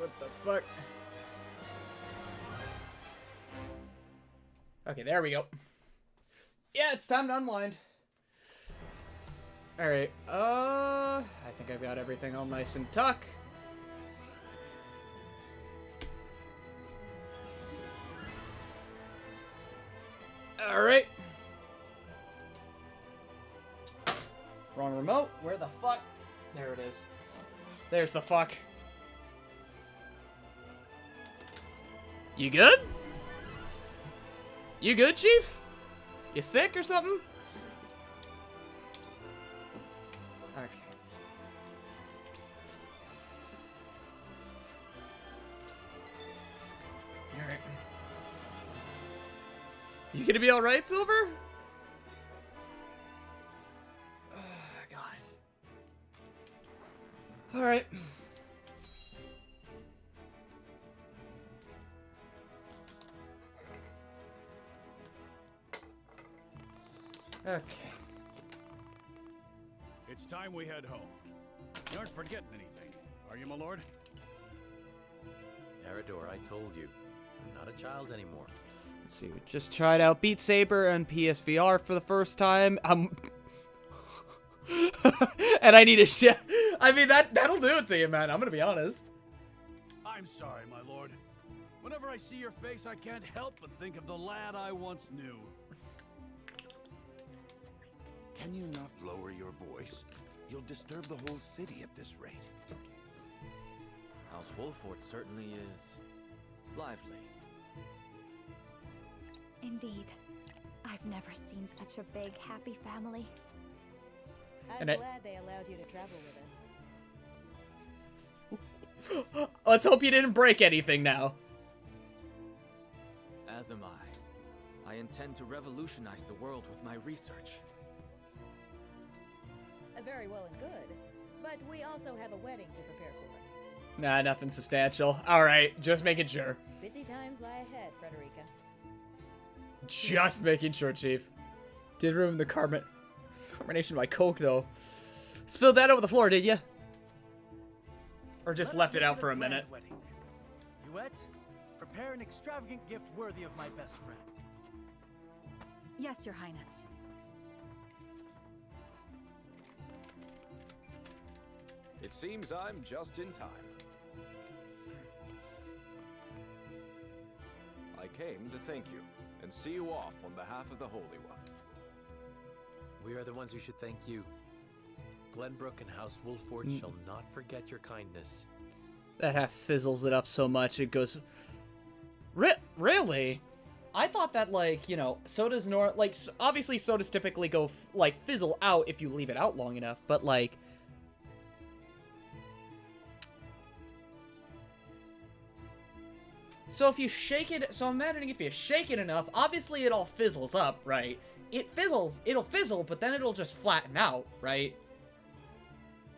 What the fuck? Okay, there we go. Yeah, it's time to unwind. Alright, I think I've got everything all nice and tuck. Alright. Wrong remote. Where the fuck? There it is. There's the fuck. You good? You good, Chief? You sick or something? Okay. Alright. You gonna be alright, Silver? Oh, God. Alright. Okay. It's time we head home. You aren't forgetting anything, are you, my lord? Erador, I told you. I'm not a child anymore. Let's see, we just tried out Beat Saber and PSVR for the first time. And I need a shit. I mean, that'll do it to you, man. I'm gonna be honest. I'm sorry, my lord. Whenever I see your face, I can't help but think of the lad I once knew. Can you not lower your voice? You'll disturb the whole city at this rate. House Wolford certainly is lively. Indeed. I've never seen such a big, happy family. I'm glad they allowed you to travel with us. Let's hope you didn't break anything now. As am I. I intend to revolutionize the world with my research. Very well and good. But we also have a wedding to prepare for. Nah, nothing substantial. Alright, just making sure. Busy times lie ahead, Frederica. Just making sure, Chief. Did ruin the carbonation by Coke, though. Spilled that over the floor, did you? Or just left it out for a minute? Duet, prepare an extravagant gift worthy of my best friend. Yes, Your Highness. It seems I'm just in time. I came to thank you and see you off on behalf of the Holy One. We are the ones who should thank you. Glenbrook and House Wolford shall not forget your kindness. That half fizzles it up so much it goes... Really? I thought that, like, you know, sodas obviously sodas typically go, fizzle out if you leave it out long enough, but, like... So if you shake it, so I'm imagining if you shake it enough, obviously it all fizzles up, right? It'll fizzle, but then it'll just flatten out, right?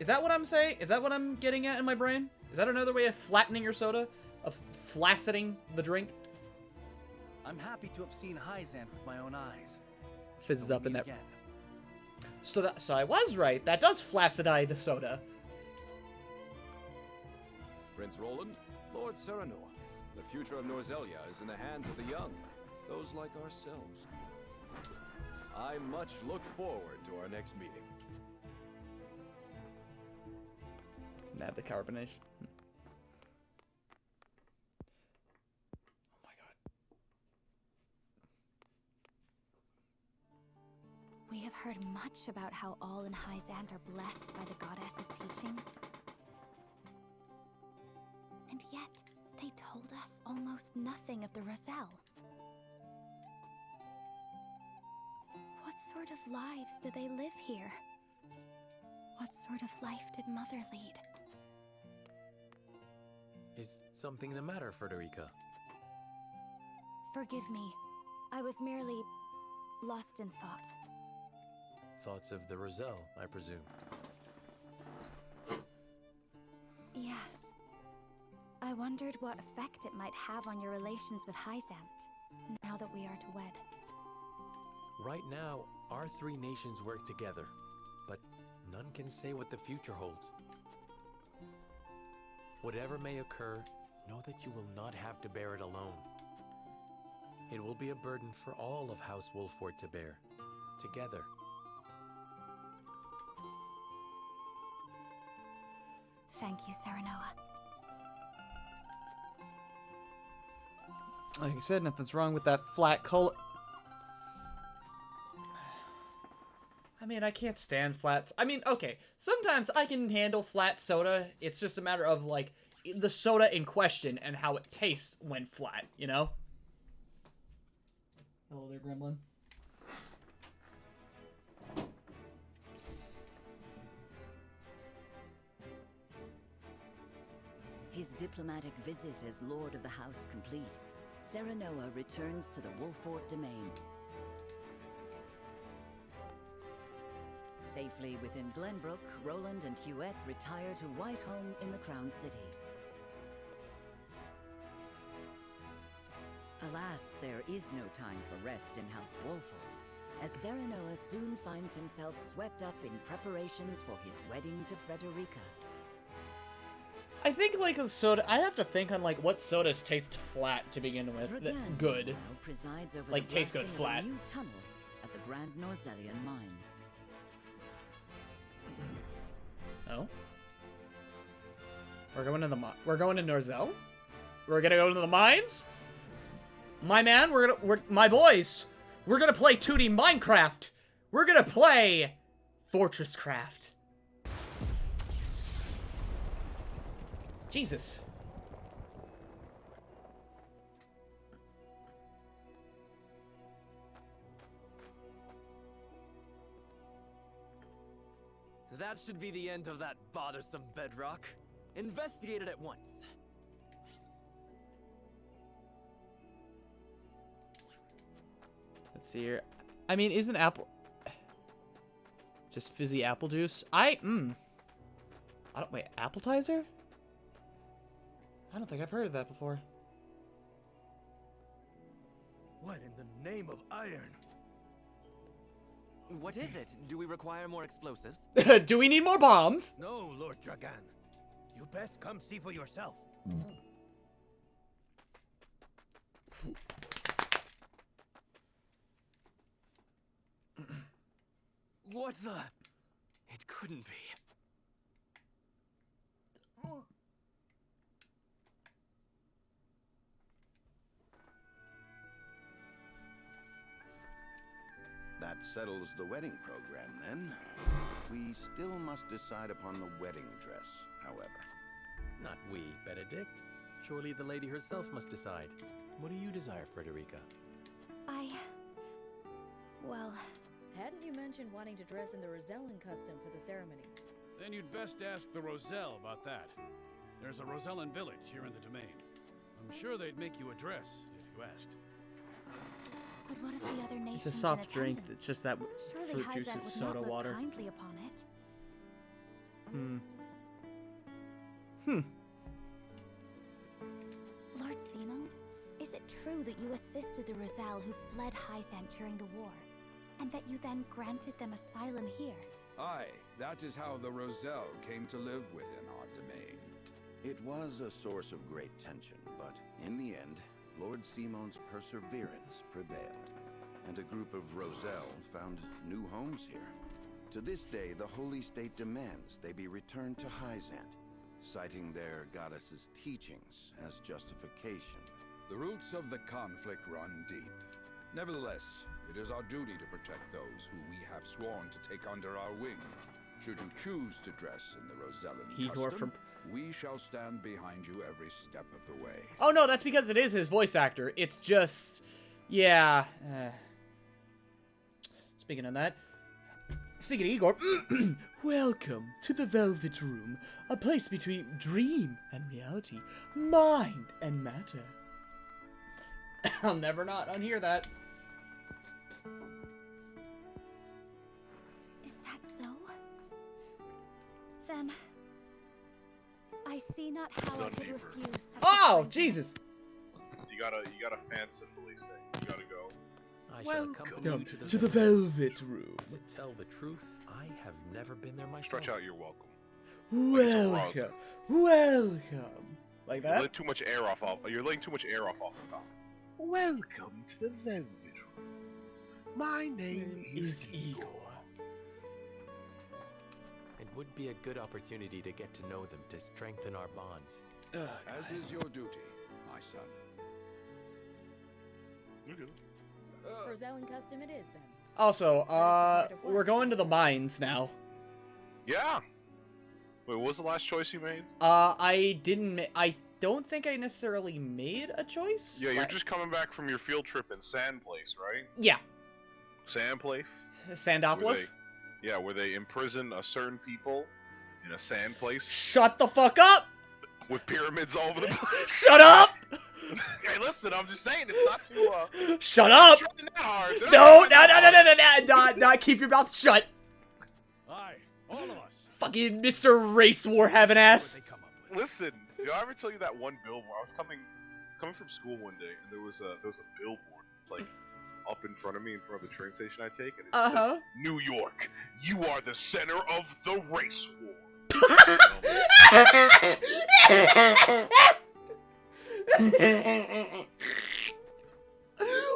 Is that what I'm saying? Is that what I'm getting at in my brain? Is that another way of flattening your soda? Of flacciding the drink? I'm happy to have seen Hyzant with my own eyes. Fizzes up in that... Again. So I was right. That does flaccidify the soda. Prince Roland, Lord Serenor, the future of Norzelia is in the hands of the young, those like ourselves. I much look forward to our next meeting. Nab the carbonation. Oh my god. We have heard much about how all in Hyzant are blessed by the goddess's teachings. And yet, they told us almost nothing of the Roselle. What sort of lives do they live here? What sort of life did Mother lead? Is something the matter, Frederica? Forgive me. I was merely lost in thought. Thoughts of the Roselle, I presume. Yes. I wondered what effect it might have on your relations with Hyzant, now that we are to wed. Right now, our three nations work together, but none can say what the future holds. Whatever may occur, know that you will not have to bear it alone. It will be a burden for all of House Wolford to bear, together. Thank you, Serenoa. Like I said, nothing's wrong with that flat color. I mean, I can't stand flats. I mean, okay, sometimes I can handle flat soda. It's just a matter of, like, the soda in question and how it tastes when flat, you know? Hello there, Gremlin. His diplomatic visit as Lord of the House complete, Serenoa returns to the Wolford domain. Safely within Glenbrook, Roland and Huette retire to Whiteholm in the Crown City. Alas, there is no time for rest in House Wolford, as Serenoa soon finds himself swept up in preparations for his wedding to Frederica. I think, like, a soda... I'd have to think on, like, what sodas taste flat to begin with. Good. Now presides over Like, the taste good, blasting of flat. a new tunnel at the Grand Norzelian Mines. Oh? We're going to the... We're going to Norzel? We're gonna go to the mines? My man, my boys, we're gonna play 2D Minecraft. We're gonna play Fortress Craft. Jesus. That should be the end of that bothersome bedrock. Investigate it at once. Let's see here. I mean, isn't apple... just fizzy apple juice? I don't... Wait, appetizer? I don't think I've heard of that before. What in the name of iron? What is it? Do we require more explosives? Do we need more bombs? No, Lord Dragan. You best come see for yourself. What the? It couldn't be. That settles the wedding program, then. We still must decide upon the wedding dress, however. Not we, Benedict. Surely the lady herself must decide. What do you desire, Frederica? Well... Hadn't you mentioned wanting to dress in the Rosellan custom for the ceremony? Then you'd best ask the Roselle about that. There's a Rosellan village here in the domain. I'm sure they'd make you a dress if you asked. But what if the other nations It's a soft in drink. attendance? It's just that Surely fruit Hyzant juice would is soda not look water. kindly upon it. Lord Simo, is it true that you assisted the Roselle who fled Hyzant during the war, and that you then granted them asylum here? Aye, that is how the Roselle came to live within our domain. It was a source of great tension, but in the end, Lord Simon's perseverance prevailed, and a group of Roselle found new homes here. To this day, the Holy State demands they be returned to Hyzant, citing their goddess's teachings as justification. The roots of the conflict run deep. Nevertheless, it is our duty to protect those who we have sworn to take under our wing. Should you choose to dress in the Rosellan custom, we shall stand behind you every step of the way. Oh no, that's because it is his voice actor. It's just... yeah. Speaking of that... Speaking of Igor... Welcome to the Velvet Room, a place between dream and reality, mind and matter. I'll never not unhear that. Is that so? Then... I see not how I could refuse such Oh, Jesus! You gotta fancifully say. You gotta go. I shall accompany you to the Velvet Room. To tell the truth, I have never been there myself. Stretch out your welcome. Welcome, welcome. Like You're that? letting too much air off. You're letting too much air off the top. Welcome to the Velvet Room. My name is Igor. It would be a good opportunity to get to know them to strengthen our bonds. As is your duty, my son. Rosellan custom it is then. Also, we're going to the mines now. Yeah. Wait, what was the last choice you made? I don't think I necessarily made a choice. Yeah, you're just coming back from your field trip in Sand Place, right? Yeah. Sand Place? Sandopolis? Where they imprison a certain people in a sand place. Shut the fuck up! With pyramids all over the place. Shut up! Hey, listen, I'm just saying, it's not too, Shut up! No, keep your mouth shut. Aye, all of us. Fucking Mr. Race War having ass. Listen, did I ever tell you that one billboard? I was coming from school one day, and there was a billboard, like, up in front of me, in front of the train station I take, and it said, New York, you are the center of the race war.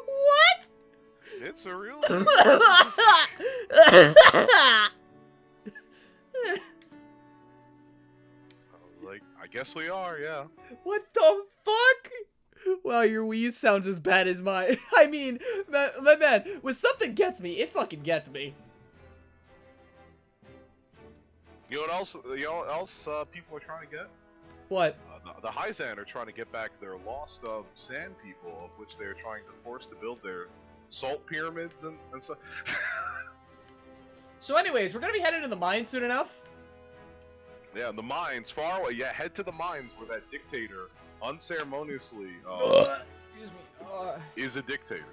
What? It's a real. Like, I guess we are, yeah. What the fuck? Wow, your wheeze sounds as bad as mine. I mean, man, when something gets me, it fucking gets me. You know what else? People are trying to get? What? The Hyzan are trying to get back their lost sand people, of which they're trying to force to build their salt pyramids and so. So, anyways, we're gonna be headed to the mines soon enough. Yeah, the mines, far away. Yeah, head to the mines where that dictator unceremoniously Excuse me. is a dictator.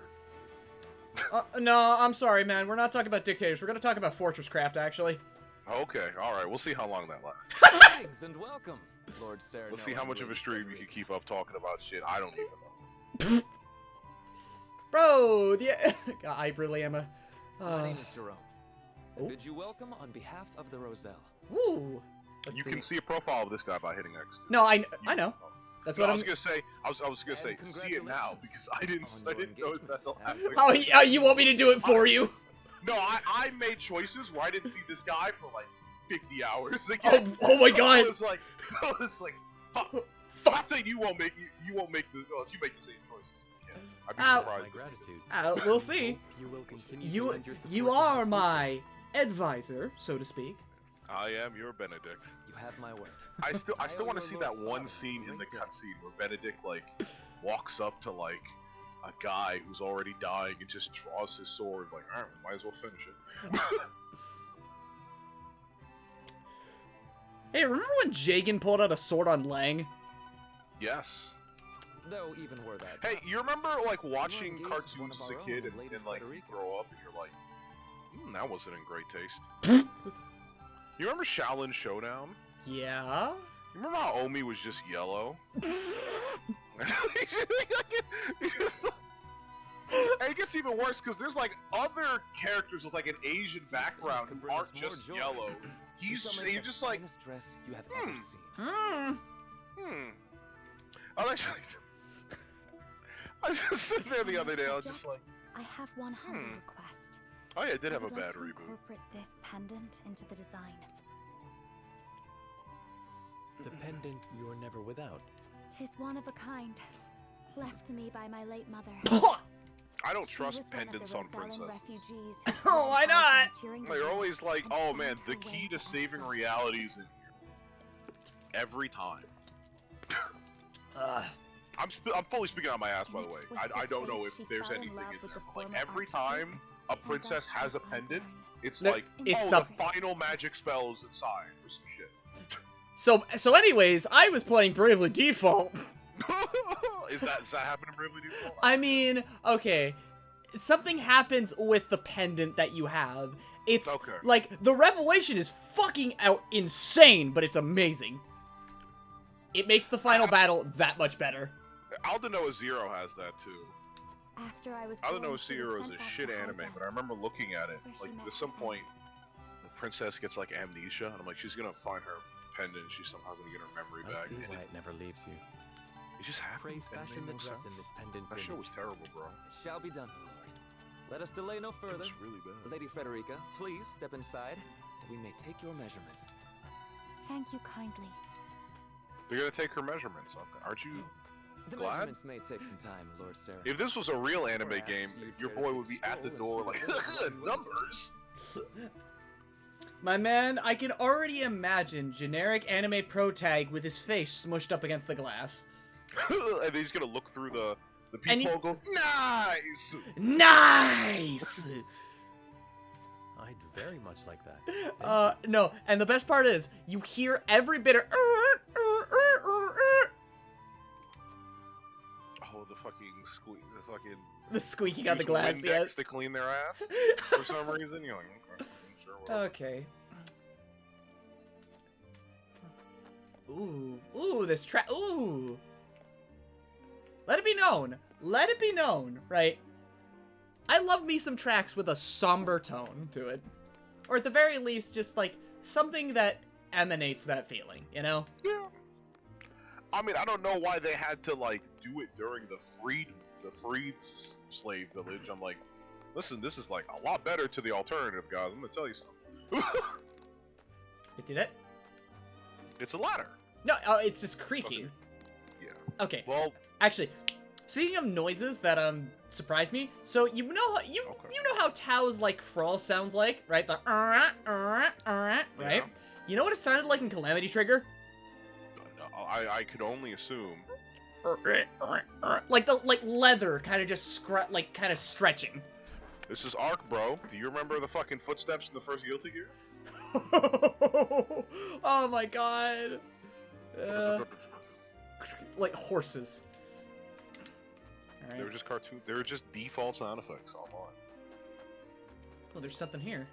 No, I'm sorry, man. We're not talking about dictators. We're gonna talk about Fortress Craft, actually. Okay, all right. We'll see how long that lasts. Greetings and welcome, Lord Sarah. Let's see how much of a stream you can keep up talking about shit I don't even know. Bro, I really am a. My name is Jerome. I bid you welcome on behalf of the Roselle. Ooh. You can see a profile of this guy by hitting X. No, I know. That's what I was gonna say. I was gonna say, see it now because I didn't notice that till after. Oh, you want me to do it for you? No, I made choices where I didn't see this guy for like 50 hours. Like, oh my god! I was like, huh, I'm saying you won't make you make the you make the same choices. I'd be surprised. My gratitude. We'll see. You will continue to lend your support you to are House my advisor, so to speak. I am your Benedict. You have my word. I still want to see that one scene in the cutscene where Benedict like walks up to like a guy who's already dying and just draws his sword like, alright, might as well finish it. Hey, remember when Jagan pulled out a sword on Lang? Yes. Though even were that. Hey, you remember like watching cartoons as a kid and like you grow up and you're like, that wasn't in great taste. You remember Shaolin Showdown? Yeah. You remember how Omi was just yellow? And it gets even worse because there's like other characters with like an Asian background who aren't just yellow. He's just like, dress you have ever seen. I was just sitting there the other day. I was just like, I have one humble request. Oh yeah, it did have a would like bad to reboot. Incorporate this pendant into the design. The pendant you are never without. 'Tis one of a kind, left to me by my late mother. I don't She trust was one of pendants the on Rosellan princesses. refugees Oh, why not? They're always like, oh man, the key to saving reality is in here. Every time. I'm fully speaking on my ass, by the way. I don't know if there's anything in there. But like every time a princess has a pendant, it's like, it's the final magic spell is inside or some shit. So anyways, I was playing Bravely Default. Does that happen in Bravely Default? I mean, okay, something happens with the pendant that you have. It's like the revelation is fucking out insane, but it's amazing. It makes the final battle that much better. Aldenoa Zero has that too. After I was Aldenoa Zero is a shit anime, but I remember looking at it. Like at some point, the princess gets like amnesia, and I'm like, she's gonna find her pendant, she's somehow gonna get her memory I back. see and why it never leaves you. It just happened. Pray fashion the dress in this pendant That show image. was terrible, bro. It shall be done, my lord. Let us delay no further. It's really bad. Lady Frederica, please step inside, that we may take your measurements. Thank you kindly. They're gonna take her measurements. Aren't you The glad? measurements may take some time, Lord Sarah. If this was a real anime Perhaps game, you'd your care boy to would be at the stroll door and like, see the numbers. My man, I can already imagine generic anime pro tag with his face smushed up against the glass. And he's gonna look through the And people and go, nice! Nice! I'd very much like that. No, and the best part is, you hear every bit of Oh, the fucking squeak, the squeaking on the using glass, Windex yes. to clean their ass for some reason. You're like, okay, sure, whatever. Okay. Ooh, this track, ooh. Let it be known, right? I love me some tracks with a somber tone to it. Or at the very least, just like, something that emanates that feeling, you know? Yeah. I mean, I don't know why they had to, like, do it during the freed slave village. I'm like, listen, this is, like, a lot better to the alternative, guys. I'm gonna tell you something. It did it? It's a ladder. No, it's just creaking. Yeah. Okay. Well, actually, speaking of noises that surprised me, so you know how Tao's like crawl sounds like, right? The right? Yeah. You know what it sounded like in Calamity Trigger? I could only assume. Like leather kind of just kind of stretching. This is Ark, bro. Do you remember the fucking footsteps in the first Guilty Gear? Oh my god. Like horses. All right. They were just cartoon. They were just default sound effects online. Oh, there's something here.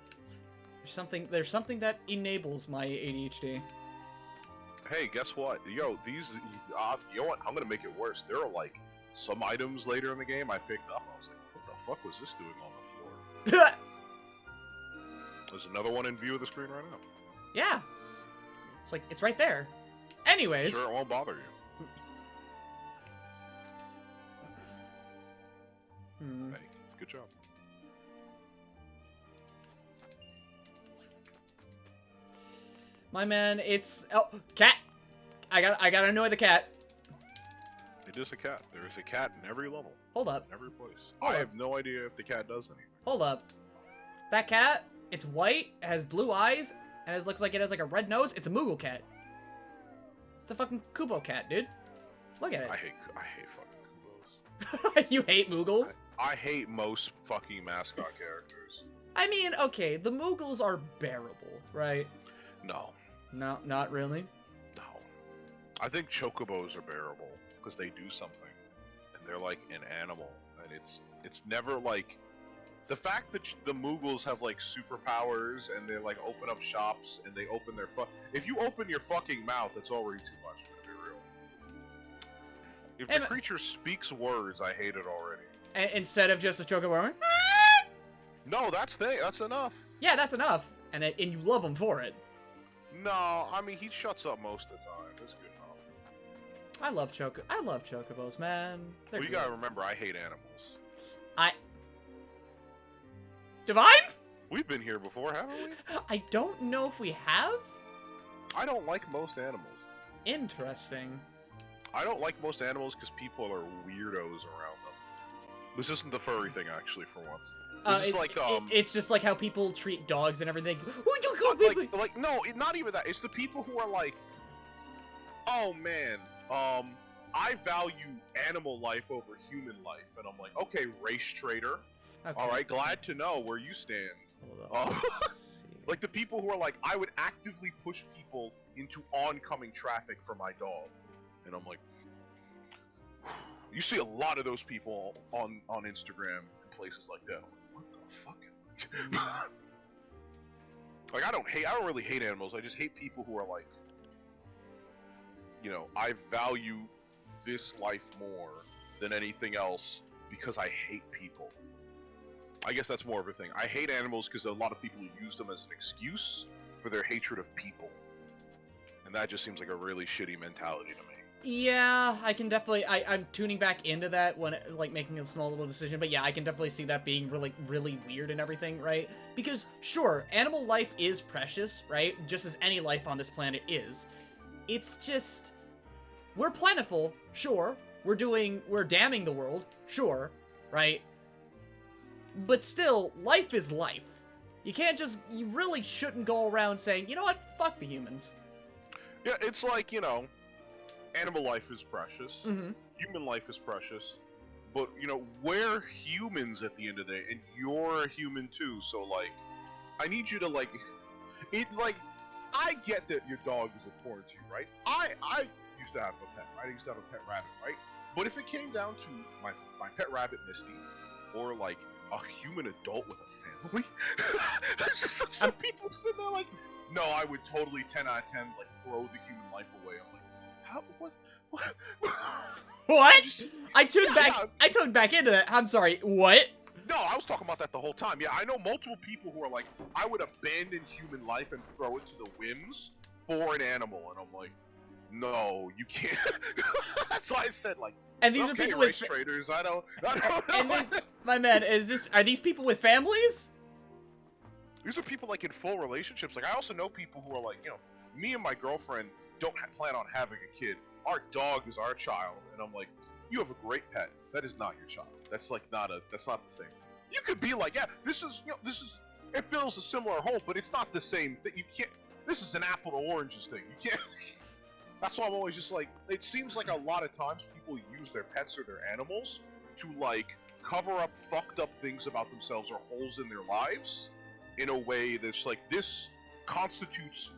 There's something that enables my ADHD. Hey, guess what? Yo, these. You know what? I'm gonna make it worse. There are like some items later in the game I picked up. I was like, what the fuck was this doing on the floor? There's another one in view of the screen right now. Yeah. It's like, it's right there. Anyways. Sure, it won't bother you. Hey, good job. My man, it's cat. I gotta annoy the cat. It is a cat. There is a cat in every level. Hold up. In every place. Hold I up. have no idea if the cat does anything. Hold up. That cat, it's white, it has blue eyes, and it looks like it has like a red nose. It's a Moogle cat. It's a fucking Kubo cat, dude. Look at it. I hate fucking Kubos. You hate Moogles? I hate most fucking mascot characters. I mean, okay, the Moogles are bearable, right? No. No, not really. No. I think Chocobos are bearable because they do something, and they're like an animal, and it's never like the fact that the Moogles have like superpowers and they like open up shops and they open their if you open your fucking mouth, that's already too much. I'm gonna be real. If the creature speaks words, I hate it already. Instead of just a Chocobo. No, that's enough. Yeah, that's enough, and you love him for it. No, I mean he shuts up most of the time. It's good enough. I love Chocobos, man. They're Well, you great. gotta remember, I hate animals. Divine? We've been here before, haven't we? I don't know if we have. I don't like most animals. Interesting. I don't like most animals because people are weirdos around them. This isn't the furry thing, actually, for once. This is like, it's just like how people treat dogs and everything. No, not even that. It's the people who are like, oh man, I value animal life over human life, and I'm like, okay, race traitor. Okay. All right, glad to know where you stand. Hold on. Like the people who are like, I would actively push people into oncoming traffic for my dog, and I'm like, you see a lot of those people on Instagram and places like that. I'm like, what the fuck? Like I don't really hate animals. I just hate people who are like, you know, I value this life more than anything else because I hate people. I guess that's more of a thing. I hate animals because a lot of people use them as an excuse for their hatred of people. and that just seems like a really shitty mentality to me. Yeah, I can definitely. I'm tuning back into that when like making a small little decision, but yeah, I can definitely see that being really weird and everything, right? Because sure, animal life is precious, right? Just as any life on this planet is. It's just we're plentiful, sure. We're damning the world, sure, right? But still, life is life. You really shouldn't go around saying, you know what, fuck the humans. Yeah, it's like, you know, animal life is precious, Mm-hmm. human life is precious, but, you know, we're humans at the end of the day, and you're a human too, so, like, I need you to, like, I get that your dog is important to you, right? I used to have a pet, right? I used to have a pet rabbit, right? But if it came down to my pet rabbit, Misty, or, like, a human adult with a family, there's just some people sitting there like, no, I would totally 10 out of 10, like, throw the human life away. I'm like, how? What? What? Just, I tuned back into that. I'm sorry. What? No, I was talking about that the whole time. Yeah, I know multiple people who are like, I would abandon human life and throw it to the whims for an animal, and I'm like, no, you can't. That's why I said like. And these are people with traders. I don't and then, my man, are these people with families? These are people like in full relationships. Like I also know people who are like, you know, me and my girlfriend don't plan on having a kid. Our dog is our child, and I'm like, you have a great pet. That is not your child. That's like that's not the same. You could be like, yeah, this is it fills a similar hole, but it's not the same thing. You can't. This is an apple to oranges thing. You can't. That's why I'm always just like, it seems like a lot of times people use their pets or their animals to like cover up fucked up things about themselves or holes in their lives in a way that's like, this constitutes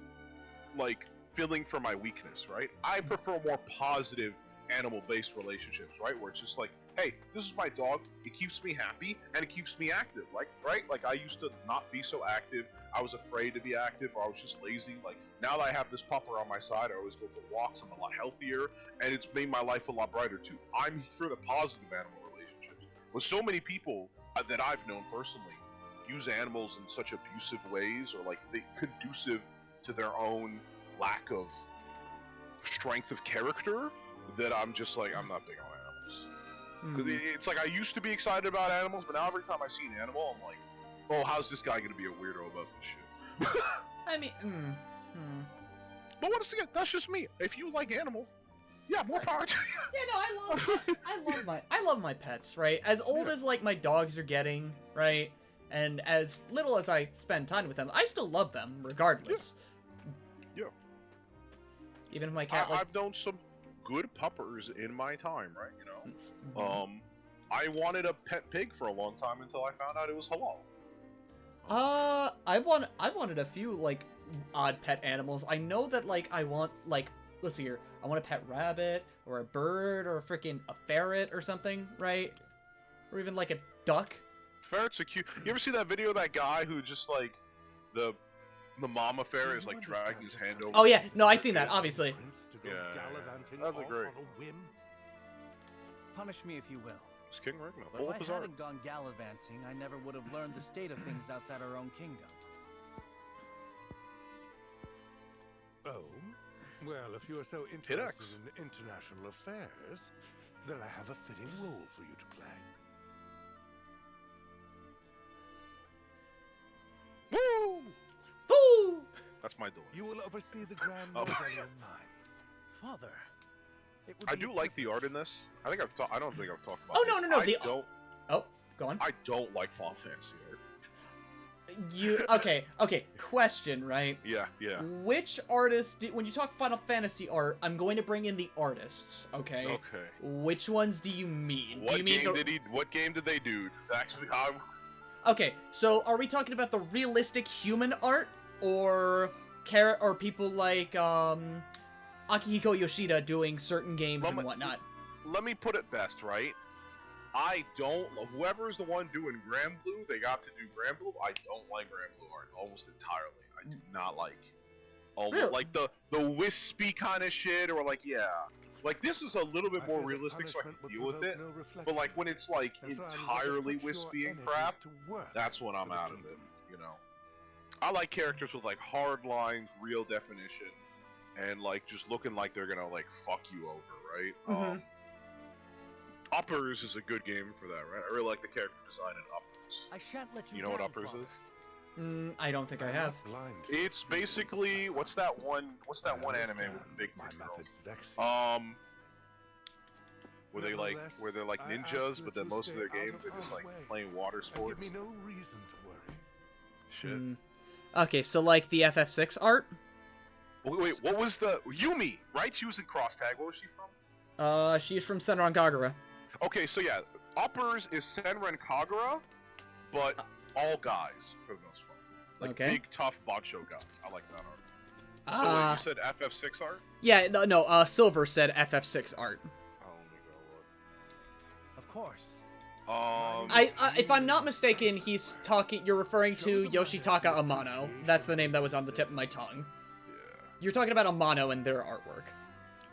like filling for my weakness, right? I prefer more positive animal-based relationships, right? Where it's just like, hey, this is my dog, it keeps me happy, and it keeps me active, like, right? Like, I used to not be so active, I was afraid to be active, or I was just lazy. Like, now that I have this pupper on my side, I always go for walks, I'm a lot healthier, and it's made my life a lot brighter, too. I'm for the positive animal relationships. With so many people that I've known personally use animals in such abusive ways, or, like, they conducive to their own lack of strength of character, that I'm just like, I'm not big on animals. Because it's like, I used to be excited about animals, but now every time I see an animal, I'm like, oh, how's this guy gonna be a weirdo about this shit? I mean, But once again, that's just me. If you like animals, yeah, more power to you. Yeah, no, I love my pets, right? As old as like my dogs are getting, right? And as little as I spend time with them, I still love them regardless. Yeah. Even if my cat, I've known some good puppers in my time, right? You know, I wanted a pet pig for a long time until I found out it was halal. I wanted a few like odd pet animals. I know that like I want like, let's see here, I want a pet rabbit or a bird or a ferret or something, right? Or even like a duck. Ferrets are cute. You ever see that video of that guy who just like the mama ferret is like dragging his hand over? Oh yeah, no, I seen that, obviously. Yeah, that was great. Punish me if you will. It's King Ragnar. But if I hadn't gone gallivanting, I never would have learned the state of things outside our own kingdom. Oh? Well, if you are so interested in international affairs, then I have a fitting role for you to play. Woo! Woo! That's my door. You will oversee the Grand Mausoleum Mines. Father, I do like the art in this. I think I don't think I've talked about. Oh no! Oh, go on. I don't like Final Fantasy art. Okay. Question, right? Yeah. Which artist when you talk Final Fantasy art, I'm going to bring in the artists, okay? Okay. Which ones do you mean? What game did they do? Is actually how Okay, so are we talking about the realistic human art or people like Akihiko Yoshida doing certain games and whatnot? Let me put it best, right? Whoever is the one doing Grand Blue, they got to do Grand Blue. I don't like Grand Blue art almost entirely. I do not like really? Like the wispy kind of shit, or like like this is a little bit more realistic, so I can deal with it. But like when it's like entirely wispy and crap, that's when I'm out of it. You know, I like characters with like hard lines, real definition, and like just looking like they're gonna like fuck you over, right? Mhm. Uppers is a good game for that, right? I really like the character design in Uppers. I shan't let you You know what down, Uppers Father. is? I don't think I have. It's basically what's that one anime with the big tits girls? Where they're like ninjas, but then most of their games are just like playing water sports. Give me no reason to worry. Shit. Okay, so like the FF6 art? Wait, what was the Yumi? Right? She was in Cross Tag. What was she from? She's from Senran Kagura. Okay, so yeah, Uppers is Senran Kagura, but all guys for the most part. Like big, tough Bancho guys. I like that art. So wait, you said FF6 art? Yeah, no, Silver said FF6 art. Of course. If I'm not mistaken, you're referring to Yoshitaka Amano. That's the name that was on the tip of my tongue. Yeah. You're talking about Amano and their artwork.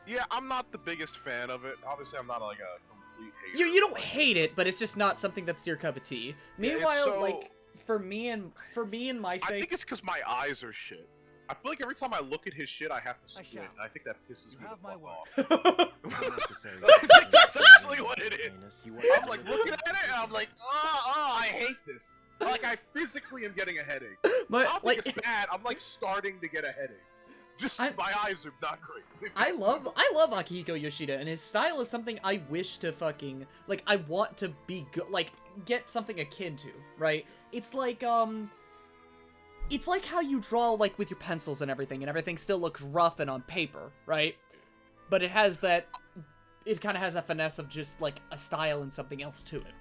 Yeah, I'm not the biggest fan of it. Obviously, I'm not like a complete hater. You don't hate it, but it's just not something that's your cup of tea. Meanwhile, like for me and my sake, I think it's because my eyes are shit. I feel like every time I look at his shit, I have to squint. And I think that pisses me the fuck off. That's actually what it is. I'm like looking at it, and I'm like, I hate this. Like I physically am getting a headache. But I don't think it's bad. I'm like starting to get a headache. Just my eyes are not great. I love Akihiko Yoshida, and his style is something I wish to fucking like. I want to be good, like get something akin to, right? It's like how you draw like with your pencils and everything still looks rough and on paper, right? But it has that, it kind of has that finesse of just like a style and something else to it.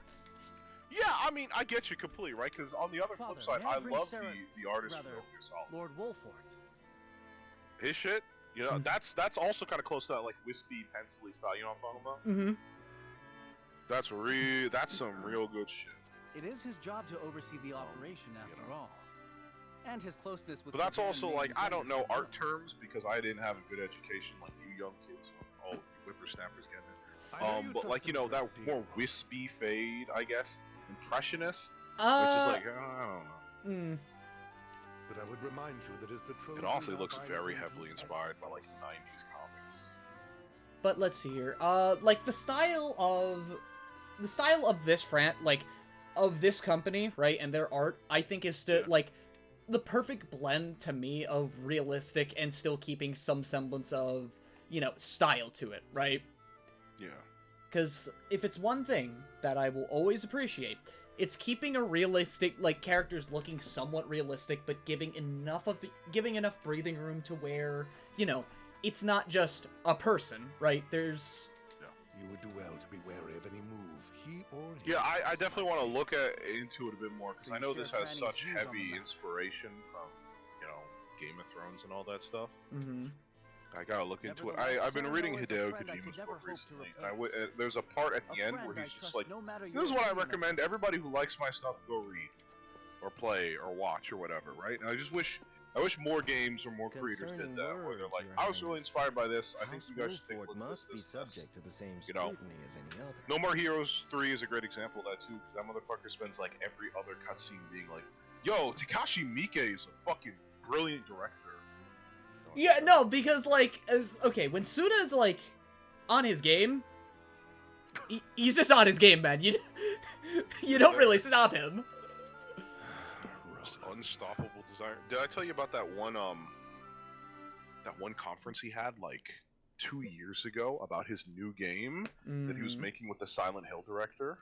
Yeah, I mean, I get you completely, right? Because on the other flip side, I love the artist from Lord Wolford. His shit, you know, that's also kind of close to that like wispy, pencil-y style. You know what I'm talking about? Mm-hmm. That's some real good shit. It is his job to oversee the operation, after all. And his closeness with. But that's also like I don't know art terms because I didn't have a good education like you young kids, all whippersnappers getting it. But like that more wispy fade, I guess, impressionist, which is like I don't know. But I would remind you that his betrothed. It also looks very heavily inspired by like 90s comics. But let's see here. Like the style of this of this company, right, and their art, I think is like the perfect blend to me of realistic and still keeping some semblance of, style to it, right? Yeah. Because if it's one thing that I will always appreciate, it's keeping a realistic, like, characters looking somewhat realistic, but giving enough breathing room to where, it's not just a person, right? There's... You would do well to be wary of any move he or he. Yeah, I definitely want to look into it a bit more, because I know this has such heavy inspiration from, Game of Thrones and all that stuff. Mm-hmm. I gotta look into it. I've been reading Hideo Kojima's book recently, and there's a part at the end where he's just like, this is what I recommend everybody who likes my stuff go read, or play, or watch, or whatever, right? And I wish more games or more creators did that, where they're like, I was really inspired by this, I think you guys should take a look at this, subject to the same scrutiny as any other. No More Heroes 3 is a great example of that too, because that motherfucker spends like every other cutscene being like, yo, Takashi Miike is a fucking brilliant director. Yeah, no, because, like, when Suda is, like, on his game, he's just on his game, man. You don't really stop him. Unstoppable desire. Did I tell you about that one conference he had, like, 2 years ago about his new game that he was making with the Silent Hill director?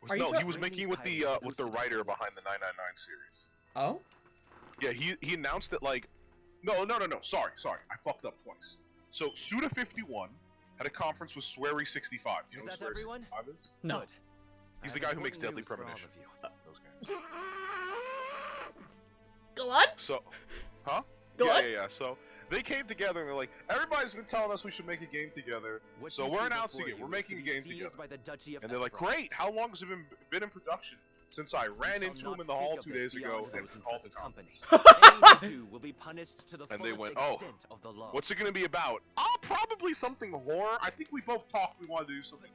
He was making with the writer behind the 999 series. Oh? Yeah, he announced it, like, No, sorry, I fucked up twice. So, Suda51 had a conference with Swery65. You know Is what that everyone? is? No. Good. He's the guy who makes Deadly Premonition. Those guys. Go on? So, huh? Go on? Yeah. So, they came together and they're like, everybody's been telling us we should make a game together. So we're announcing it. We're making a game together. And they're like, great, how long has it been in production? Since I ran into him in the hall 2 days ago and called the company. And they went, oh, what's it going to be about? Oh, probably something horror. I think we both talked we wanted to do something.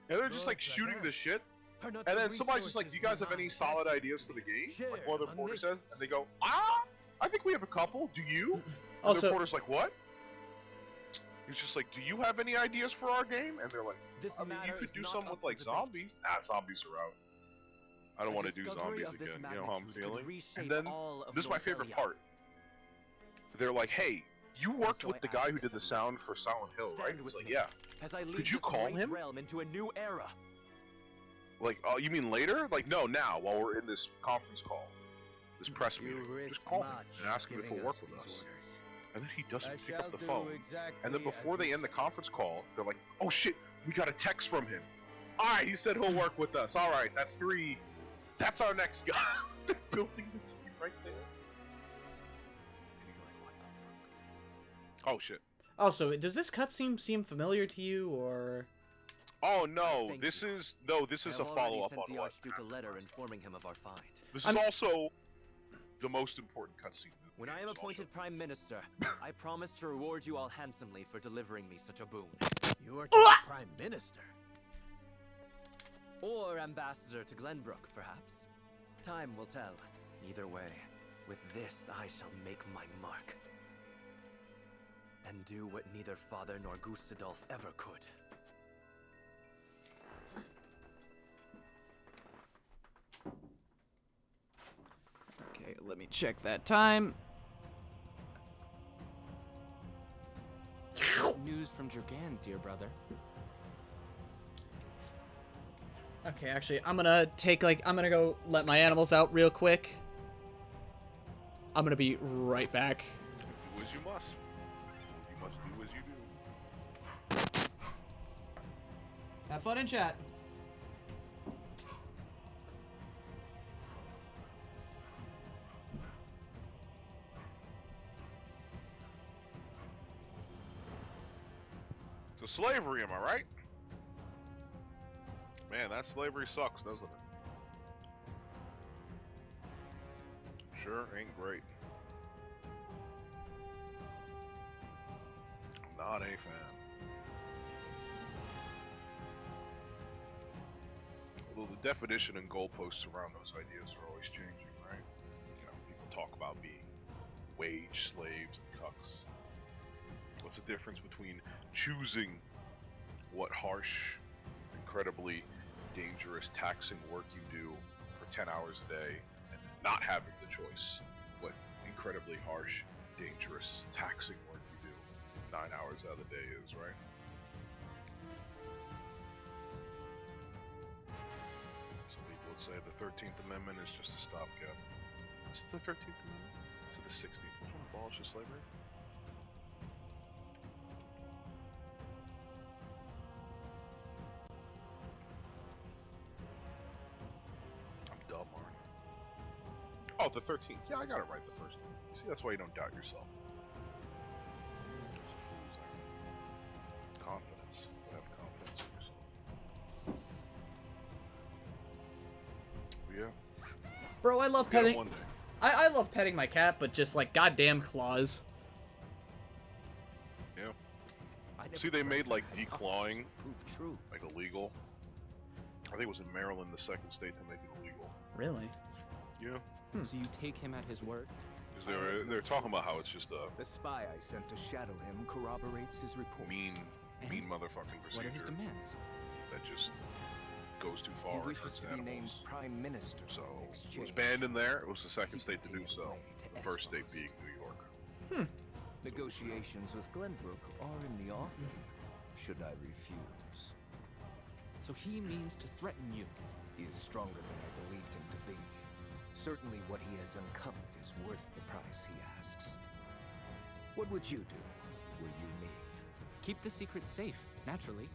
And they're just like shooting the shit. And then somebody's just like, do you guys have any solid ideas for the game? Like one of the reporters says. And they go, I think we have a couple. Do you? And Also, the reporter's like, what? He's just like, do you have any ideas for our game? And they're like, I mean, you could do something with like zombies. Nah, zombies are out. I don't want to do zombies again. You know how I'm feeling? And then, this is my favorite part. They're like, hey, you worked with the guy who did the sound for Silent Hill, right? He's like, yeah. Could you call him? Into a new era. Like, oh, you mean later? Like, no, now, while we're in this conference call. This press meeting. Just call him and ask him if he'll work with us. And then he doesn't pick up the phone. And then before they end the conference call, they're like, oh shit, we got a text from him. Alright, he said he'll work with us. Alright, that's 3. That's our next guy. They're building the team right there. And you're like, what the fuck? Oh shit. Also, does this cutscene seem familiar to you, or? Oh no, this is a follow-up on the what Archduke a letter informing him of our find. This is also the most important cutscene. When I am appointed Prime Minister, I promise to reward you all handsomely for delivering me such a boon. You are Prime Minister. Or Ambassador to Glenbrook, perhaps. Time will tell. Either way, with this I shall make my mark. And do what neither Father nor Gustadolf ever could. Okay, let me check that time. News from Dragan, dear brother. Okay, actually, I'm gonna go let my animals out real quick. I'm gonna be right back. Do as you must. You must do as you do. Have fun in chat. So slavery, am I right? Man, that slavery sucks, doesn't it? Sure ain't great. Not a fan. Although the definition and goalposts around those ideas are always changing, right? You know, people talk about being wage slaves and cucks. What's the difference between choosing what harsh, incredibly dangerous, taxing work you do for 10 hours a day and not having the choice what incredibly harsh, dangerous, taxing work you do 9 hours out of the day is, right? Some people would say the 13th Amendment is just a stopgap. Is it the 13th Amendment? To the 16th? Which one abolishes slavery? Oh, the 13th. Yeah, I got it right the first time. See, that's why you don't doubt yourself. It's a fool's errand. Confidence. Have confidence in yourself. Yeah. Bro, I love petting. I love petting my cat, but just like goddamn claws. Yeah. See, they made like declawing like illegal. I think it was in Maryland, the second state to make it illegal. Really? Yeah. So you take him at his word? Because they're talking about how it's just a the spy I sent to shadow him corroborates his report. mean motherfucking procedure. What are his demands? That just goes too far. He wishes to be named Prime Minister. So it was banned in there. It was the second state to do so. The first state being New York. Negotiations with Glenbrook are in the offing. Should I refuse? So he means to threaten you. He is stronger than I believed him to be. Certainly what he has uncovered is worth the price he asks. What would you do, were you me? Keep the secret safe, naturally.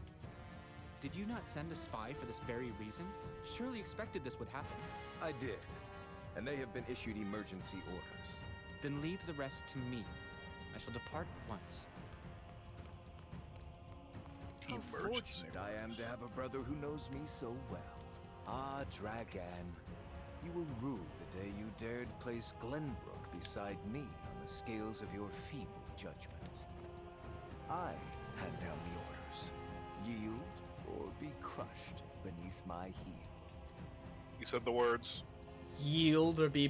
Did you not send a spy for this very reason? Surely expected this would happen. I did, and they have been issued emergency orders. Then leave the rest to me. I shall depart at once. How fortunate I am to have a brother who knows me so well. Ah, Dragan. You will rue the day you dared place Glenbrook beside me on the scales of your feeble judgment. I hand down the orders. Yield or be crushed beneath my heel. You said the words. Yield or be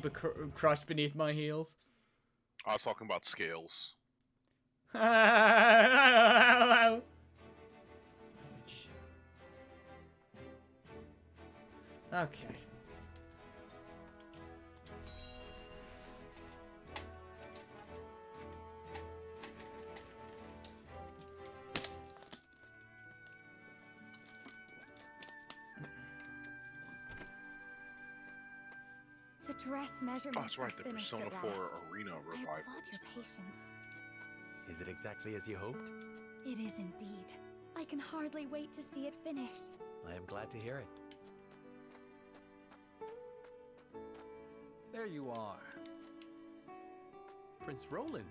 crushed beneath my heels. I was talking about scales. Okay. The dress measurements Oh, that's right. are The finished Persona at 4 last. Arena I revival. applaud your patience. Is it exactly as you hoped? It is indeed. I can hardly wait to see it finished. I am glad to hear it. There you are. Prince Roland.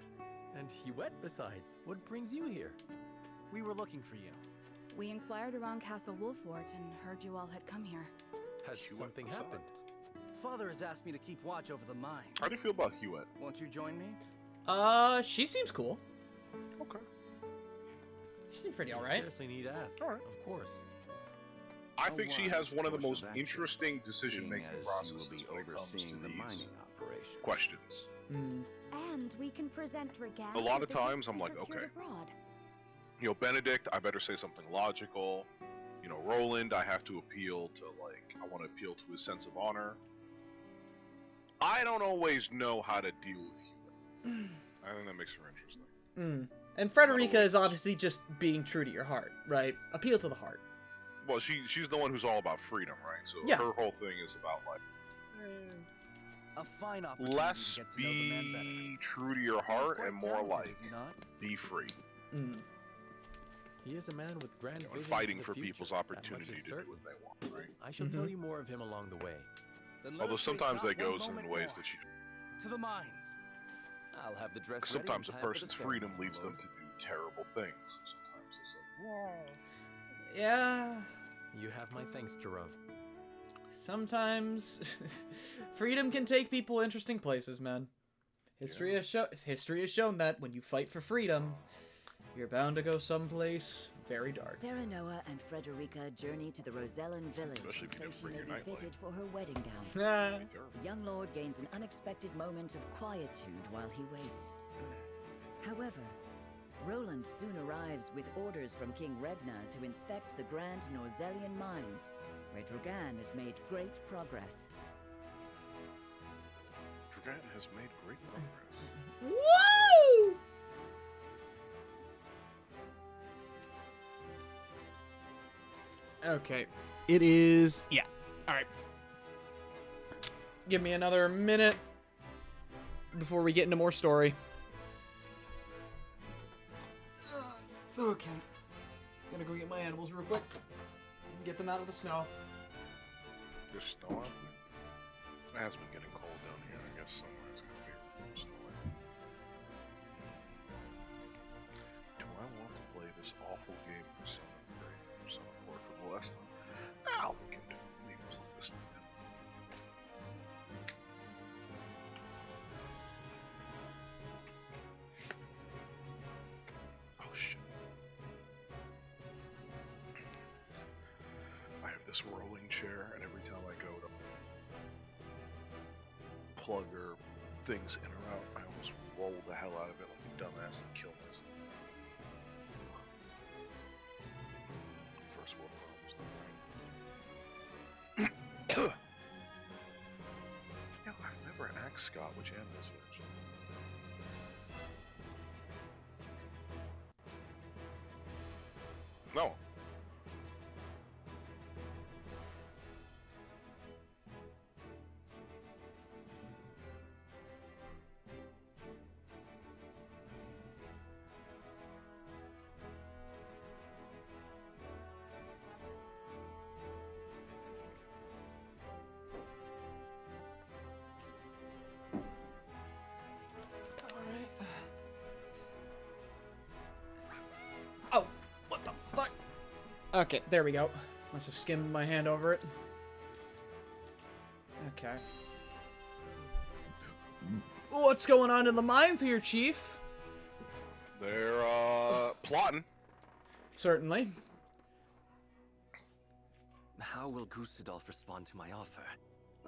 And Huette besides. What brings you here? We were looking for you. We inquired around Castle Wolfort and heard you all had come here. Has something happened? Father has asked me to keep watch over the mines. How do you feel about Huette? Won't you join me? She seems cool. Okay. She seems pretty alright. Scarcely need ask. Alright. Of course. I think she has one of the most course of action, interesting decision-making seeing as processes you will be when it comes to overseeing the these mining operation. questions. And we can present Dragan. A lot with of the times gifts I'm we like, procured okay. abroad. You know, Benedict, I better say something logical. You know, Roland, I have to appeal to, like, I want to appeal to his sense of honor. I don't always know how to deal with Huette. I think that makes her interesting. And Frederica is obviously just being true to your heart, right? Appeal to the heart. Well, she's the one who's all about freedom, right? So Yeah. her whole thing is about, like, A fine opportunity less to get to know the man better. be true to your heart Quite and more talented, like is he not? be free. He is a man with grand And vision fighting the for future. people's That much opportunity is to do certain. what they want, right? I shall tell you more of him along the way. Then let Although us waste sometimes not that goes one in moment ways more. that she. To the mines. I'll have the dress ready Sometimes in a time for the person's freedom ceremony, leads them Lord. to do terrible things. Sometimes it's like, Yeah. You have my thanks, Jerome. Sometimes freedom can take people interesting places, man. History has shown that when you fight for freedom, you're bound to go someplace very dark. Serenoa and Frederica journey to the Rosellan village Especially if so you she bring may your be nightlight. fitted for her wedding gown. Ah. The young lord gains an unexpected moment of quietude while he waits. However, Roland soon arrives with orders from King Regna to inspect the Grand Norzellian mines, where Dragan has made great progress. Dragan has made great progress. Woo! Okay. It is... Yeah. Alright. Give me another minute before we get into more story. Okay. Gonna go get my animals real quick. Get them out of the snow. There's snow out there? It has been getting cold down here. I guess somewhere it's gonna be snowy. Do I want to play this awful game Persona 3 or Persona 4 for the last time? I'll look into it. Maybe play this thing now. Oh shit. I have this rolling chair, and every time I go to plug or things in or out, I almost roll the hell out of it like a dumbass and kill myself. First world problems, yeah, I've never asked Scott which animals are. No. Oh, what the fuck? Okay, there we go. Must have skimmed my hand over it. Okay. What's going on in the mines here, Chief? They're, plotting. Certainly. How will Gustadolf respond to my offer?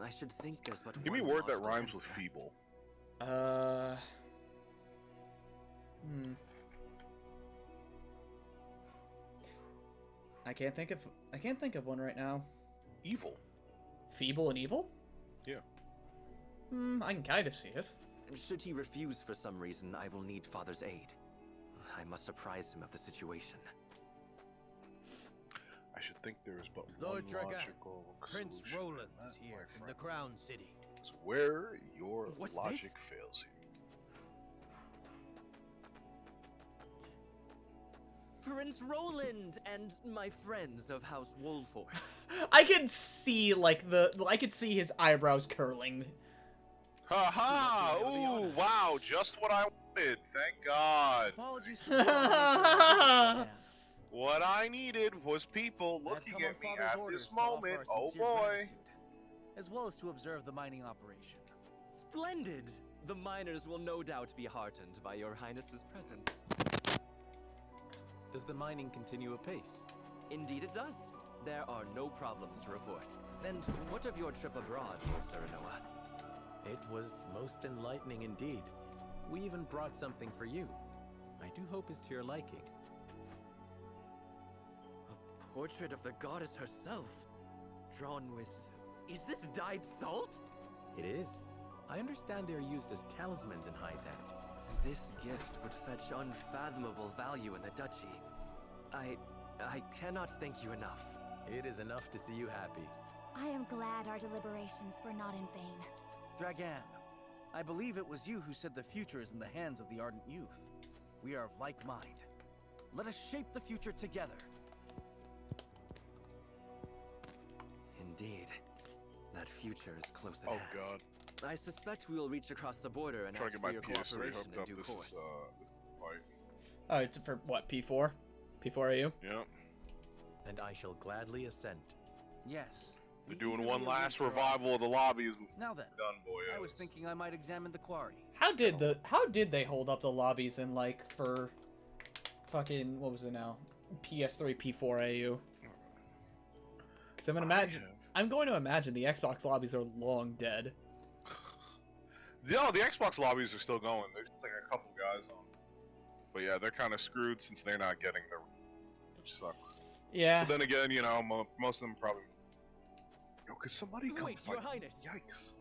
I should think there's but Give me a one word that logical rhymes with answer. feeble. I can't think of one right now. Evil. Feeble and evil? Yeah. I can kind of see it. Should he refuse for some reason, I will need Father's aid. I must apprise him of the situation. I should think there is but Lord one Dragan, logical Prince solution, Roland is here from the Crown City. It's where your What's logic this? fails you. Prince Roland and my friends of House Wolfort. I can see I could see his eyebrows curling. Ha ha! Ooh, wow! Just what I wanted. Thank God. Apologies What I needed was people looking at me at this moment. Oh boy! As well as to observe the mining operation. Splendid! The miners will no doubt be heartened by your highness's presence. Does the mining continue apace? Indeed it does. There are no problems to report. And what of your trip abroad, Lord Serenoa? It was most enlightening indeed. We even brought something for you. I do hope it's to your liking. A portrait of the goddess herself, drawn with... Is this dyed salt? It is. I understand they are used as talismans in Hyzant. This gift would fetch unfathomable value in the duchy. I cannot thank you enough. It is enough to see you happy. I am glad our deliberations were not in vain. Dragan, I believe it was you who said the future is in the hands of the ardent youth. We are of like mind. Let us shape the future together. Indeed. That future is close at hand. Oh God. I suspect we will reach across the border and ask for your cooperation in due course. Oh, it's for what, P4? P4AU? Yeah. And I shall gladly assent. Yes. We're doing one last revival of the lobbies. Now then, done, boy. I was thinking I might examine the quarry. How did they hold up the lobbies in for fucking, what was it now? PS3 P4AU? Because I'm going to imagine the Xbox lobbies are long dead. Yeah, the Xbox lobbies are still going. There's like a couple guys on. But yeah, they're kind of screwed since they're not getting their... Which sucks. Yeah. But then again, you know, most of them probably... Yo, could somebody come Wait, Your Highness! Yikes.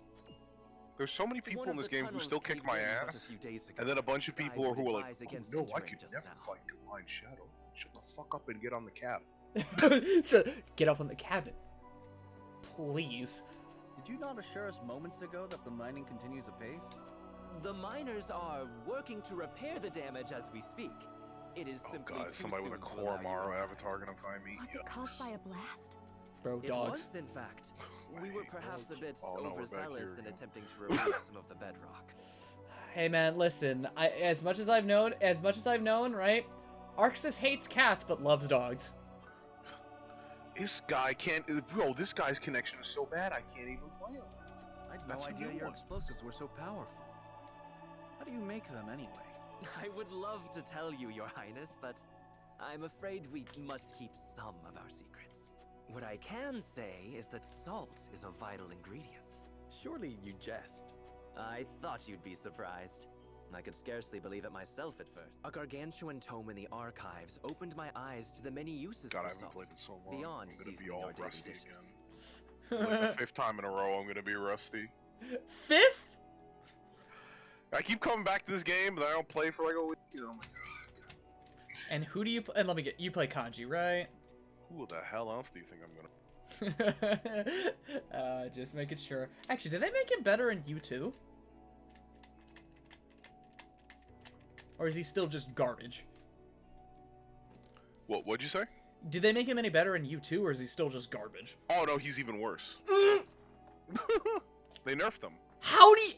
There's so many people in this game who still kick my ass, and then a bunch of people who are like, oh, no, I could never fight Divine Shadow. Shut the fuck up and get on the cabin. Get up on the cabin. Please. Did you not assure us moments ago that the mining continues apace? The miners are working to repair the damage as we speak. It is simply God, somebody with a Koromaro avatar gonna find me. Was it caused by a blast? Bro, dogs. It was, in fact. We were perhaps a bit overzealous in attempting to remove some of the bedrock. Hey man, listen. As much as I've known, right? Arxis hates cats but loves dogs. This guy can't. Bro, this guy's connection is so bad I can't even play him. I had no idea your explosives were so powerful. How do you make them anyway? I would love to tell you, Your Highness, but I'm afraid we must keep some of our secrets. What I can say is that salt is a vital ingredient. Surely you jest. I thought you'd be surprised. I could scarcely believe it myself at first. A gargantuan tome in the archives opened my eyes to the many uses God, for I haven't salt, played it so long. beyond I'm gonna be seasoning all our daily rusty dishes. again. Like the 5th time in a row, I'm gonna be rusty. 5th? I keep coming back to this game, but I don't play for like a week. Oh my God. And who do you? And let me get. You play Kanji, right? Who the hell else do you think I'm gonna? Just making sure. Actually, did they make him better in U2? Or is he still just garbage? What'd you say? Did they make him any better in U2, or is he still just garbage? Oh no, he's even worse. They nerfed him. How do you...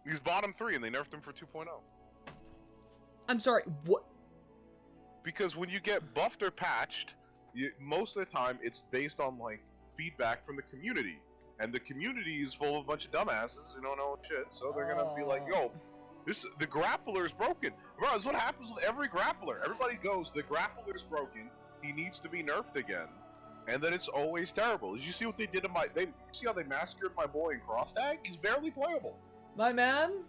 He's bottom 3, and they nerfed him for 2.0. I'm sorry, what? Because when you get buffed or patched, most of the time it's based on like feedback from the community, and the community is full of a bunch of dumbasses who don't know shit. So they're gonna be like, "Yo, the grappler is broken." Bro, that's what happens with every grappler. Everybody goes, "The grappler is broken. He needs to be nerfed again," and then it's always terrible. Did you see what they did to my? You see how they massacred my boy in Cross Tag? He's barely playable. My man.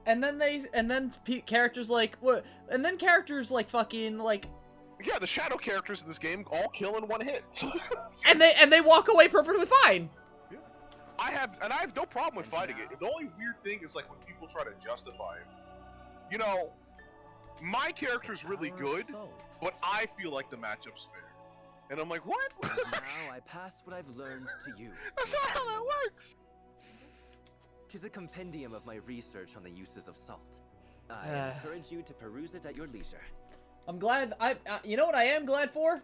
And then characters like what? And then characters like fucking like. Yeah, the shadow characters in this game all kill in one hit. and they walk away perfectly fine. Yeah. I have no problem with fighting it. The only weird thing is like when people try to justify it. You know, my character's really good, but I feel like the matchup's fair. And I'm like, what? Now I pass what I've learned to you. That's not how that works. 'Tis a compendium of my research on the uses of salt. I encourage you to peruse it at your leisure. I'm glad. You know what I am glad for?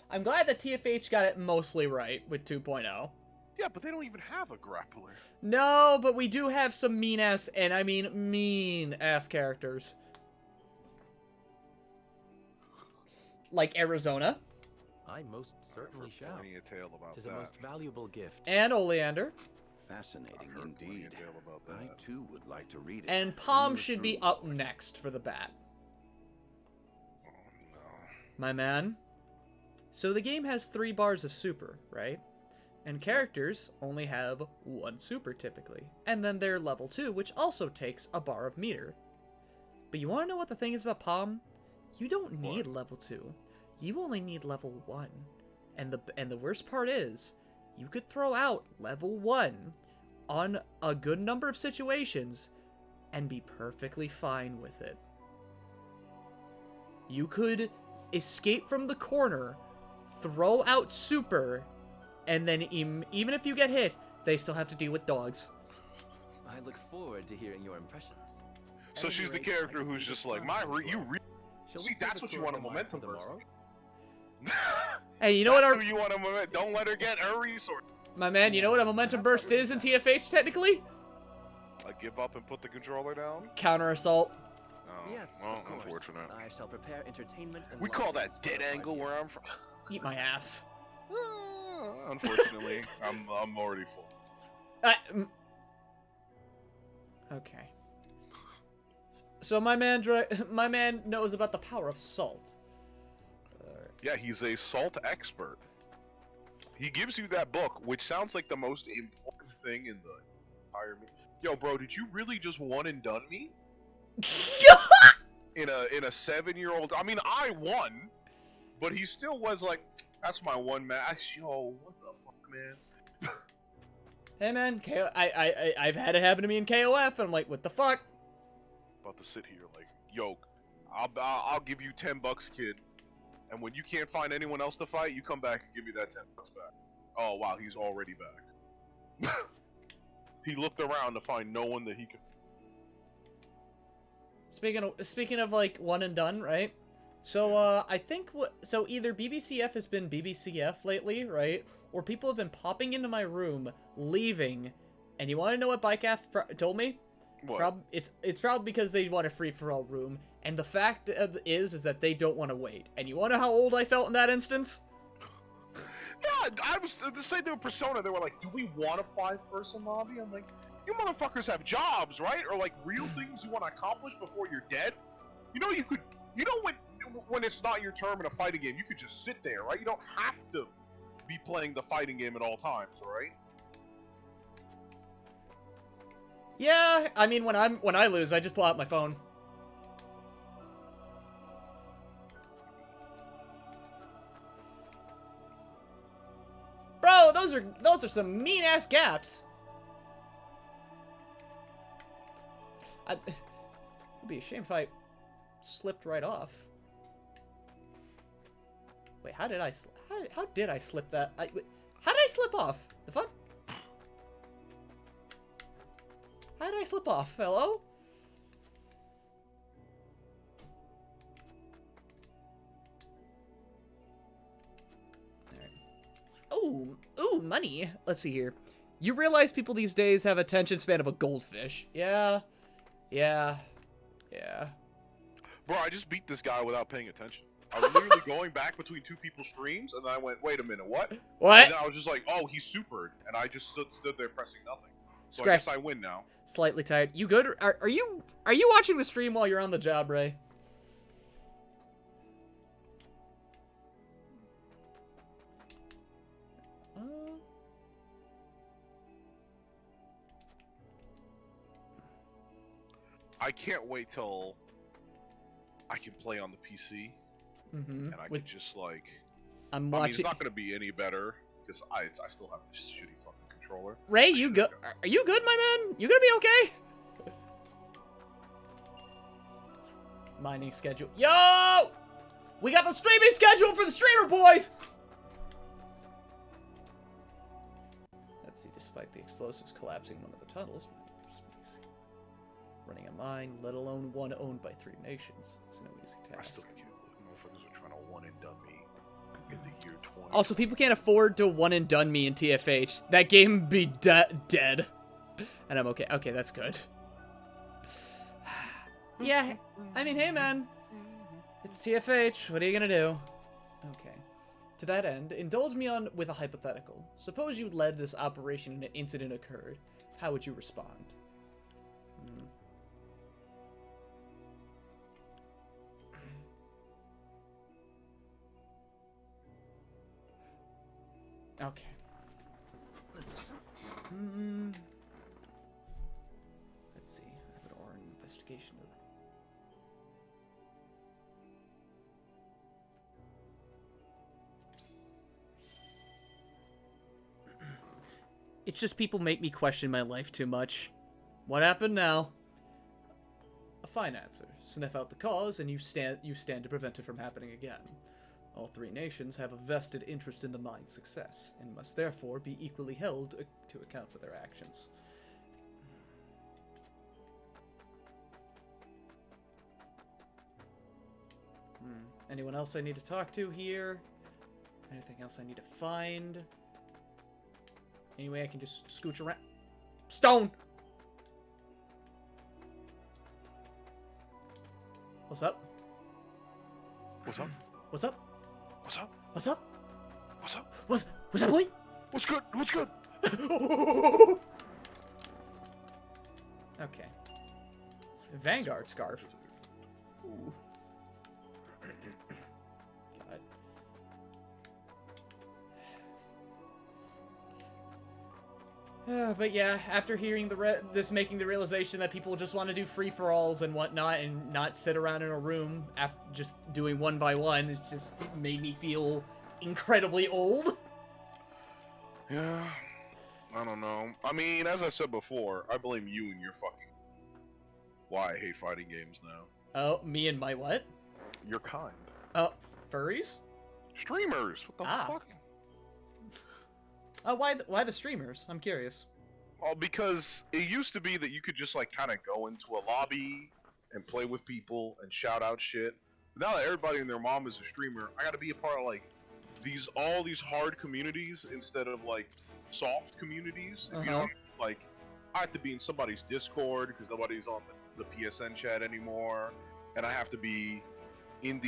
I'm glad that TFH got it mostly right with 2.0. Yeah, but they don't even have a grappler. No, but we do have some mean-ass, and I mean mean-ass characters. Like Arizona. I most certainly shall. A tale about 'Tis a most valuable gift. And Oleander. Fascinating indeed. I too would like to read it. And Palm should be up next for the bat. Oh no. My man. So the game has 3 bars of super, right? And characters only have 1 super typically. And then they're level 2, which also takes a bar of meter. But you want to know what the thing is about Palm? You don't need level 2. You only need level 1. And the worst part is, you could throw out level 1 on a good number of situations and be perfectly fine with it. You could escape from the corner, throw out super, and then even if you get hit, they still have to deal with dogs. I look forward to hearing your impressions. So she's the character who's just like, see, that's what you want a momentum burst. Hey, you know what? That's who you want a momentum. Don't let her get her resource. My man, you know what a momentum burst is in TFH technically? I give up and put the controller down. Counter assault. Oh, Yes, well, of course. unfortunate. I shall prepare entertainment and We call lodgings that for dead the angle party. where I'm from. Eat my ass. Unfortunately, I'm already full. Okay. So my man knows about the power of salt. Yeah, he's a salt expert. He gives you that book, which sounds like the most important thing in the entire. Yo, bro, did you really just one and done me? in a 7-year-old. I mean, I won, but he still was like, "That's my one match." Yo, what the fuck, man? Hey man, I've had it happen to me in KOF, and I'm like, what the fuck? About to sit here like, yo, I'll give you $10, kid. And when you can't find anyone else to fight, you come back and give me that $10 back. Oh wow, he's already back. He looked around to find no one that he could. Speaking of like one and done, right? So I think so either BBCF has been BBCF lately, right? Or people have been popping into my room, leaving. And you want to know what BikeAF told me? What? It's probably because they want a free-for-all room, and the fact is that they don't want to wait. And you want to know how old I felt in that instance? Yeah, I was the same thing with Persona. They were like, "Do we want a 5-person lobby?" I'm like, "You motherfuckers have jobs, right? Or like real things you want to accomplish before you're dead. You know, when it's not your turn in a fighting game, you could just sit there, right? You don't have to be playing the fighting game at all times, right?" Yeah, I mean when I lose, I just pull out my phone. Bro, those are some mean ass gaps. It'd be a shame if I slipped right off. Wait, how did I slip that? How did I slip off? The fuck? How did I slip off? Hello? Ooh, money. Let's see here. You realize people these days have attention span of a goldfish. Yeah. Bro, I just beat this guy without paying attention. I was literally going back between 2 people's streams, and then I went, "Wait a minute, what?" What? And then I was just like, "Oh, he's supered," and I just stood there pressing nothing. So I guess I win now. Slightly tired. You good? Are you watching the stream while you're on the job, Ray? I can't wait till I can play on the PC, and I can just like. I mean, it's not gonna be any better because I still have this shitty fucking controller. Ray, you go? Are you good, my man? You gonna be okay? Mining schedule. Yo! We got the streaming schedule for the streamer boys! Let's see, despite the explosives collapsing one of the tunnels, running a mine, let alone one owned by 3 nations. It's no easy task. I still can't believe motherfuckers are trying to one and done me in the year 20. Also, people can't afford to one and done me in TFH. That game would be dead. And I'm okay. Okay, that's good. Yeah, I mean, hey man. It's TFH, what are you gonna do? Okay. To that end, indulge me with a hypothetical. Suppose you led this operation and an incident occurred. How would you respond? Okay. Let's see. I have an oral investigation. It's just people make me question my life too much. What happened now? A fine answer. Sniff out the cause, and you stand to prevent it from happening again. All 3 nations have a vested interest in the mine's success, and must therefore be equally held to account for their actions. Anyone else I need to talk to here? Anything else I need to find? Anyway, I can just scooch around. Stone! What's up? What's up? What's up? What's up? What's up? What's up? What's up, boy? What's good? What's good? Okay. Vanguard scarf. Ooh. But yeah, after hearing this making the realization that people just want to do free-for-alls and whatnot and not sit around in a room after just doing one by one, it's just made me feel incredibly old. Yeah, I don't know. I mean, as I said before, I blame you and your fucking... Why I hate fighting games now. Oh, me and my what? Your kind. Oh, furries? Streamers! What the fuck? Why the streamers? I'm curious. Well, because it used to be that you could just, like, kind of go into a lobby and play with people and shout out shit. But now that everybody and their mom is a streamer, I gotta be a part of, like, all these hard communities instead of, like, soft communities. If you know, like, I have to be in somebody's Discord because nobody's on the PSN chat anymore. And I have to be in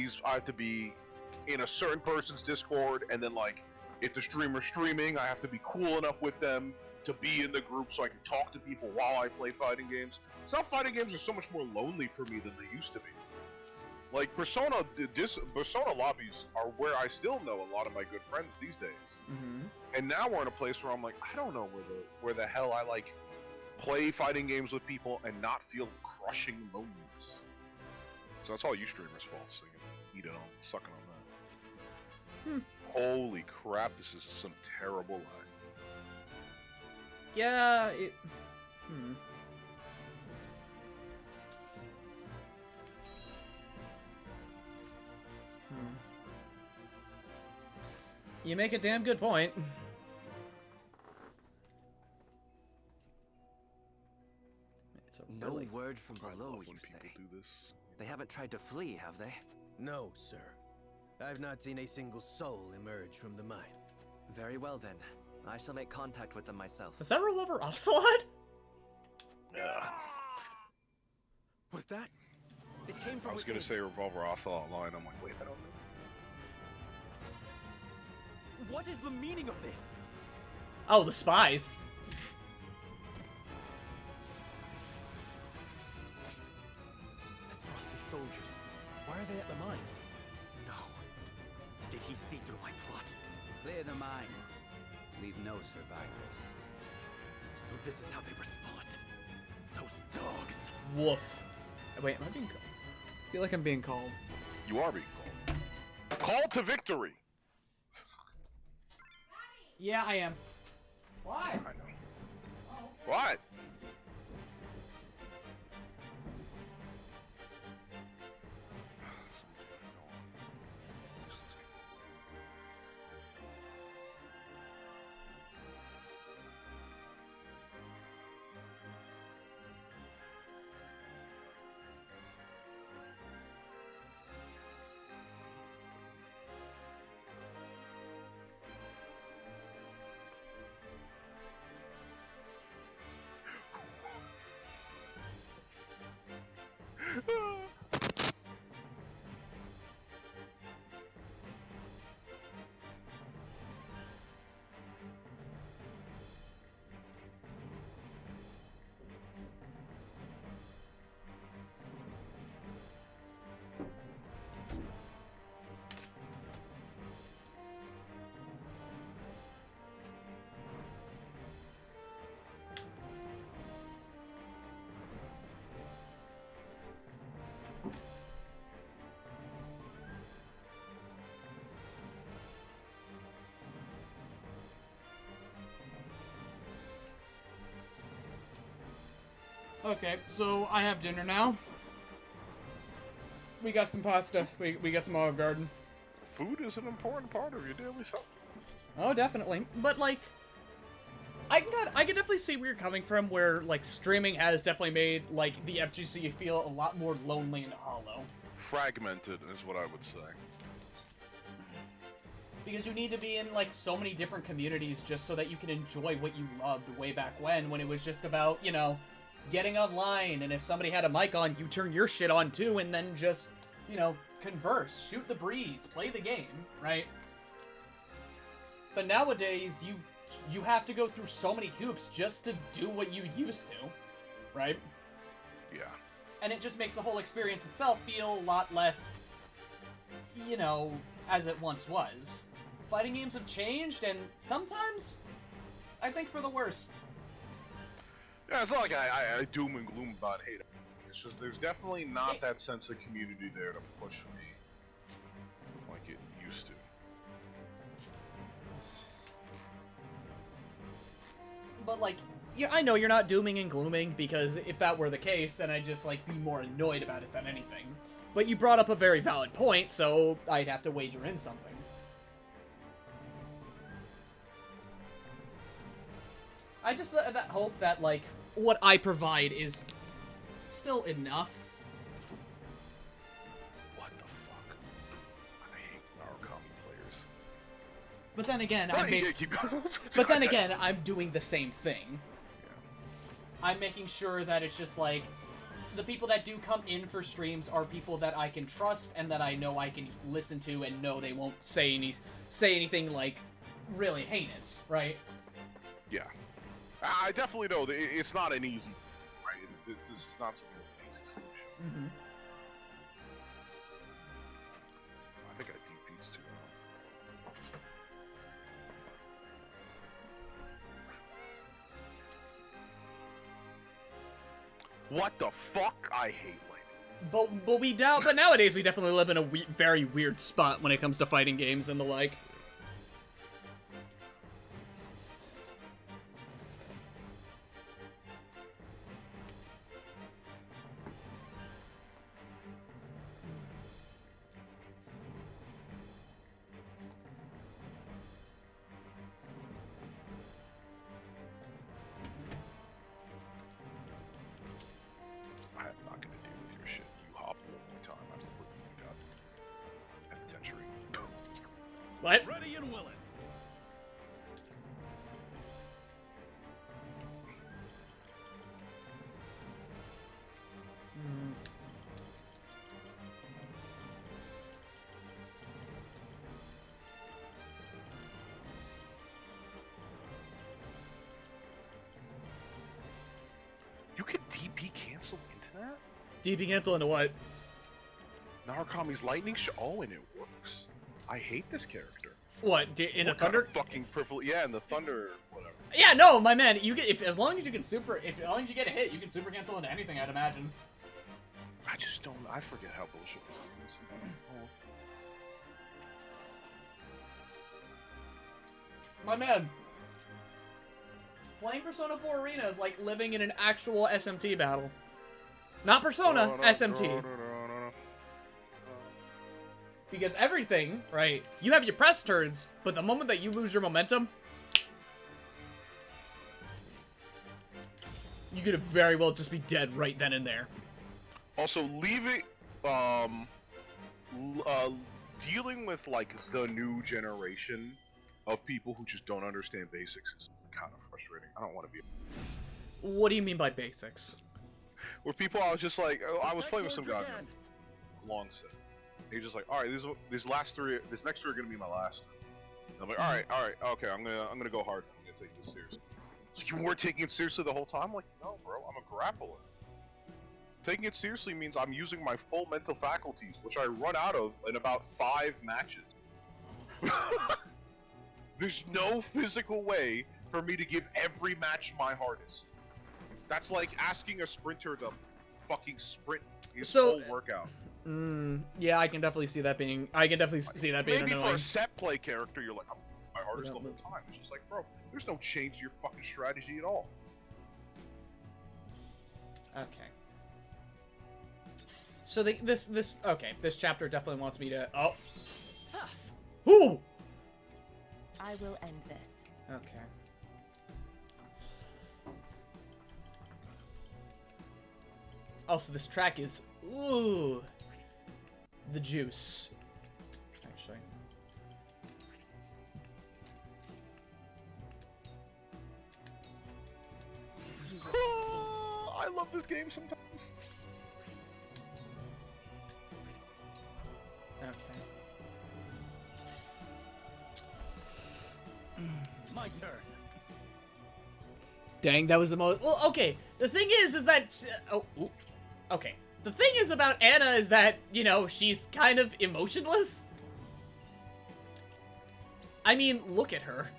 a certain person's Discord, and then, like, if the streamer's streaming, I have to be cool enough with them to be in the group so I can talk to people while I play fighting games. Some fighting games are so much more lonely for me than they used to be. Like, Persona lobbies are where I still know a lot of my good friends these days. And now we're in a place where I'm like, I don't know where the hell I, like, play fighting games with people and not feel crushing loneliness. So that's all you streamers' fault, so you eat it all, sucking on that. Holy crap, this is some terrible line. Yeah, You make a damn good point. No word from below, you say? They haven't tried to flee, have they? No, sir. I've not seen a single soul emerge from the mine. Very well, then. I shall make contact with them myself. Does that roll over Ocelot? Yeah. Was that? It came from I was gonna say Revolver Ocelot line. I'm like, wait, I don't know. What is the meaning of this? Oh, the spies. As Frosty soldiers, why are they at the mines? No. Did he see through my plot? Clear the mine. Leave no survivors. So this is how they respond. Those dogs. Woof. Wait, am I being called? I feel like I'm being called. You are being called. Call to victory! Yeah, I am. Why? I know. What? Okay, so I have dinner now. We got some pasta. We got some Olive Garden. Food is an important part of your daily sustenance. Oh, definitely. But, like, I can definitely see where you're coming from, where, like, streaming has definitely made, like, the FGC feel a lot more lonely and hollow. Fragmented is what I would say. Because you need to be in, like, so many different communities just so that you can enjoy what you loved way back when it was just about, you know, getting online, and if somebody had a mic on, you turn your shit on too, and then just, you know, converse, shoot the breeze, play the game, right? But nowadays, you have to go through so many hoops just to do what you used to, right? Yeah. And it just makes the whole experience itself feel a lot less, you know, as it once was. Fighting games have changed, and sometimes, I think for the worst. Yeah, it's not like I doom and gloom about hate. It's just there's definitely not that sense of community there to push me like it used to. But, like, yeah, I know you're not dooming and glooming, because if that were the case, then I'd just, like, be more annoyed about it than anything. But you brought up a very valid point, so I'd have to wager in something. I just that hope that, like, what I provide is still enough. What the fuck? I hate Narukami players. But then again, I'm doing the same thing. Yeah. I'm making sure that it's just like the people that do come in for streams are people that I can trust and that I know I can listen to and know they won't say anything like really heinous, right? Yeah. I definitely know that it's not an easy thing, right? It's not something with an easy solution. Mm-hmm. I think I DP'd too long. What the fuck? I hate lightning. But nowadays we definitely live in a very weird spot when it comes to fighting games and the like. What? Ready and willing. You can DP cancel into that? DP cancel into what? Narukami's lightning oh, and it works. I hate this character. What, in a thunder? Fucking privilege. Yeah, in the thunder, whatever. Yeah, no, my man. You get as long as you get a hit, you can super cancel into anything. I'd imagine. I I just don't. I forget how bullshit this game is. Oh. My man. Playing Persona 4 Arena is like living in an actual SMT battle. Not Persona, SMT. Because everything, right, you have your press turns, but the moment that you lose your momentum, you could very well just be dead right then and there. Also, leaving, dealing with, like, the new generation of people who just don't understand basics is kind of frustrating. I don't want to be... What do you mean by basics? Where people, I was just like, I was playing with some guy, long set. He's just like, all right, these next three are gonna be my last. And I'm like, all right, okay, I'm gonna go hard. I'm gonna take this seriously. So you weren't taking it seriously the whole time? I'm like, no, bro, I'm a grappler. Taking it seriously means I'm using my full mental faculties, which I run out of in about 5 matches. There's no physical way for me to give every match my hardest. That's like asking a sprinter to fucking sprint his whole workout. Yeah, I can definitely see that being. Maybe Maybe annoying. for a set play character, you're like, I'm my hardest the whole time. It's just like, bro, there's no change to your fucking strategy at all. Okay. So this chapter definitely wants me to. Oh. Ooh. I will end this. Okay. Also, this track is ooh. The juice. Actually. I love this game sometimes. Okay. My turn. Dang, that was the most. Well, okay. The thing is that. Okay. The thing is about Anna is that, you know, she's kind of emotionless. I mean, look at her.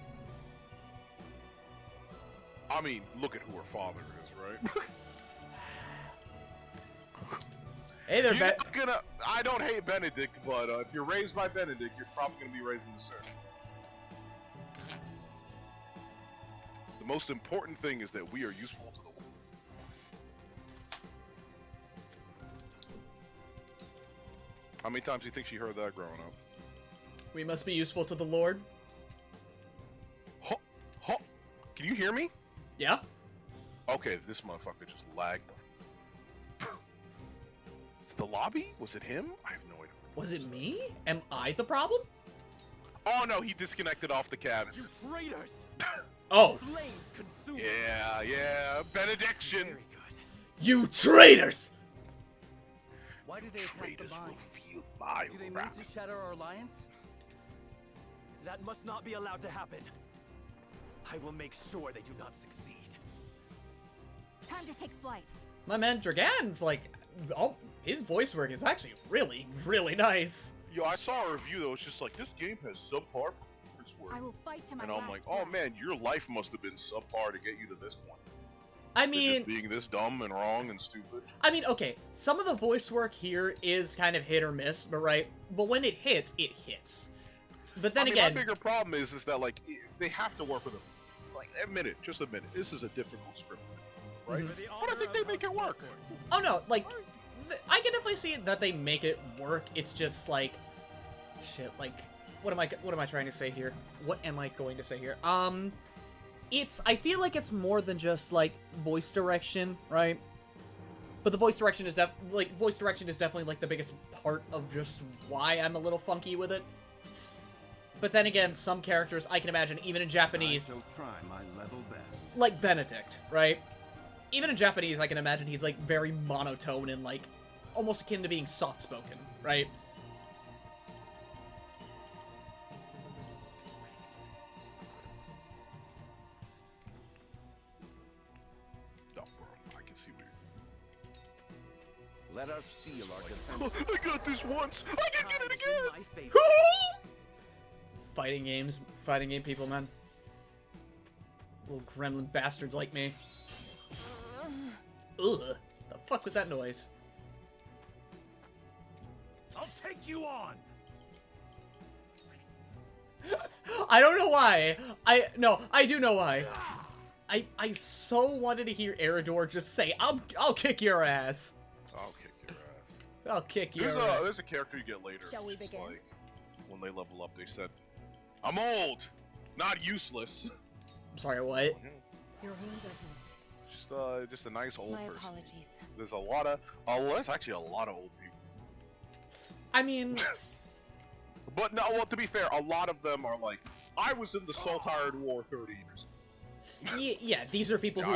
I mean, look at who her father is, right? Hey there, I don't hate Benedict, but if you're raised by Benedict, you're probably gonna be raised in the circle. The most important thing is that we are useful to the world. How many times do you think she heard that growing up? We must be useful to the Lord. Can you hear me? Yeah. Okay, this motherfucker just lagged. The lobby? Was it him? I have no idea. Was it me? Am I the problem? Oh no, he disconnected off the cabin. You traitors! Oh. Flames consume. Yeah, benediction. Very good. You traitors! Why do they attack the mine? Do they mean to shatter our alliance? That must not be allowed to happen. I will make sure they do not succeed. Time to take flight. My man Dragan's like, oh, his voice work is actually really, really nice. Yo, I saw a review that was just like, this game has subpar performance work. I will fight to my And I'm like, oh man, your life must have been subpar to get you to this point. I mean, just being this dumb and wrong and stupid. I mean, okay, some of the voice work here is kind of hit or miss, but when it hits, it hits. But then again, my bigger problem is that like they have to work with it. Like, admit it, just admit it. This is a difficult script, right? But I think they make it work. Oh no, like I can definitely see that they make it work. It's just like, shit. Like, what am I trying to say here? What am I going to say here? I feel like it's more than just like voice direction, right? But the voice direction is definitely like the biggest part of just why I'm a little funky with it. But then again, some characters I can imagine, even in Japanese, I shall try my level best. like Benedict, right? Even in Japanese, I can imagine he's like very monotone and like almost akin to being soft-spoken, right? No, bro, I can see where. Let us steal our defense. I got this once. I can get it again. Fighting game people, man. Little gremlin bastards like me. Ugh. The fuck was that noise? you on. I don't know why. I do know why. I so wanted to hear Eridor just say, I'll kick your ass. I'll kick your ass. I'll kick your ass. There's a character you get later. Shall we begin? Like, when they level up, they said, I'm old, not useless. I'm sorry, what? Your wounds are healed. Just a nice old My person. apologies. There's actually a lot of old people. I mean... But no, well, to be fair, a lot of them are like, I was in the Saltired War 30 years. Yeah, these are people who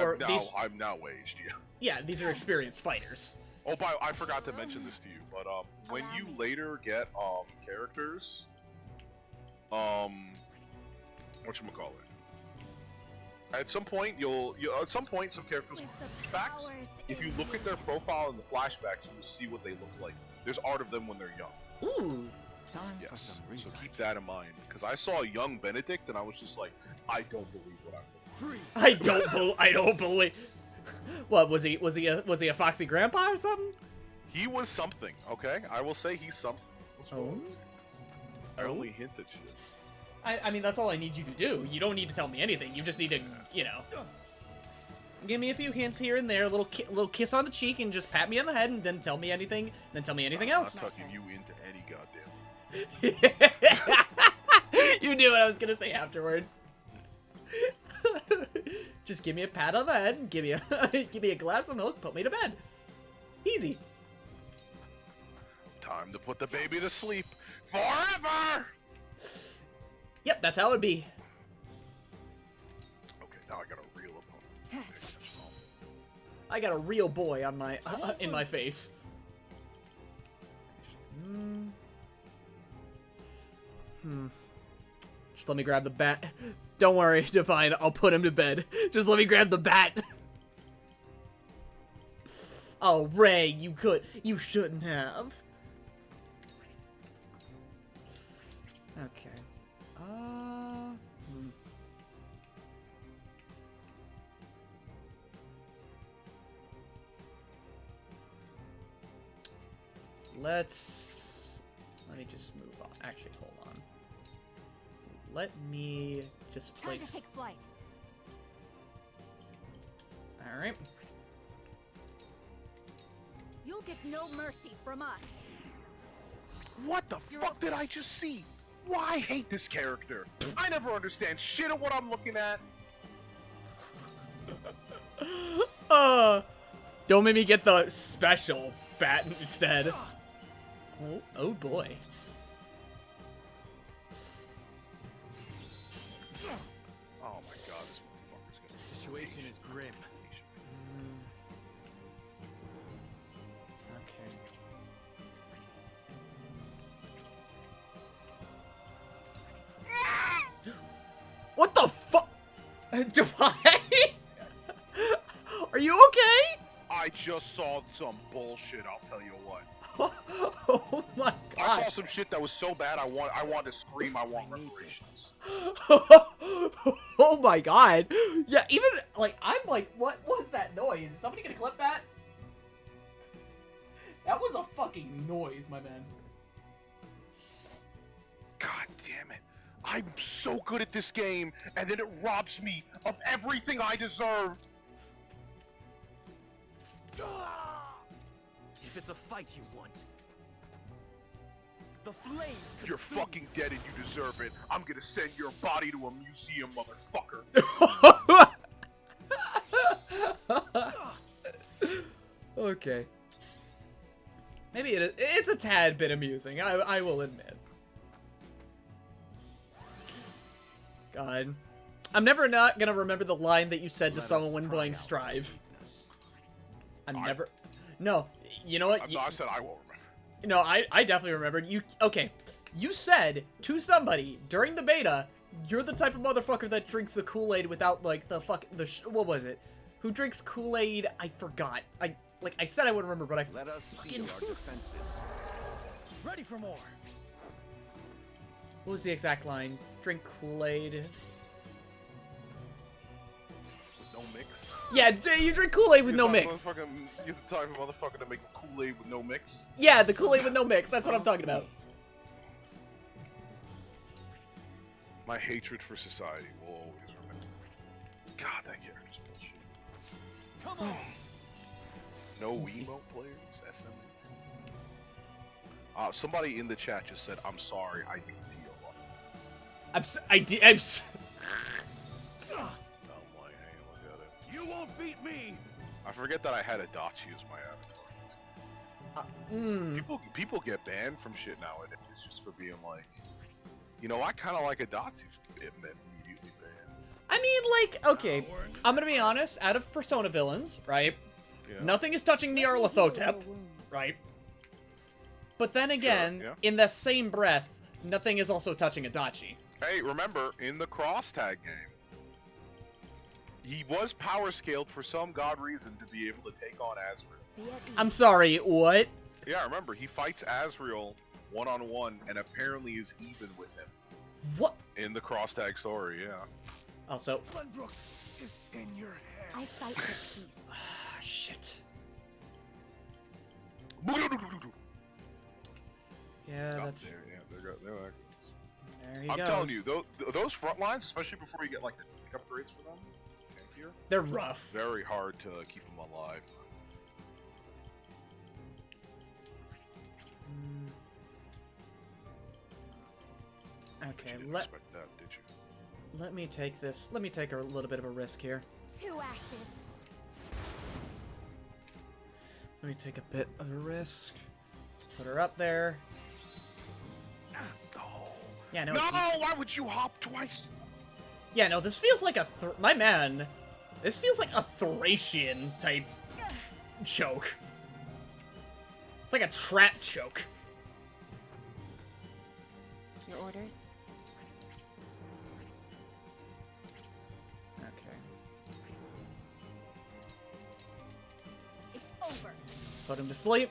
I'm now aged, yeah. Yeah, these are experienced fighters. Oh, I forgot to mention this to you, but when you later get characters, whatchamacallit? At some point, some characters will be facts. If you look at their profile in the flashbacks, you'll see what they look like. There's art of them when they're young. Ooh. Yes. So keep that in mind, because I saw a young Benedict and I was just like, I don't believe what I'm looking for. I don't believe. What was he? Was he a foxy grandpa or something? He was something. Okay, I will say he's something. I only hint at shit. I mean, that's all I need you to do. You don't need to tell me anything. You just need to, you know, give me a few hints here and there, a little kiss on the cheek, and just pat me on the head, and then tell me anything. Then tell me anything else. I'm not tucking you into any goddamn. You knew what I was gonna say afterwards. Just give me a pat on the head, and give me a glass of milk, put me to bed. Easy. Time to put the baby to sleep forever. Yep, that's how it would be. Okay, now I got a real opponent. I got a real boy on my in my face. Just let me grab the bat. Don't worry, Divine. I'll put him to bed. Just let me grab the bat. Oh, Ray, you shouldn't have. Okay. Let me just move on. Actually, hold on. Let me just place. Time to take flight. All right. You'll get no mercy from us. What the fuck did I just see? Why I hate this character? I never understand shit of what I'm looking at. Don't make me get the special bat instead. Oh boy. Oh my god, this motherfucker's gonna. The situation is grim. Okay. What the fuck? Do I? Are you okay? I just saw some bullshit, I'll tell you what. Oh my god. I saw some shit that was so bad I want to scream, I want reparations. Oh my god. Yeah, even like I'm like, what was that noise? Is somebody gonna clip that? That was a fucking noise, my man. God damn it. I'm so good at this game, and then it robs me of everything I deserved. If it's a fight you want, the flames. You're fucking dead and you deserve it. I'm gonna send your body to a museum, motherfucker. Okay. Maybe it's a tad bit amusing, I will admit. God. I'm never not gonna remember the line that you said to someone when playing Strive. No, you know what? I said I won't remember. No, I definitely remembered. Okay, you said to somebody during the beta, you're the type of motherfucker that drinks the Kool-Aid without, like, what was it? Who drinks Kool-Aid? I forgot. I said I would remember, but I Let us fucking... our defenses. Ready for more. What was the exact line? Drink Kool-Aid. With no mix? Yeah, you drink Kool-Aid with no mix. You're the type of motherfucker to make Kool-Aid with no mix? Yeah, the Kool-Aid with no mix. That's what I'm talking about. My hatred for society will always remain. God, that character's bullshit. Come on. No emote players, SMA. Somebody in the chat just said, "I'm sorry, I need to heal." I'm like, hey, look at it. You won't beat me. I forget that I had Adachi as my avatar. People get banned from shit nowadays just for being like, you know, I kind of like Adachi. Immediately banned. I mean, like, okay, I'm gonna be honest. Out of Persona villains, right? Yeah. Nothing is touching the Arlathotep, right? But then again, yeah. in the same breath, nothing is also touching Adachi. Hey, remember, in the cross tag game, he was power scaled for some god reason to be able to take on Azrael. I'm sorry, what? Yeah, remember, he fights Azrael one-on-one and apparently is even with him. What? In the cross tag story, yeah. Also, Glenbrook is in your head. I fight for peace. Shit. Yeah, Got that's... there, yeah, they're There he I'm goes. telling you, those front lines, especially before you get like the upgrades for them, here, they're rough. Very hard to keep them alive. Okay, You didn't expect that, did you? let me take this. Let me take a little bit of a risk here. 2 ashes. Let me take a bit of a risk. Put her up there. Yeah, no. No, why would you hop twice? Yeah, no. This feels like my man. This feels like a Thracian type choke. It's like a trap choke. Your orders? Okay. It's over. Put him to sleep.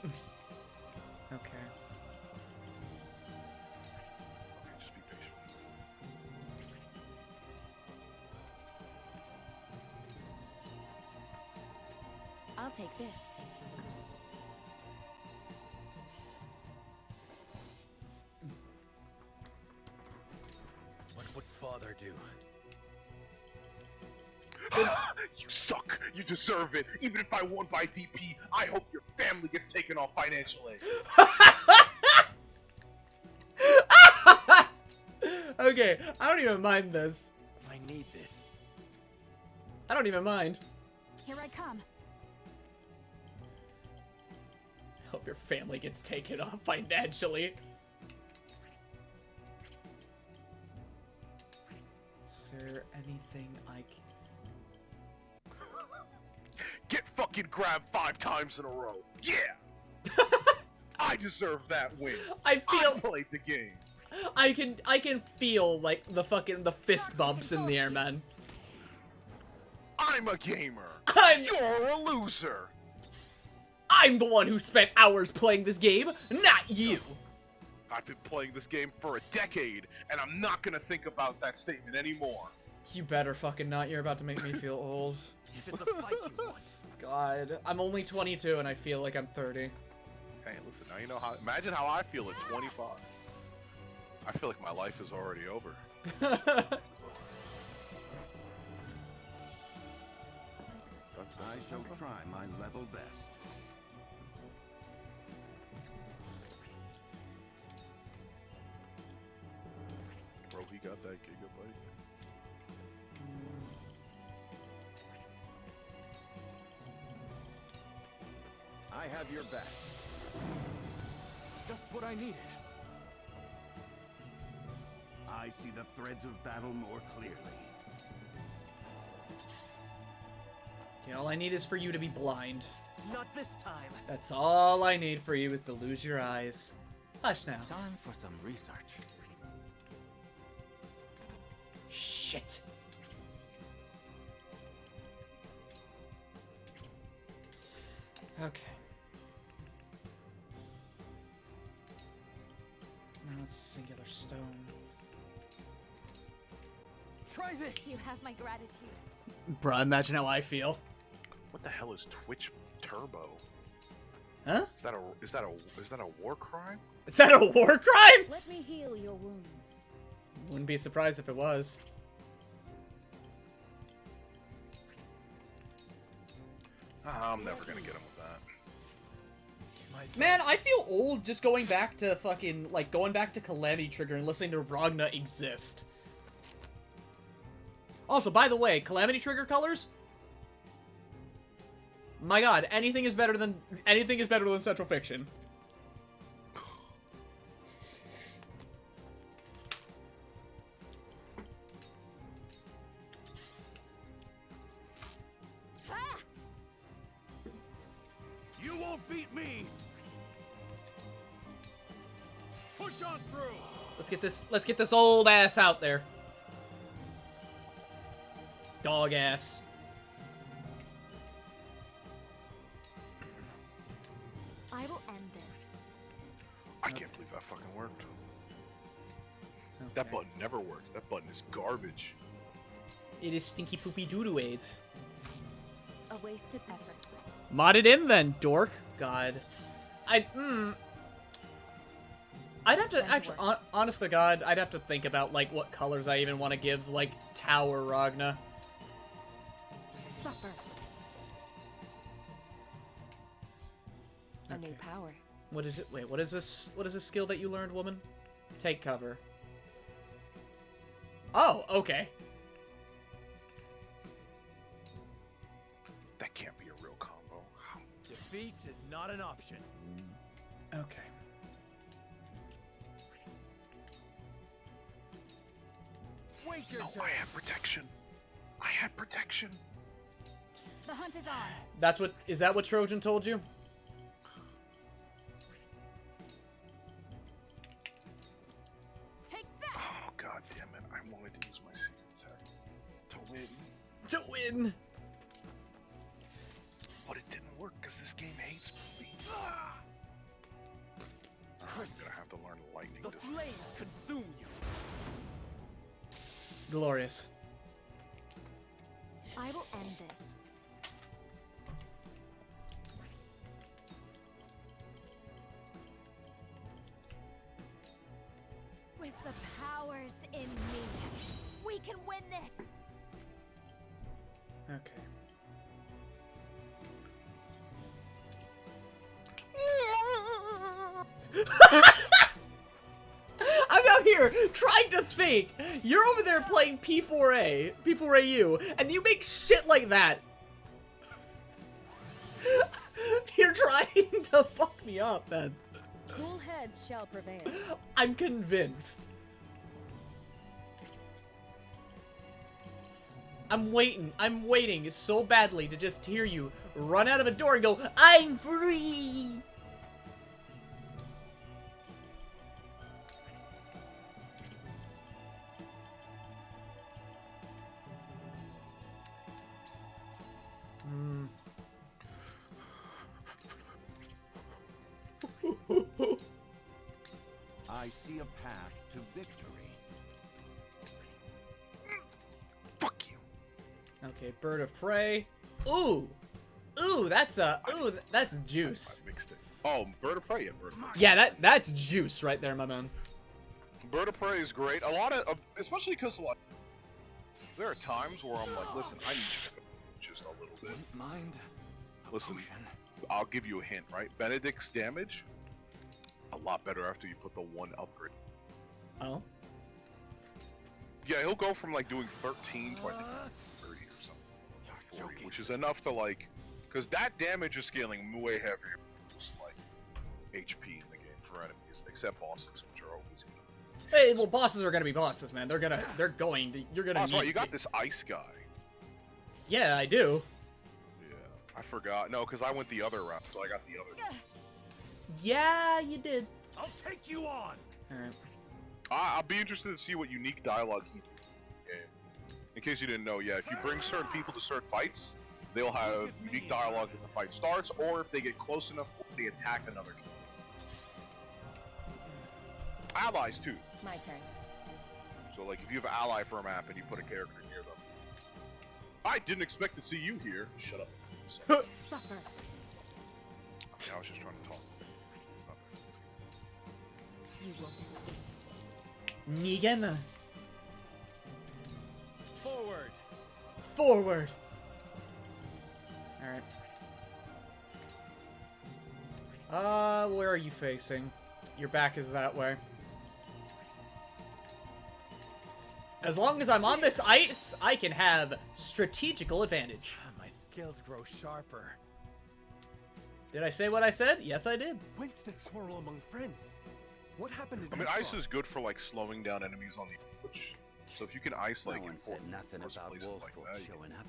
Okay. Just be patient. I'll take this. What would father do? You suck. You deserve it. Even if I won by DP, I hope your family gets taken off financial aid. Okay, I don't even mind this. I need this. I don't even mind. Here I come. Hope your family gets taken off financially. Is there anything I can... Get fucking grabbed 5 times in a row. Yeah! I deserve that win. I played the game. I can feel like the fist bumps in the air, man. I'm a gamer. You're a loser. I'm the one who spent hours playing this game, not you. I've been playing this game for a decade, and I'm not gonna think about that statement anymore. You better fucking not. You're about to make me feel old. If it's a fight you want. God, I'm only 22 and I feel like I'm 30. Hey, listen, now you know how. Imagine how I feel at 25. I feel like my life is already over. I shall try my level best. Bro, he got that gigabyte. I have your back. Just what I needed. I see the threads of battle more clearly. Okay, all I need is for you to be blind. Not this time. That's all I need for you is to lose your eyes. Hush now. Time for some research. Shit. Okay. Now it's a singular stone. Try this. You have my gratitude. Bruh, imagine how I feel. What the hell is Twitch Turbo? Huh? Is that a war crime? Is that a war crime? Let me heal your wounds. Wouldn't be surprised if it was. I'm never gonna get him with that. Man, I feel old just going back to fucking, like, going back to Calamity Trigger and listening to Ragna exist. Also, by the way, Calamity Trigger colors? My god, anything is better than Central Fiction. You won't beat me. Push on through. Let's get this old ass out there. Dog ass. I will end this. I can't believe that fucking worked. That button never works. That button is garbage. It is stinky poopy doo-doo aids. A wasted effort. Mod it in then, dork. God. I'd have to actually, honest to God, I'd have to think about, like, what colors I even want to give, like, Tower Ragna. Supper. A new power. What is it? Wait, what is this? What is this skill that you learned, woman? Take cover. Oh, okay. That can't be a real combo. Defeat is not an option. Okay. Wait your turn. I have protection. I have protection. The hunt is on. That's what. Is that what Trojan told you? Take that. Oh god damn it! I wanted to use my secret attack to win. To win. But it didn't work because this game hates me. I'm gonna have to learn lightning. The flames consume you. Glorious. I will end this. With the powers in me, we can win this. Okay. I'm out here trying to think. You're over there playing P4A, P4AU, and you make shit like that. You're trying to fuck me up, man. Cool heads shall prevail. I'm convinced. I'm waiting so badly to just hear you run out of a door and go, I'm free! I see a path to victory. Fuck you. Okay, bird of prey. Ooh, that's juice. I mixed it. Oh, bird of prey, yeah, bird of prey. Yeah, that's juice right there, my man. Bird of prey is great. A lot of, especially because like, there are times where I'm like, listen, I need you to go just a little bit. Mind. Listen, I'll give you a hint, right? Benedict's damage, a lot better after you put the one upgrade. Oh? Yeah, he'll go from like doing 13 to I think 30 or something. 40, which is enough to like, because that damage is scaling way heavier than like HP in the game for enemies, except bosses, which are always good. Hey, well, bosses are gonna be bosses, man. You're gonna Oh, that's right, you got this ice guy. Yeah, I do. Yeah, I forgot. No, because I went the other route, so I got the other. Yeah, you did. I'll take you on. Alright. I'll be interested to see what unique dialogue he game. In case you didn't know, yeah, if you bring certain people to certain fights, they'll have unique dialogue if the fight starts, or if they get close enough, they attack another team. Allies too. My turn. So like, if you have an ally for a map and you put a character near them, I didn't expect to see you here. Shut up. Supper. Yeah, I was just trying to talk. You won't escape. Negan. Forward. Forward. Alright. Where are you facing? Your back is that way. As long as I'm on this ice, I can have strategical advantage. My skills grow sharper. Did I say what I said? Yes, I did. Whence this quarrel among friends? What happened to I mean, ice is good for like slowing down enemies on the approach. So if you can ice like no one said important nothing about places like Wolford that, showing up.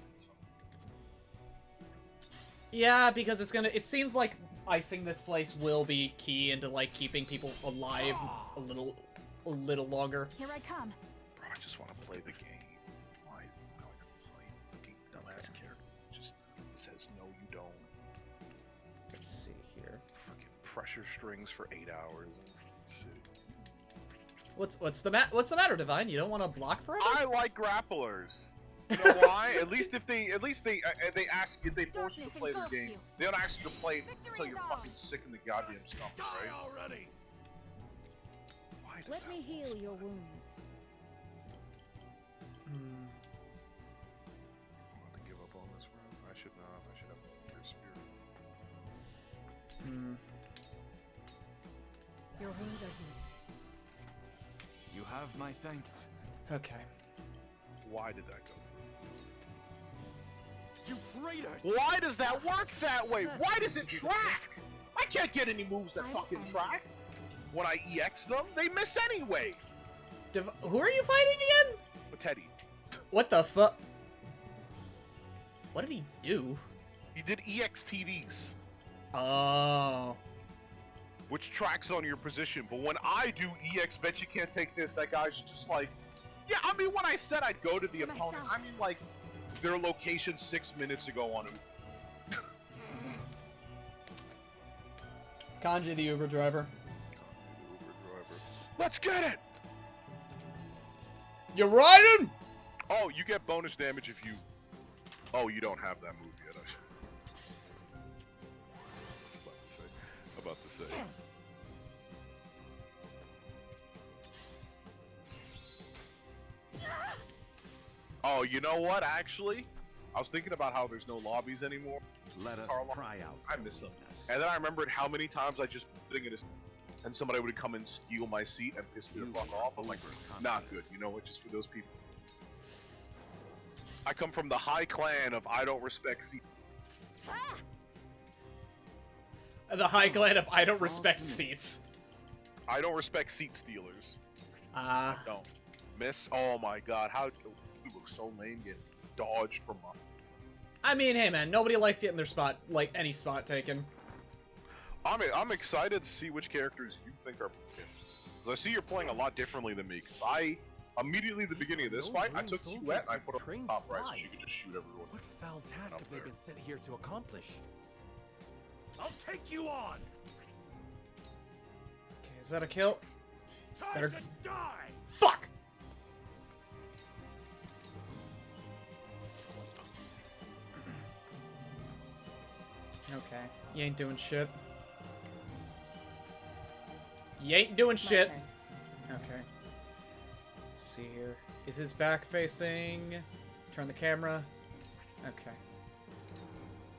Yeah, because it's gonna. It seems like icing this place will be key into like keeping people alive a little longer. Here I come. Bro, I just want to play the game. Why am I going to play fucking dumbass character? Just says no, you don't. Let's see here. Fucking pressure strings for 8 hours. Let's see. What's the matter, Divine? You don't want to block forever? I like grapplers. You know why? At least they ask you, they force you to play the game. They don't ask you to play until you're fucking sick in the goddamn stomach, right? Already. Let me heal your wounds. I'm about to give up on this round. I should not. I should have your spirit. Your wounds are healed. You have my thanks. Okay. Why did that go You traitors! Why does that work that way? Why does it track? I can't get any moves that fucking track. When I EX them, they miss anyway. Who are you fighting again? Teddy. What the fuck? What did he do? He did EX TVs. Oh. Which tracks on your position, but when I do EX, bet you can't take this, that guy's just like, yeah, I mean, when I said I'd go to the opponent, I mean, like, their location 6 minutes ago on him. Kanji the Uber driver. Let's get it! You riding? Oh, you get bonus damage if you... Oh, you don't have that move yet. I was about to say. Oh, you know what, actually? I was thinking about how there's no lobbies anymore. Let us cry out. I miss them. And then I remembered how many times I just sitting in a and somebody would come and steal my seat and piss me the fuck off. I'm like, not good. You know what? Just for those people. I come from the high clan of I don't respect seats. The high clan of I don't respect seats. I don't respect seat stealers. Don't. Miss? Oh my god. How... You look so lame getting dodged from my... I mean, hey man, nobody likes getting their spot, like, any spot taken. I'm excited to see which characters you think are broken. Because I see you're playing a lot differently than me, because I, immediately at the beginning of this fight, I took Huette and I put her on top right so she could just shoot everyone. What foul task have they been sent here to accomplish? I'll take you on! Okay, is that a kill? Time to die! Fuck! Okay, you ain't doing shit. You ain't doing shit. Okay. Let's see here. Is his back facing? Turn the camera. Okay.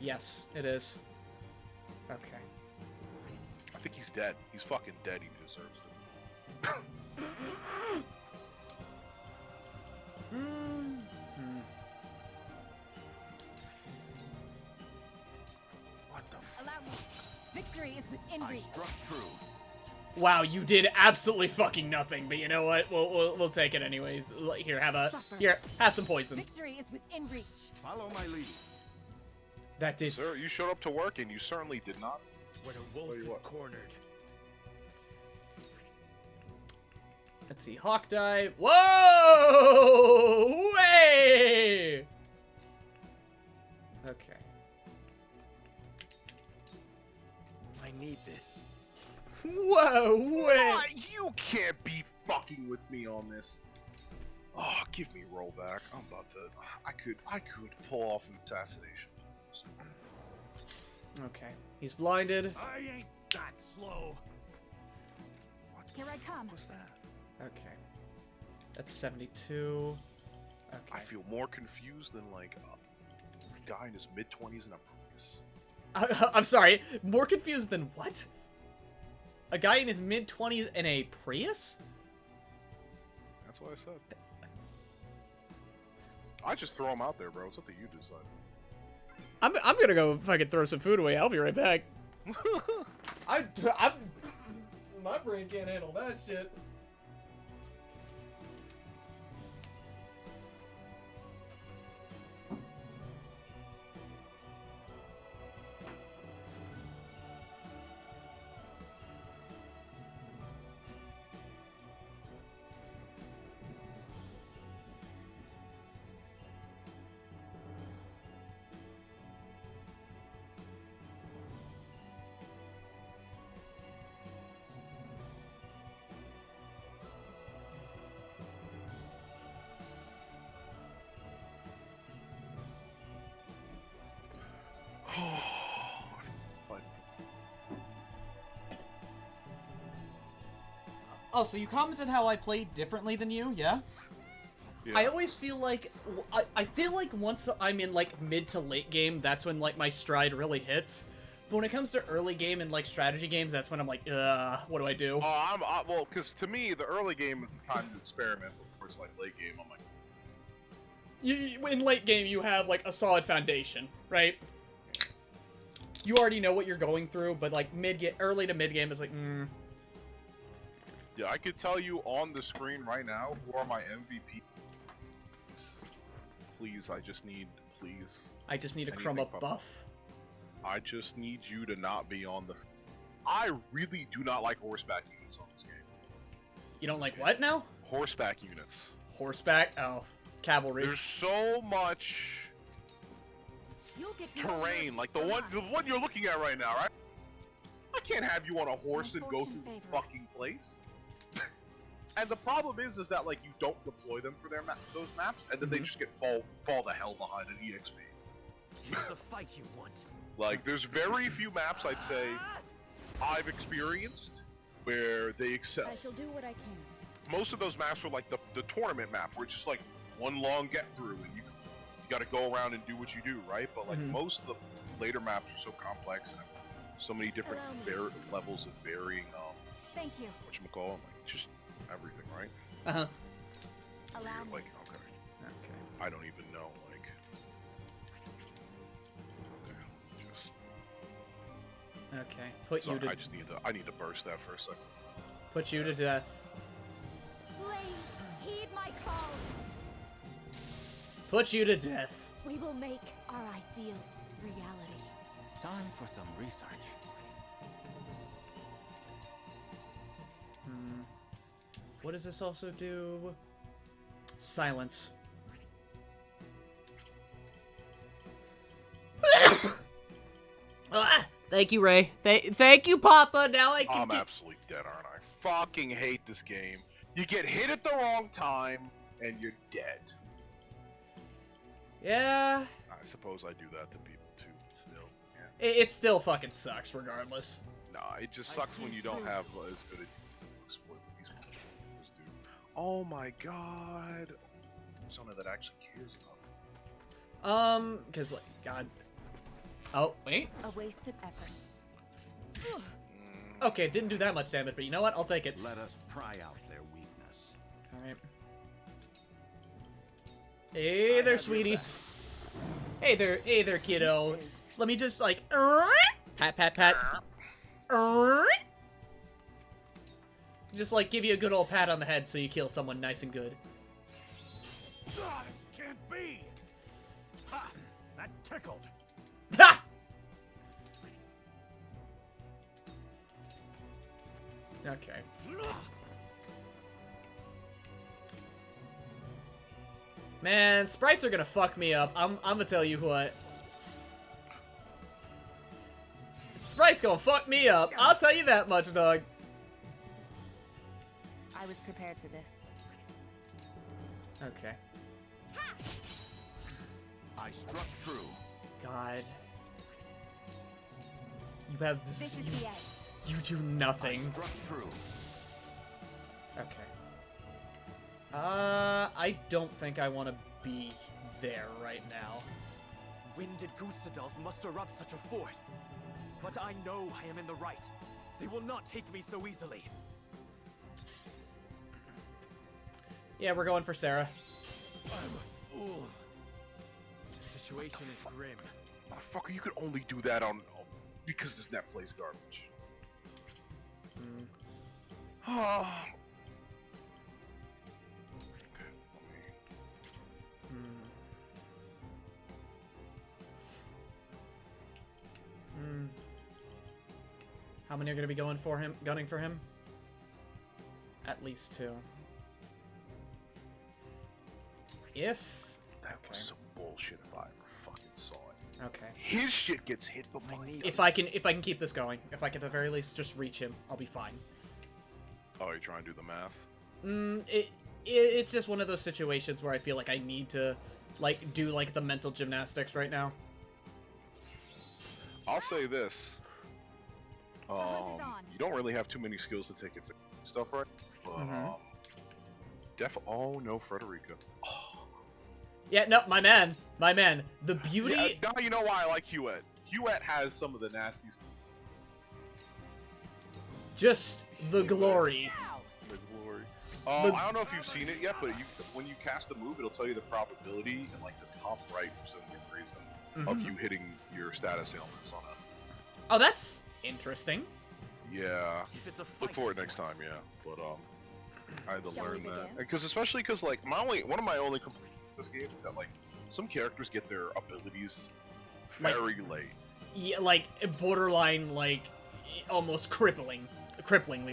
Yes, it is. Okay. I think he's dead. He's fucking dead. He deserves it. What the f— Allow me. Victory is within reach. Struck true. Wow, you did absolutely fucking nothing, but you know what? We'll take it anyways. Here, have some poison. Victory is within reach. Follow my lead. That did. Sir, you showed up to work and you certainly did not. When a wolf is cornered. Let's see, Hawk dive. Whoa! Way! Okay. I need this. Whoa! Way! What? You can't be fucking with me on this. Oh, give me rollback. I'm about to. I could pull off an assassination. Okay, he's blinded. I ain't that slow. Here I come. What's that? Okay. That's 72. Okay. I feel more confused than like a guy in his mid-20s in a Prius. I'm sorry, more confused than what? A guy in his mid-20s in a Prius? That's what I said. I just throw them out there, bro. It's up to you to decide. I'm gonna go fucking throw some food away. I'll be right back. I'm my brain can't handle that shit. Oh, so you commented how I played differently than you, yeah? Yeah. I always feel like, I feel like once I'm in, like, mid to late game, that's when, like, my stride really hits. But when it comes to early game and, like, strategy games, that's when I'm like, what do I do? Oh, well, because to me, the early game is the time to experiment, but of course, like, late game, I'm like... In late game, you have, like, a solid foundation, right? You already know what you're going through, but, like, early to mid game is like, Yeah, I could tell you on the screen right now who are my MVP. Please, I just need a crumb up buff. I just need you to not be on the... I really do not like horseback units on this game. You don't like what now? Horseback units. Horseback? Oh, cavalry. There's so much terrain, like the one you're looking at right now, right? I can't have you on a horse and go through the fucking place. And the problem is that like you don't deploy them for those maps, and then they just get fall the hell behind an EXP. It's a fight you want. Like there's very few maps I'd say I've experienced where they excel. I shall do what I can. Most of those maps are like the tournament map, where it's just like one long get through, and you got to go around and do what you do, right? But like most of the later maps are so complex and have so many different levels of varying Thank you. whatchamacallit, like just everything, right? Uh-huh. Allow me. Like, okay. I don't even know, like... Okay, put you to... I need to burst that for a second. Put you to death. Please, heed my call. Put you to death. We will make our ideals reality. Time for some research. What does this also do? Silence. Thank you, Ray. Thank you, Papa. Now I can I'm absolutely dead, aren't I? Fucking hate this game. You get hit at the wrong time, and you're dead. Yeah. I suppose I do that to people, too, but still. Yeah. It still fucking sucks, regardless. Nah, it just sucks when you don't have as good a exploit these dude. Oh my god. Someone that actually cares about it. Because, like, God. Oh, wait. A wasted effort. Okay, it didn't do that much damage, but you know what? I'll take it. Let us pry out their weakness. Alright. Hey there, sweetie. Hey there, kiddo. Let me just, like, pat, pat, pat. Just, like, give you a good old pat on the head so you kill someone nice and good. This can't be! Ha! That tickled! Ha! Okay. Man, sprites are gonna fuck me up. I'm gonna tell you what. Sprite's gonna fuck me up. I'll tell you that much, dog. I was prepared for this. Okay. I struck true. God. You have This is the end. you do nothing. I struck true. Okay. I don't think I want to be there right now. When did Gustadolf muster up such a force? But I know I am in the right. They will not take me so easily. Yeah, we're going for Sarah. I'm a fool. The situation is grim. Motherfucker, you could only do that on because this net plays garbage. How many are going to be gunning for him? At least 2. If... That was some bullshit if I ever fucking saw it. Okay. His shit gets hit, but mine if I can keep this going, if I can at the very least just reach him, I'll be fine. Oh, you're trying to do the math? It's just one of those situations where I feel like I need to, like, do, like, the mental gymnastics right now. I'll say this. You don't really have too many skills to take it for stuff, right? But, oh, no, Frederica. Yeah, no, my man. The beauty... Yeah, now you know why I like Huette. Huette has some of the nastiest... Just the glory. The glory. I don't know if you've seen it yet, but when you cast a move, it'll tell you the probability in, like, the top right for some weird reason of you hitting your status ailments on it. Oh, that's interesting. Yeah. Look for it next time, yeah. But, I had to learn that. Because especially because, like, one of my only complaints with this game is that, like, some characters get their abilities very late. Yeah, like, borderline, like, almost cripplingly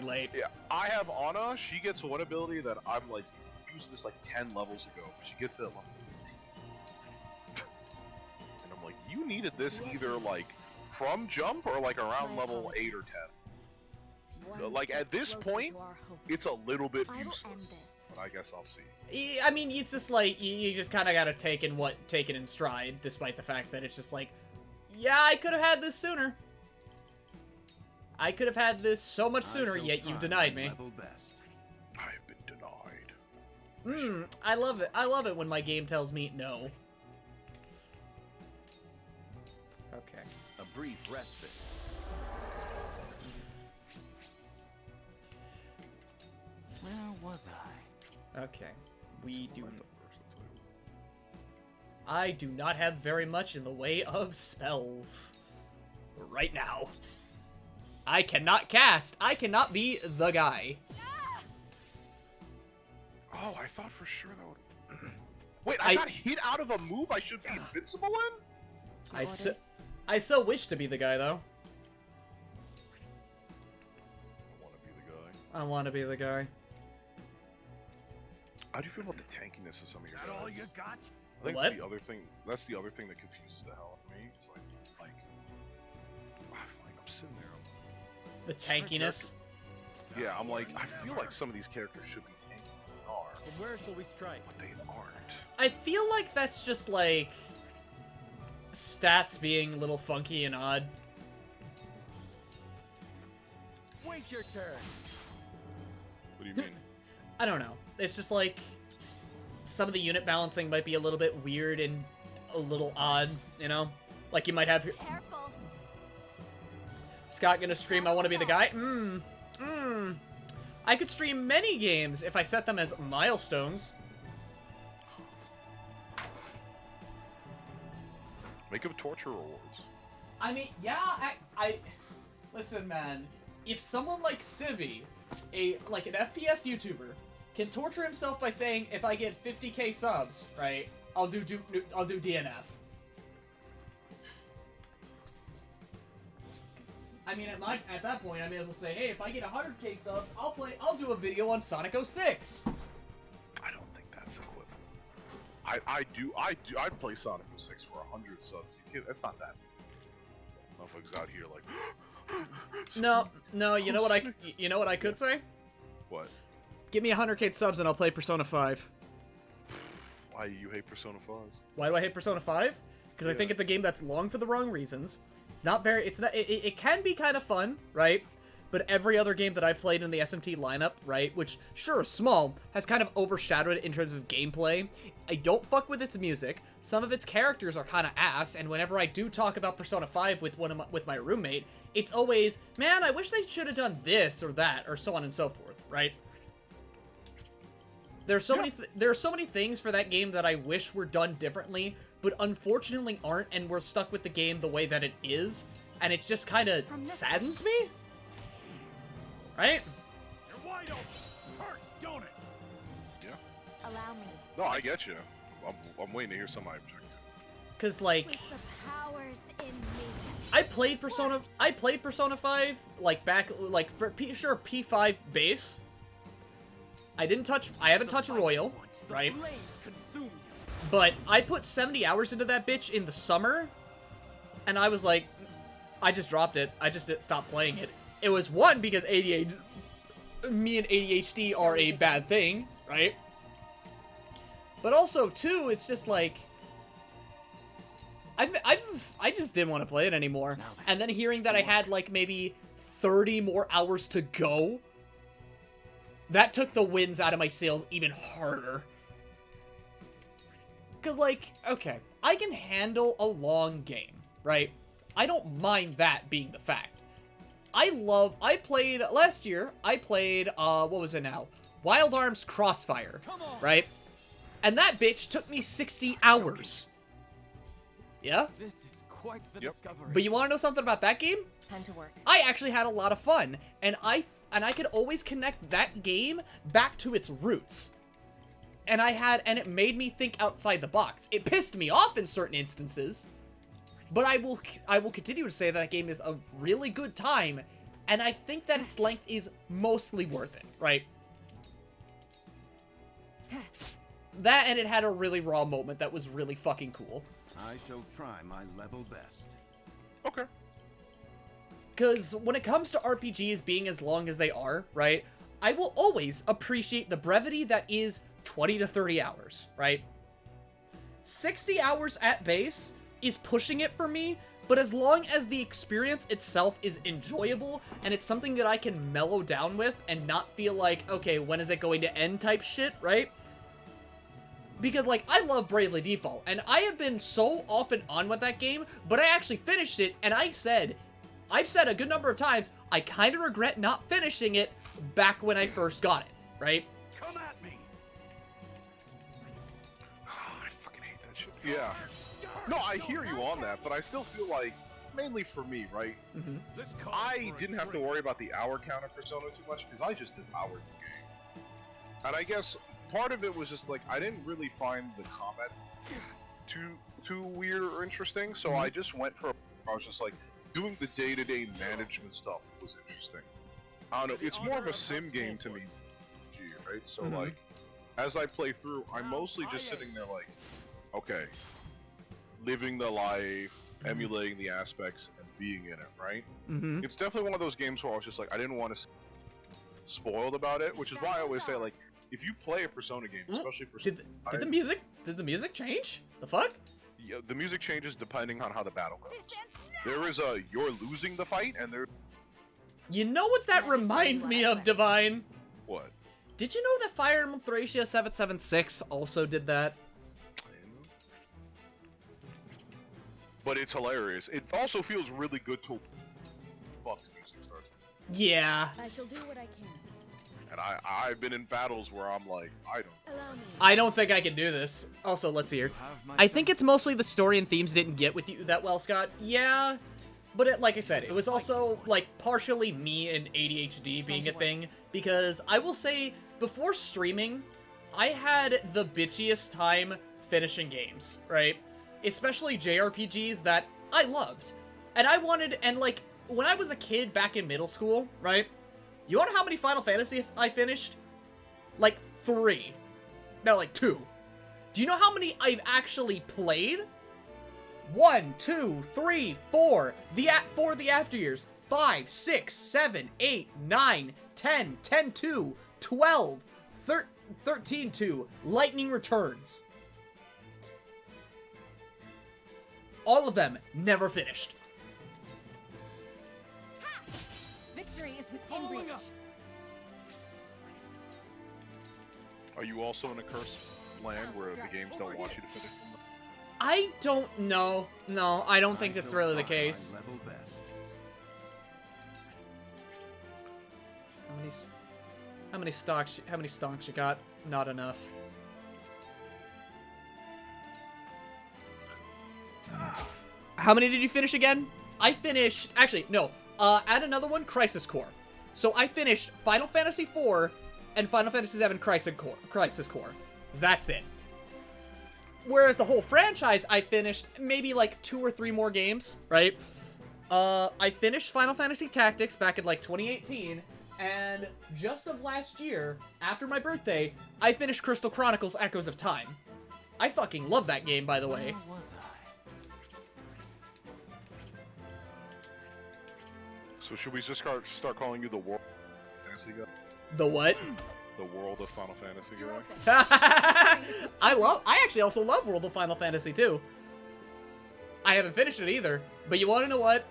late. Yeah, I have Anna. She gets one ability that I'm, like, used this, like, 10 levels ago. She gets it at level 15. And I'm like, you needed this either, like, from jump or, like, around level 8 or 10. Like, at this point, it's a little bit useless. But I guess I'll see. I mean, it's just like, you just kind of gotta take it in stride, despite the fact that it's just like, yeah, I could have had this sooner. I could have had this so much sooner, yet you denied me. I have been denied. I love it. I love it when my game tells me no. Okay. A brief respite. Where was I? Okay. I do not have very much in the way of spells right now. I cannot cast. I cannot be the guy. Oh, I thought for sure that would... Wait, I got hit out of a move I should be invincible in? I so wish to be the guy, though. I want to be the guy. How do you feel about the tankiness of some of your guys? All you got? I think that's the other thing. That's the other thing that confuses the hell out of me. It's like I'm sitting there. The tankiness. Yeah, I'm like, I feel like some of these characters should be tanky. They are. From where shall we strike? But they aren't. I feel like that's just like stats being a little funky and odd. Wait your turn. What do you mean? I don't know. It's just like some of the unit balancing might be a little bit weird and a little odd, you know? Like you might have your... Careful. Scott gonna stream I want to be the guy? I could stream many games if I set them as milestones. Make up torture rewards. I mean, yeah, I listen, man. If someone like Civi, like an FPS YouTuber, can torture himself by saying, if I get 50k subs, right, I'll do DNF. I mean, at that point, I may as well say, hey, if I get 100k subs, I'll do a video on Sonic 06. I don't think that's equivalent. I'd play Sonic 06 for 100 subs. That's not that. Motherfuckers out here like. No. You know what I could say? What? Give me 100k subs and I'll play Persona 5. Why do you hate Persona 5? Why do I hate Persona 5? Because I think it's a game that's long for the wrong reasons. It's not very. It can be kind of fun, right? but every other game that I've played in the SMT lineup, right, which, sure, small, has kind of overshadowed it in terms of gameplay. I don't fuck with its music. Some of its characters are kind of ass, and whenever I do talk about Persona 5 with my roommate, it's always, man, I wish they should have done this or that, or so on and so forth, right? There are so many things for that game that I wish were done differently, but unfortunately aren't, and we're stuck with the game the way that it is, and it just kind of saddens me? Right? You're wide open. Hurts, don't it? Yeah. Allow me. No, I get you. I'm waiting to hear somebody object. Cause like, With the powers in me. I played Persona 5 like back for P5 base. I haven't touched Royal, right? But I put 70 hours into that bitch in the summer, and I was like, I just dropped it. I just stopped playing it. It was one, because me and ADHD are a bad thing, right? But also, two, it's just like, I just didn't want to play it anymore. And then hearing that I had like maybe 30 more hours to go, that took the winds out of my sails even harder. Because, like, okay, I can handle a long game, right? I don't mind that being the fact. Last year, I played, what was it now? Wild Arms Crossfire, right? And that bitch took me 60 hours. Yeah? This is quite the discovery. But you want to know something about that game? Time to work. I actually had a lot of fun, and I could always connect that game back to its roots. And it made me think outside the box. It pissed me off in certain instances, but I will continue to say that game is a really good time, and I think that its length is mostly worth it, right? That, and it had a really raw moment that was really fucking cool. I shall try my level best. Okay. Because when it comes to RPGs being as long as they are, right, I will always appreciate the brevity that is 20 to 30 hours, right? 60 hours at base is pushing it for me, but as long as the experience itself is enjoyable and it's something that I can mellow down with and not feel like, okay, when is it going to end type shit, right? Because, like, I love Bravely Default, and I have been so off and on with that game, but I actually finished it, and I've said a good number of times, I kind of regret not finishing it back when I first got it, right? Come at me. I fucking hate that shit. Yeah. No, I hear you on that, but I still feel like, mainly for me, right? Mm-hmm. I didn't have to worry about the hour count of Persona too much, because I just devoured the game. And I guess part of it was just like, I didn't really find the combat too weird or interesting, so I just went for I was just like, doing the day-to-day management stuff was interesting. I don't know, it's more of a sim game to me, right? So like, as I play through, I'm mostly just sitting there like, okay, living the life, emulating the aspects, and being in it, right? Mm-hmm. It's definitely one of those games where I was just like, I didn't want to spoiled about it, which is why I always say, like, if you play a Persona game, especially Persona, did the music change? The fuck? Yeah, the music changes depending on how the battle goes. There is you're losing the fight, and there. You know what that reminds me of, Divine? What? Did you know that Fire Emblem Thracia 776 also did that? But it's hilarious. It also feels really good to. Fuck, the music starts. Yeah. I shall do what I can. And I've been in battles where I'm like, I don't think I can do this. Also, let's see here. I think it's mostly the story and themes didn't get with you that well, Scott. Yeah, but like I said, it was also like partially me and ADHD being a thing, because I will say, before streaming, I had the bitchiest time finishing games, right? Especially JRPGs that I loved. And like, when I was a kid back in middle school, right? You want to know how many Final Fantasy I finished? Like 3. No, like 2. Do you know how many I've actually played? 1, 2, 3, 4. For the after years. 5, 6, 7, 8, 9, 10, 10, 2, 12, 13, 2. Lightning Returns. All of them never finished. victory is within reach. Are you also in a cursed land where the games don't want you to finish them? I don't know. No, I don't think that's really the case. How many stonks you got? Not enough. How many did you finish again? I finished, actually, no, add another one, Crisis Core. So I finished Final Fantasy IV and Final Fantasy VII Crisis Core. That's it. Whereas the whole franchise, I finished maybe like 2 or 3 more games, right? I finished Final Fantasy Tactics back in like 2018, and just of last year, after my birthday, I finished Crystal Chronicles Echoes of Time. I fucking love that game, by the way. Where was I? So should we just start calling you the World Fantasy guy? The what? The World of Final Fantasy guy? I actually also love World of Final Fantasy too. I haven't finished it either, but you wanna know what?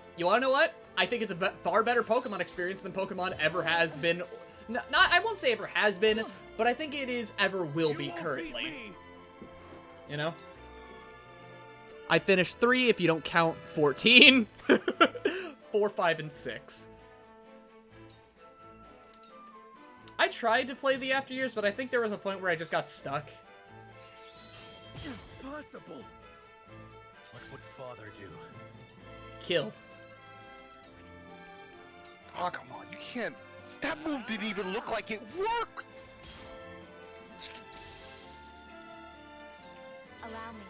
I think it's a far better Pokemon experience than Pokemon ever has been. I won't say ever has been, but I think it is ever will be currently. You know? I finished 3 if you don't count 14. 4, 5, and 6. I tried to play the After Years, but I think there was a point where I just got stuck. Impossible! What would Father do? Kill. Oh, come on, you can't... That move didn't even look like it worked! Allow me.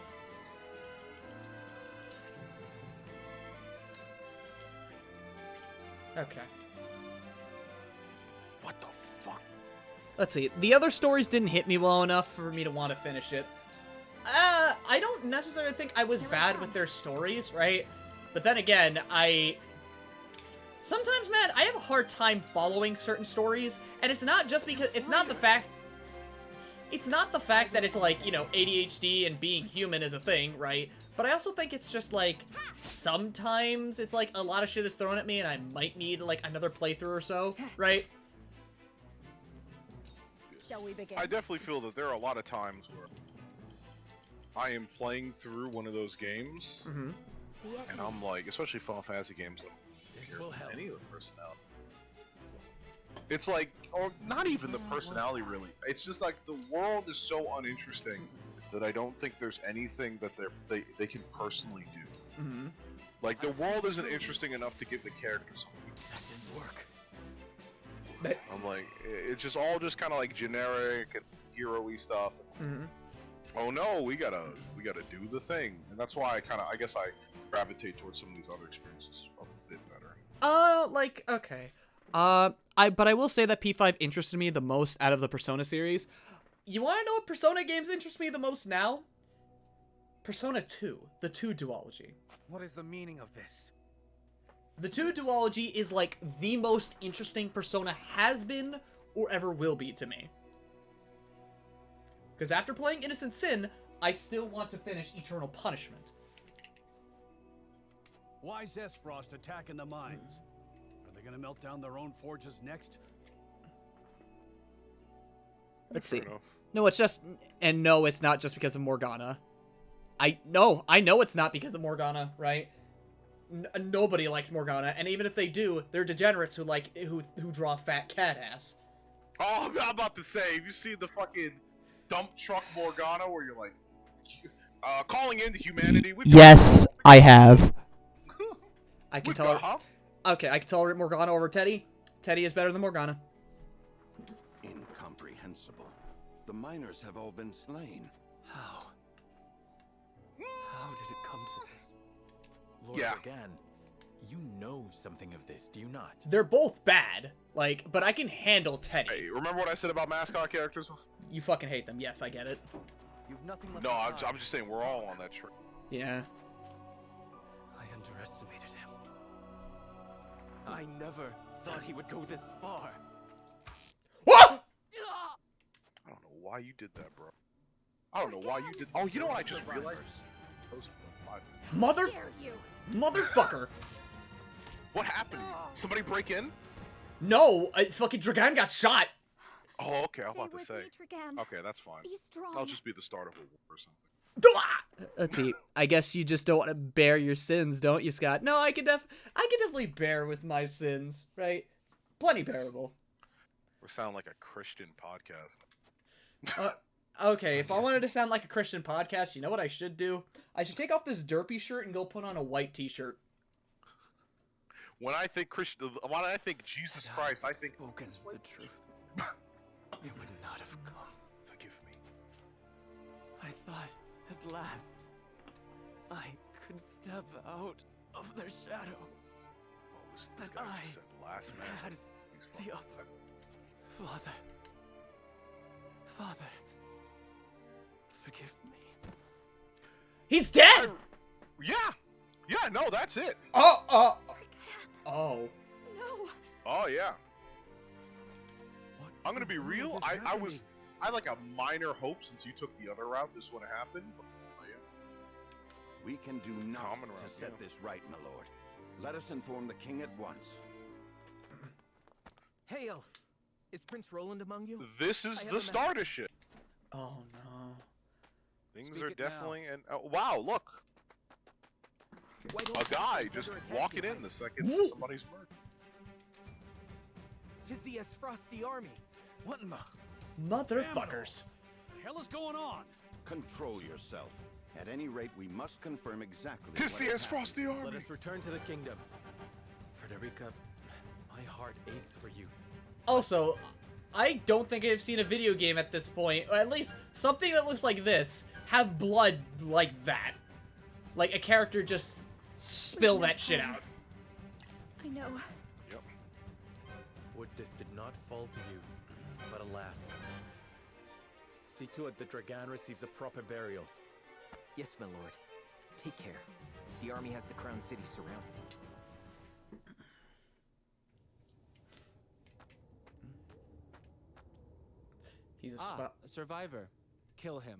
Okay. What the fuck? Let's see. The other stories didn't hit me well enough for me to want to finish it. I don't necessarily think I was bad with their stories, right? But then again, sometimes, man, I have a hard time following certain stories, and it's not just because... It's not the fact that it's like, you know, ADHD and being human is a thing, right? But I also think it's just like, sometimes it's like a lot of shit is thrown at me and I might need like another playthrough or so, right? Shall we begin? I definitely feel that there are a lot of times where I am playing through one of those games, and I'm like, especially Final Fantasy games, I don't care any of the personality. It's like, or not even the personality really. It's just like the world is so uninteresting that I don't think there's anything that they can personally do. Like the world isn't interesting enough to give the characters something. That didn't work. I'm like, it's just all just kind of like generic and hero-y stuff. Oh no, we gotta do the thing, and that's why I guess I gravitate towards some of these other experiences a bit better. Like, okay. But I will say that P5 interested me the most out of the Persona series. You wanna know what Persona games interest me the most now? Persona 2, the 2 duology. What is the meaning of this? The 2 duology is like the most interesting Persona has been or ever will be to me. Because after playing Innocent Sin, I still want to finish Eternal Punishment. Why Zesfrost attacking the mines? Are they gonna melt down their own forges next? Let's see. No, it's just... And no, it's not just because of Morgana. I know it's not because of Morgana, right? Nobody likes Morgana, and even if they do, they're degenerates who draw fat cat ass. Oh, I'm about to say, have you seen the fucking dump truck Morgana where you're like, calling into humanity? Yes, I have. I can tell her. Okay, I can tolerate Morgana over Teddy. Teddy is better than Morgana. Incomprehensible. The miners have all been slain. How? How did it come to this? Lord Yeah. Ragan, you know something of this, do you not? They're both bad, but I can handle Teddy. Hey, remember what I said about mascot characters? You fucking hate them. Yes, I get it. You've nothing left. No, I'm just saying we're all on that train. Yeah. I underestimated him. I never thought he would go this far. What? I don't know why you did that, bro. I don't know why you did. Oh, you know what I just realized? Motherfucker. What happened? Somebody break in? No, fucking Dragan got shot. Oh, okay. I was Stay about to with say. me, Dragan. Okay, that's fine. Be strong. That'll just be the start of a war or something. Let's see. I guess you just don't want to bear your sins, don't you, Scott? No, I can definitely bear with my sins, right? It's plenty bearable. We sound like a Christian podcast. Okay, if I wanted to sound like a Christian podcast, you know what I should do? I should take off this derpy shirt and go put on a white t-shirt. When I think Jesus Christ, I think spoken the truth. It would not have come. Forgive me. I thought, at last, I could step out of their shadow. That I had the upper. Father, forgive me. He's dead! Yeah, no, that's it. Oh. No. Oh, yeah. I'm gonna be real. I had like a minor hope since you took the other route this would have happened. Oh, yeah. We can do nothing to set this right, my lord. Let us inform the king at once. Hail! Is Prince Roland among you? This is the start of shit. Oh no. Things are definitely wow, look. A guy just walking in the second somebody's murdered. Tis the Esfrosti army. What in the motherfuckers? What the hell is going on? Control yourself. At any rate, we must confirm exactly Tis the Esfrosti army. Let us return to the kingdom. Frederica, my heart aches for you. Also, I don't think I've seen a video game at this point, or at least something that looks like this, have blood like that. Like a character just spill that shit out. I know. Yep. Would this did not fall to you, but alas. See to it that Dragan receives a proper burial. Yes, my lord. Take care. The army has the crown city surrounded. He's a survivor. Kill him.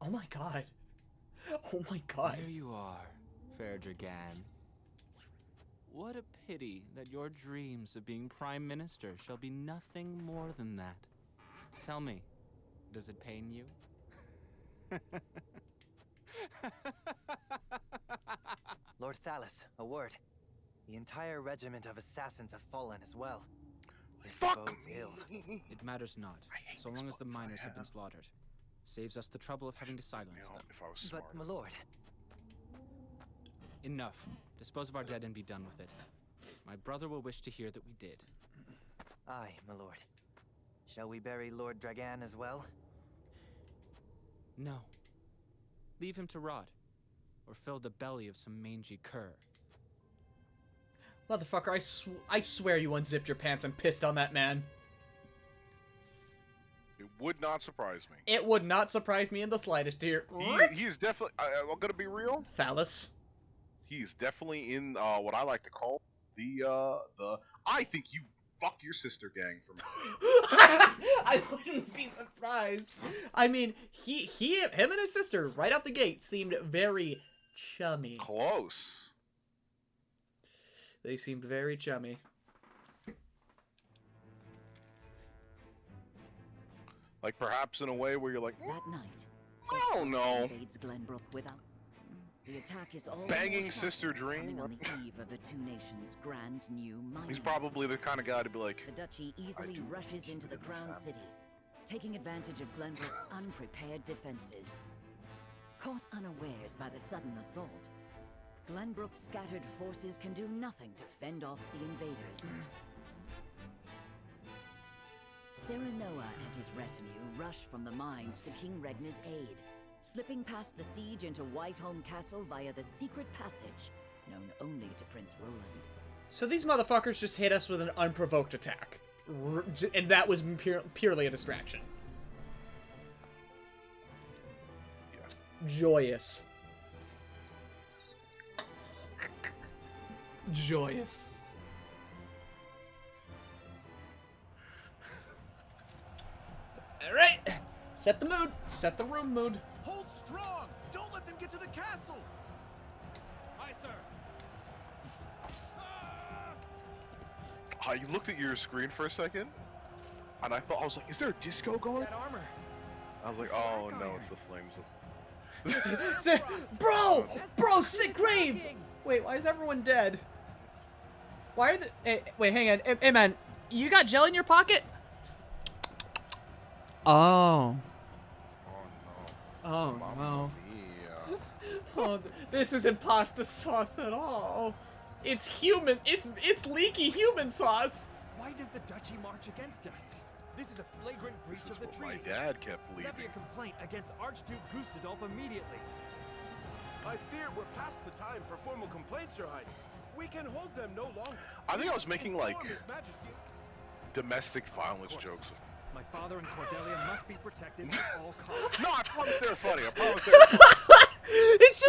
Oh my god. Oh my god. There you are, fair Dragan. What a pity that your dreams of being Prime Minister shall be nothing more than that. Tell me, does it pain you? Lord Thalas, a word. The entire regiment of assassins have fallen as well. This bodes ill. It matters not, so long as the miners have been slaughtered. Saves us the trouble of having to silence them. But, my lord... Enough. Dispose of our dead and be done with it. My brother will wish to hear that we did. Aye, my lord. Shall we bury Lord Dragan as well? No. Leave him to rot, or fill the belly of some mangy cur. Motherfucker, I swear you unzipped your pants and pissed on that man. It would not surprise me. It would not surprise me in the slightest, dear. He is definitely, I'm gonna be real. Phallus. He is definitely in what I like to call the I think you fucked your sister gang from. I wouldn't be surprised. I mean, him and his sister right out the gate seemed very chummy. Close. They seemed very chummy. Like perhaps in a way where you're like, that night, oh no. Invades Glenbrook without. The attack is all banging sister dream. On the eve of the two nations' grand new mining. He's probably the kind of guy to be like. The duchy easily rushes into the crown city, taking advantage of Glenbrook's unprepared defenses. Caught unawares by the sudden assault, Glenbrook's scattered forces can do nothing to fend off the invaders. Serenoa and his retinue rush from the mines to King Regna's aid, slipping past the siege into Whiteholm Castle via the secret passage, known only to Prince Roland. So these motherfuckers just hit us with an unprovoked attack. And that was purely a distraction. Yeah. Joyous. Joyous. Alright. Set the mood. Set the room mood. Hold strong! Don't let them get to the castle! Aye, sir. You looked at your screen for a second, and I was like, is there a disco going? That armor. I was like, oh no, it's the flames of... Bro, sick grave. Wait, why is everyone dead? Why are the... Hey, wait, hang on. Hey, man, you got gel in your pocket? Oh. Oh, no. Oh, this isn't pasta sauce at all. It's human. It's leaky human sauce. Why does the duchy march against us? This is a flagrant breach of the treaty. My dad kept leaving. Levy a complaint against Archduke Gustadolf immediately. I fear we're past the time for formal complaints, Your Highness. We can hold them no longer. I think I was making like domestic violence jokes. My father and Cordelia must be protected at all costs. No, I promise they were funny. I promise they were funny. It's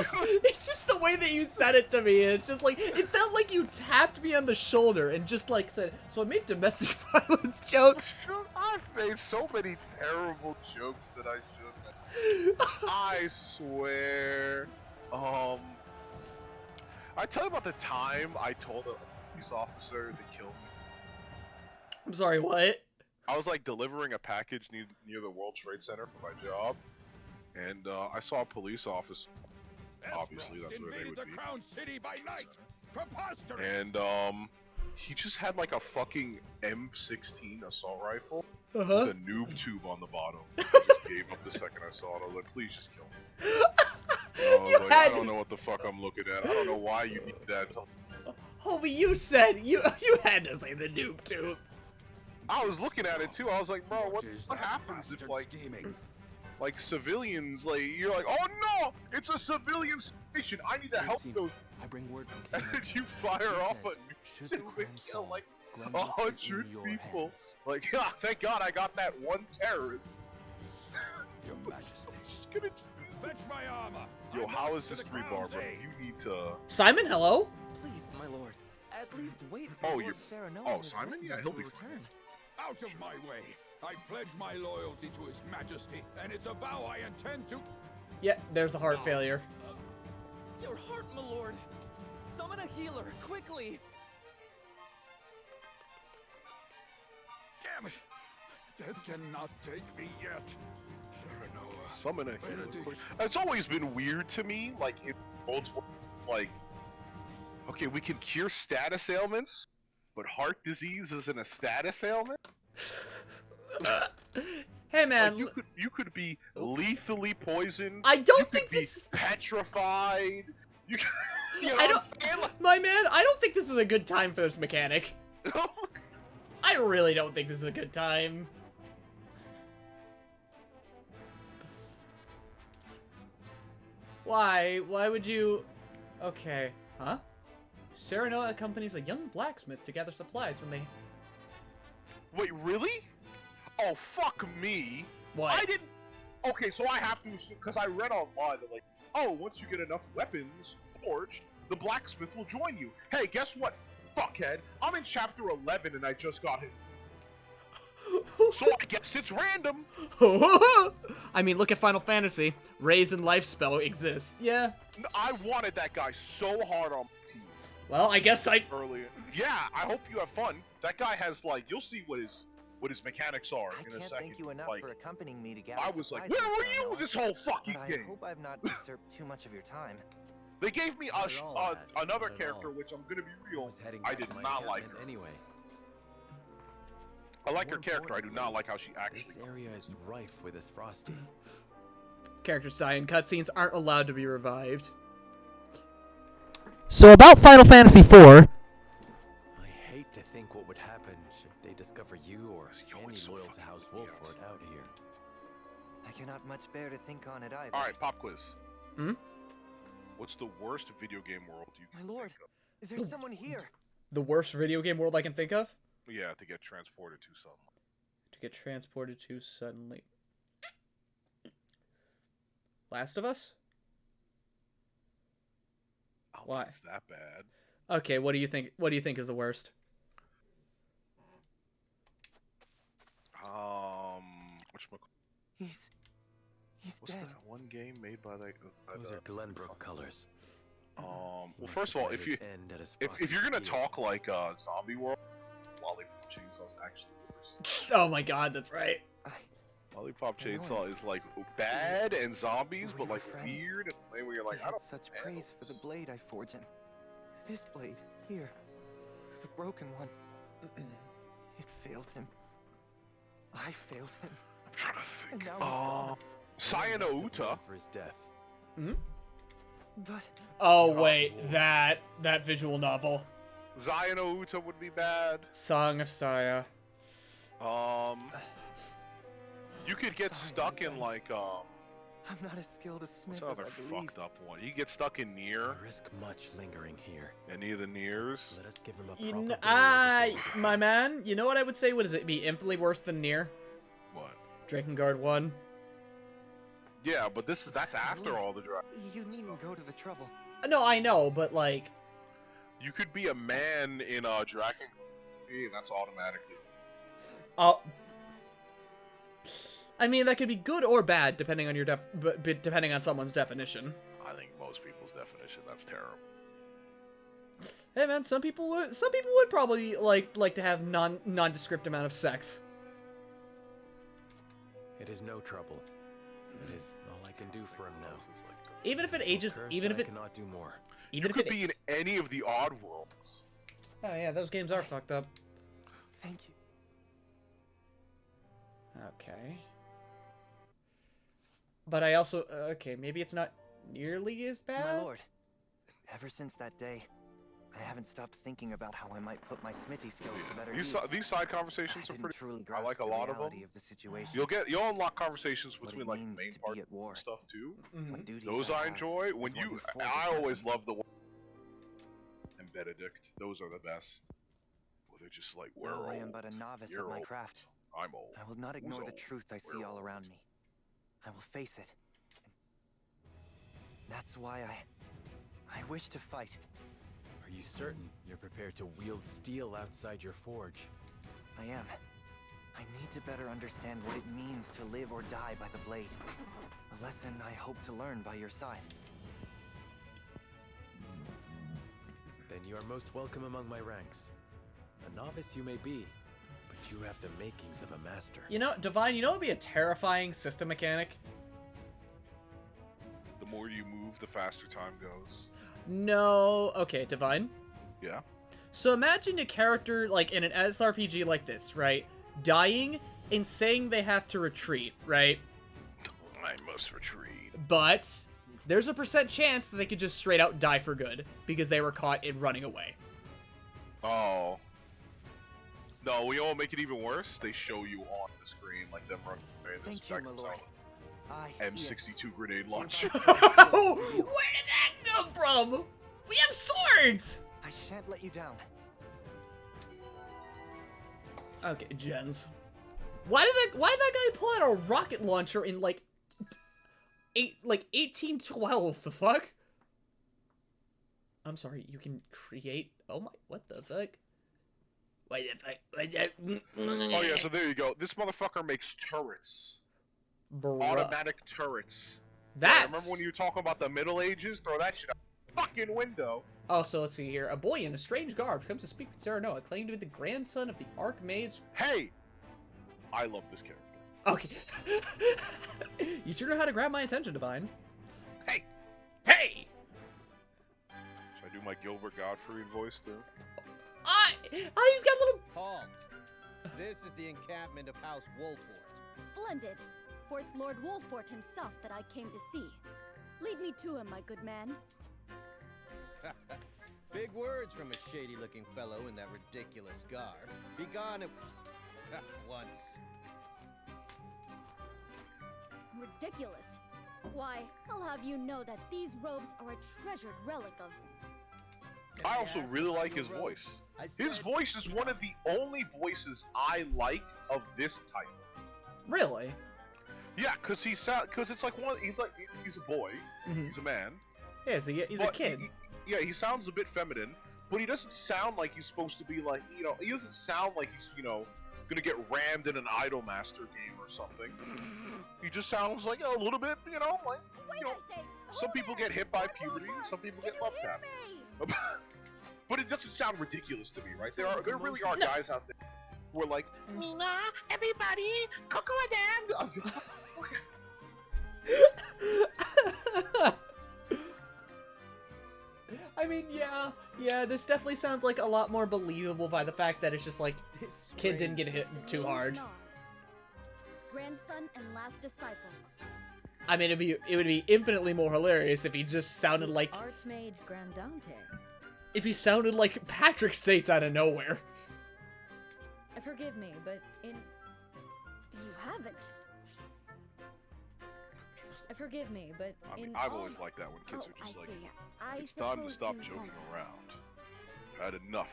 just the way that you said it to me. It's just like, it felt like you tapped me on the shoulder and just like said, so I made domestic violence jokes. I've made so many terrible jokes that I shouldn't. I swear. I tell you about the time I told a police officer to kill me. I'm sorry, what? I was like delivering a package near the World Trade Center for my job, and I saw a police officer. Obviously, that's where they would be. Crown City by night. Preposterous. And he just had like a fucking M16 assault rifle with a noob tube on the bottom. I just gave up the second I saw it. I was like, please just kill me. I don't know what the fuck I'm looking at. I don't know why you need that. Homie, you said you had to say the noob tube. I was looking at it too. I was like, bro, what happens if like civilians, like you're like, oh no, it's a civilian station. I need to help those. I bring word from and then you fire off a nuke and kill like 100 people. Like, yeah, thank God I got that one terrorist. Your Majesty. Fetch my armor. Yo, how is this rebar, bro? You need to. Simon, hello. Please, my lord. At least wait for Lord Sereno. Oh, Simon? Yeah, he'll be return. Out of my way. I pledge my loyalty to His Majesty, and it's a vow I intend to. Yeah, there's the heart failure. Your heart, my lord. Summon a healer, quickly. Damn it. Death cannot take me yet. Sereno. Summon a healer. It's always been weird to me, like in old, like, okay, we can cure status ailments, but heart disease isn't a status ailment. Hey man, like you could be lethally poisoned. I don't think this petrified. You know I don't, my man. I don't think this is a good time for this mechanic. I really don't think this is a good time. Why? Why would you? Okay, huh? Sereno accompanies a young blacksmith to gather supplies when they... Wait, really? Oh, fuck me. What? I didn't... Okay, so I have to... Because I read online that, like, oh, once you get enough weapons forged, the blacksmith will join you. Hey, guess what, fuckhead? I'm in chapter 11 and I just got him. So I guess it's random. I mean, look at Final Fantasy. Raise and life spell exists. Yeah. I wanted that guy so hard on my team. Well, I guess earlier. Yeah, I hope you have fun. That guy has like, you'll see what his mechanics are in a second. I can't thank you enough for accompanying me to gather I was like, where were you this whole fucking game? I hope I've not usurped too much of your time. They gave me another character, which I'm gonna be real. I did not like her. Anyway. I like her character. I do not like how she actually. This area is rife with this frosty. Characters die and cutscenes aren't allowed to be revived. So about Final Fantasy IV. I hate to think what would happen should they discover you or any loyal to House Wolford out here. I cannot much bear to think on it either. All right, pop quiz. Hmm? What's the worst video game world you can My lord, there's someone here. The worst video game world I can think of? Yeah, to get transported to suddenly. To get transported to suddenly. Last of Us? Why? It's that bad. Okay, what do you think? What do you think is the worst? Whatchamacallit? He's What's dead. that one game made by like? Those are Glenbrook colors. Well, first of all, if you're gonna talk like Zombie World, Lollipop Chainsaw's actually worse. Oh my god, that's right. Lollipop Chainsaw is like bad and zombies, but like weird and the way where you're like, I don't. Such praise for the blade I forge in. This blade here, the broken one. It failed him. I failed him. I'm trying to think. And now Sayano Uta. For his death. Hmm? But oh wait, that visual novel. Sayano Uta would be bad. Song of Saya. You could get stuck in like I'm not as skilled a smith what's another as I believed. fucked up one? You get stuck in Nier. Risk much lingering here. Any of the Niers? Let us give him a You proper kn- my man, you know what I would say? Would it be infinitely worse than Nier? What? Drakengard 1. Yeah, but that's after all the dragons. You needn't go to the trouble. No, I know, but like... You could be a man in a Dragon, and that's automatically... Oh... I mean, that could be good or bad, depending on your depending on someone's definition. I think most people's definition, that's terrible. Hey man, some people would probably like to have nondescript amount of sex. It is no trouble. It is all I can do for him now. Even if it ages, even if it cannot do more. Even if it could be in any of the Odd Worlds. Oh yeah, those games are fucked up. Thank you. Okay. But I also okay, maybe it's not nearly as bad. My lord, ever since that day, I haven't stopped thinking about how I might put my smithy skills to better use. These side conversations are pretty. I like a lot of them. The situation. You'll unlock conversations between like the main part at war. and stuff too. Mm-hmm. Those I enjoy. When you, I always love the and Benedict. Those are the best. Well, they're just like we're old. I am but a novice at my craft. I'm old. I will not ignore the old? truth I see all around me. I will face it. That's why I wish to fight. Are you certain you're prepared to wield steel outside your forge? I am. I need to better understand what it means to live or die by the blade. A lesson I hope to learn by your side. Then you are most welcome among my ranks. A novice you may be, but you have the makings of a master. You know, Divine, you know what would be a terrifying system mechanic? The more you move, the faster time goes. No. Okay, Divine. Yeah. So imagine a character like in an SRPG like this, right? Dying and saying they have to retreat, right? I must retreat. But there's a % chance that they could just straight out die for good because they were caught in running away. Oh. No, we all make it even worse. They show you on the screen like them running away. Thank you, my lord. M62 grenade launcher. Where did that come from? We have swords! I shan't let you down. Okay, Jens. Why did that guy pull out a rocket launcher in like 1812? The fuck? I'm sorry, you can create. Oh my, what the fuck? What the fuck? Oh yeah, so there you go. This motherfucker makes turrets. Bruh. Automatic turrets. That's... Yeah, remember when you were talking about the Middle Ages? Throw that shit out the fucking window. Oh, so let's see here. A boy in a strange garb comes to speak with Serenoa, claimed to be the grandson of the Archmage. Hey! I love this character. Okay. You sure know how to grab my attention, Divine. Hey! Hey! Should I do my Gilbert Gottfried voice too? He's got little... Halt! This is the encampment of House Wolfort. Splendid. For it's Lord Wolfort himself that I came to see. Lead me to him, my good man. Big words from a shady-looking fellow in that ridiculous garb. Begone at once. Ridiculous. Why, I'll have you know that these robes are a treasured relic of... I also really like his voice. His voice is one of the only voices I like of this type. Really? Yeah, cause it's like he's a boy, he's a man. Yeah, he's a kid. He sounds a bit feminine, but he doesn't sound like he's supposed to be like, he doesn't sound like he's, gonna get rammed in an Idolmaster game or something. He just sounds like a little bit, you know, like, you know, some people get hit by puberty, some people get love tapped. But it doesn't sound ridiculous to me, right? There really are guys out there who are like, Nina, everybody, Coco Adam. I mean, yeah, this definitely sounds like a lot more believable by the fact that it's just like, kid didn't get hit too hard. Grandson and last disciple. I mean, it would be infinitely more hilarious if he just sounded like Archmage Grandante. If he sounded like Patrick Sates out of nowhere. Forgive me, but you haven't. Forgive me, but I mean, I've always liked that when kids are just like, it's time to stop joking around. I've had enough.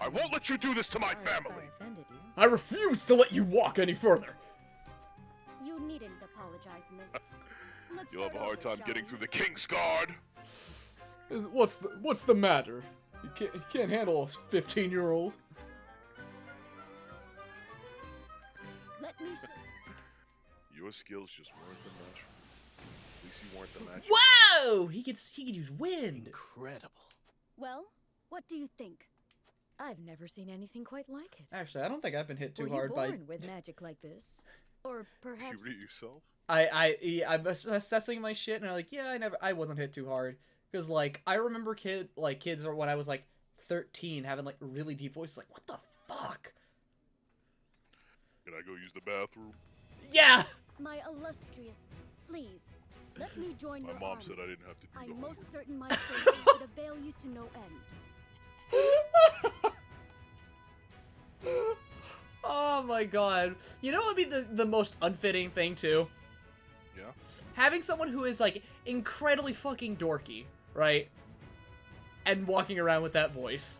I won't let you do this to my family! I refuse to let you walk any further! You needn't apologize, miss. You'll have a hard time getting through the King's Guard! What's the matter? You can't handle a 15-year-old. Let me Your skills just weren't the match. At least you weren't the match. Whoa! He could use wind. Incredible. Well, what do you think? I've never seen anything quite like it. Actually, I don't think I've been hit too Were hard you by. born with magic like this, or perhaps You read it yourself? I'm assessing my shit, and I'm like, yeah, I wasn't hit too hard, because like I remember kids when I was like 13 having like really deep voices, like what the fuck? Can I go use the bathroom? Yeah. My illustrious, please let me join My your mom army. said I didn't have to do I'm the most homework. certain my service would avail you to no end. Oh my god. You know what would be the most unfitting thing too? Yeah? Having someone who is like incredibly fucking dorky, right? And walking around with that voice.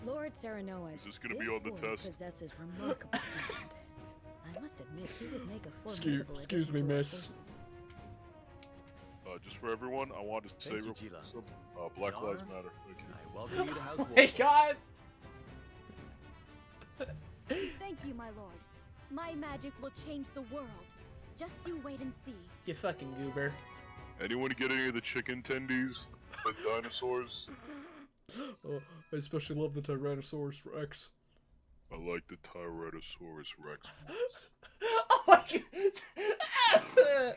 Lord Serenoa, Is this gonna be on the test? Possesses remarkable talent. I must admit, he would make a formidable Excuse addition me, to our miss. forces. Just for everyone, I wanted to say Thank you, real quick Gila. something. Black In Lives honor, Matter. Thank you. I welcome you to House Wolf. Hey god! Thank you, my lord. My magic will change the world. Just you wait and see. You fucking goober. Anyone get any of the chicken tendies with dinosaurs? Oh, I especially love the Tyrannosaurus Rex. I like the Tyrannosaurus Rex. Oh my god!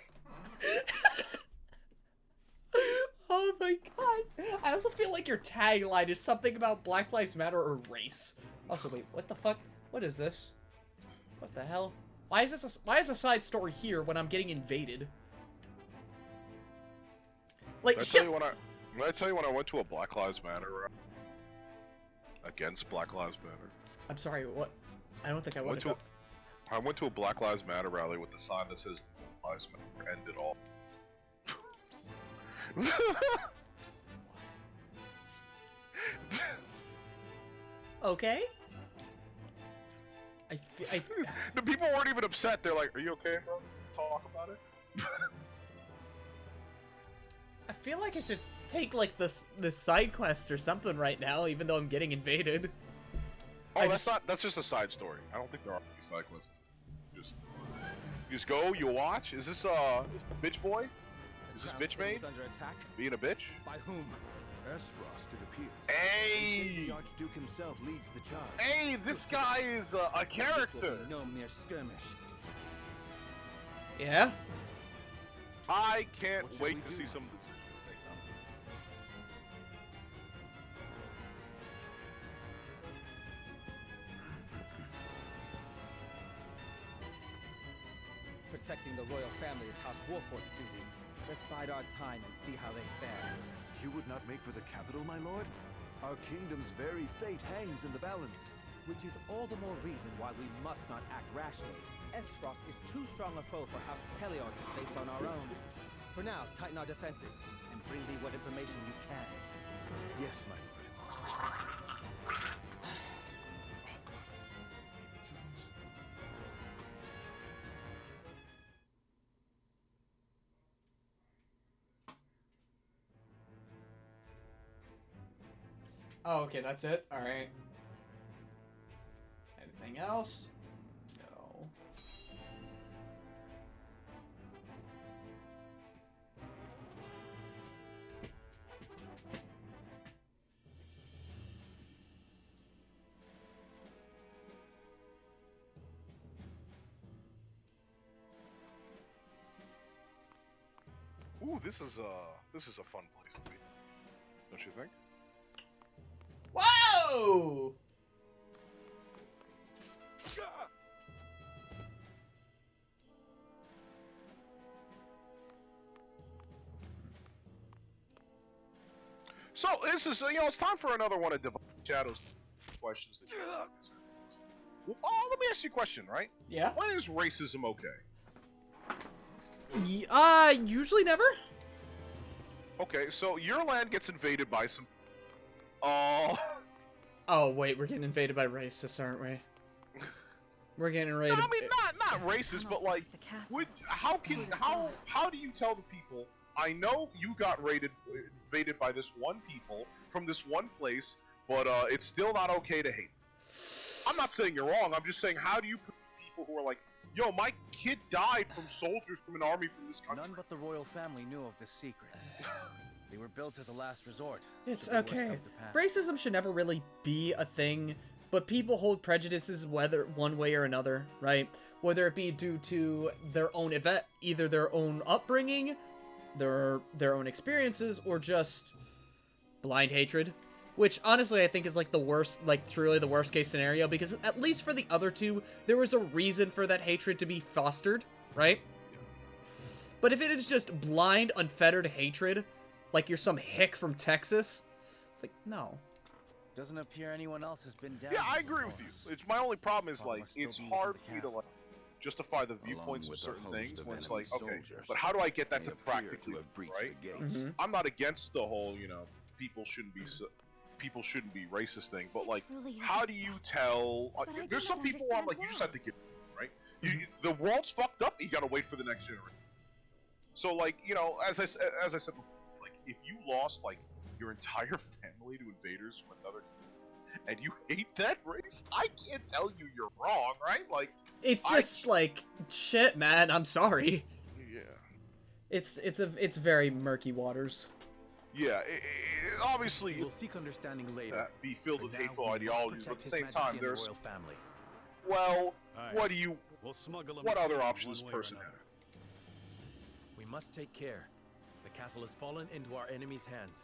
Oh my god! I also feel like your tagline is something about Black Lives Matter or race. Also, wait, what the fuck? What is this? What the hell? Why is this? Why is a side story here when I'm getting invaded? Like, Did I tell you when I went to a Black Lives Matter rally? Against Black Lives Matter? I'm sorry, what? I don't think I went to. I went to a Black Lives Matter rally with a sign that says Black Lives Matter, end it all. Okay. The people weren't even upset. They're like, "Are you okay, bro? Talk about it." I feel like I should take like this side quest or something right now, even though I'm getting invaded. Oh, that's just a side story. I don't think there are any side quests. Just go. You watch. Is this bitch boy? Is this bitch maid? Under attack? Being a bitch? By whom? Esfrost, it appears. Hey! The Archduke himself leads the charge. Hey, this guy is a character. No mere skirmish. Yeah? I can't wait to see some of this. Protecting the royal family is House Wolfort's duty. Let's bide our time and see how they fare. You would not make for the capital, my lord? Our kingdom's very fate hangs in the balance. Which is all the more reason why we must not act rashly. Esfrost is too strong a foe for House Telion to face on our own. For now, tighten our defenses, and bring me what information you can. Yes, my lord. Oh, okay, that's it? Alright. anything else? No. Ooh, this is a fun place to be. Don't you think? Whoa! So this is, it's time for another one of Divine Shadow's questions. That you well, let me ask you a question, right? Yeah. When is racism okay? Usually never. Okay, so your land gets invaded by some. Oh wait, we're getting invaded by racists, aren't we? We're getting raided. No, I mean not racist, but like, how do you tell the people? I know you got invaded by this one people from this one place, but it's still not okay to hate. I'm not saying you're wrong. I'm just saying, how do you put people who are like, yo, my kid died from soldiers from an army from this country? None but the royal family knew of this secret. They were built as a last resort. It's okay. Racism should never really be a thing, but people hold prejudices whether one way or another, right? Whether it be due to their own event, either their own upbringing, their own experiences, or just blind hatred. Which, honestly, I think is, like, the worst, like, truly the worst case scenario, because at least for the other two, there was a reason for that hatred to be fostered, right? But if it is just blind, unfettered hatred, like you're some hick from Texas, it's like, no. Doesn't appear anyone else has been down. Yeah, I agree with you. It's my only problem is, like, it's hard for me to, like, justify the viewpoints of certain things when it's like, okay, but how do I get that to practically, right? I'm not against the whole, people shouldn't be racist thing, but like, how do you tell? There's some people who I'm like, you just have to give, right? The world's fucked up. You gotta wait for the next generation. So like, as I said before, like, if you lost like your entire family to invaders from another, and you hate that race, I can't tell you you're wrong, right? Like, it's just like shit, man. I'm sorry. Yeah. It's very murky waters. Yeah, obviously we'll seek understanding later. Be filled with hateful ideologies, but at the same time, there's family. Well, what do you? What other options does person have? We must take care. The castle has fallen into our enemy's hands.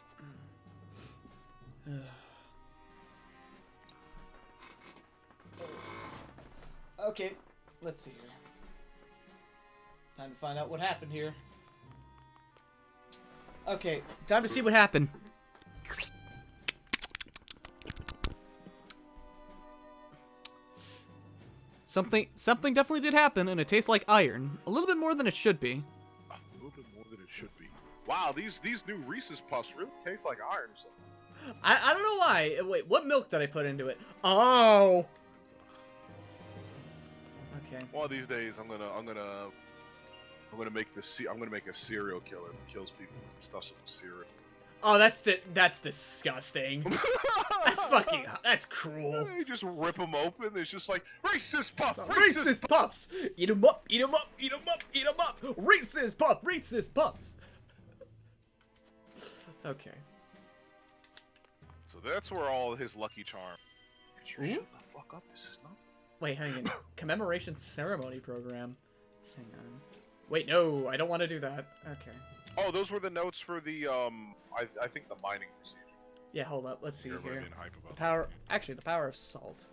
Okay, let's see here. Time to find out what happened here. Okay, time to see what happened. Something definitely did happen, and it tastes like iron. A little bit more than it should be. A little bit more than it should be. Wow, these new Reese's Puffs really taste like iron. I don't know why. Wait, what milk did I put into it? Oh. Okay. One of these days, I'm gonna make a serial killer that kills people and stuffs with cereal. Oh, that's disgusting. That's cruel. You just rip them open. It's just like racist puff, racist puffs. Eat them up, eat them up, eat them up, eat them up. Racist puff, racist puffs. Okay. So that's where all his Lucky Charm. Shut the fuck up. This is not. Wait, hang on. Commemoration ceremony program. Hang on. Wait, no, I don't want to do that. Okay. Oh, those were the notes for the I think the mining procedure. Yeah, hold up. Let's see here. The power of salt.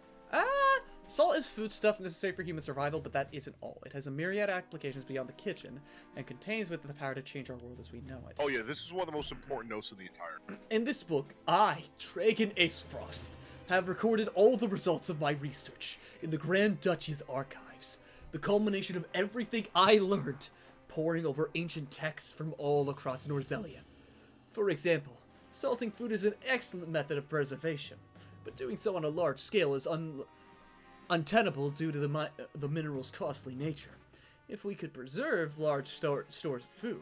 Salt is foodstuff necessary for human survival, but that isn't all. It has a myriad of applications beyond the kitchen, and contains with it the power to change our world as we know it. Oh yeah, this is one of the most important notes in the entire. In this book, I, Dragon Acefrost, have recorded all the results of my research in the Grand Duchy's archives. The culmination of everything I learned, poring over ancient texts from all across Norzelia. For example, salting food is an excellent method of preservation, but doing so on a large scale is untenable due to the mineral's costly nature. If we could preserve large stores of food,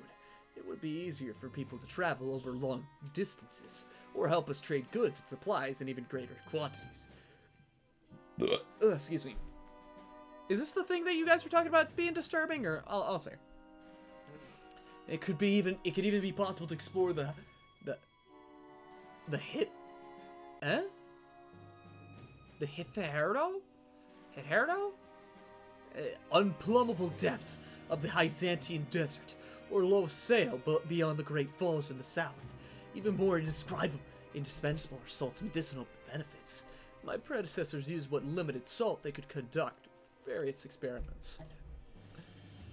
it would be easier for people to travel over long distances, or help us trade goods and supplies in even greater quantities. Excuse me. Is this the thing that you guys were talking about being disturbing, or I'll say? It could even be possible to explore the hit, the Hitherdo? Unplumbable depths of the Byzantine desert, or low sail beyond the Great Falls in the south. Even more indispensable are salt's medicinal benefits. My predecessors used what limited salt they could conduct various experiments.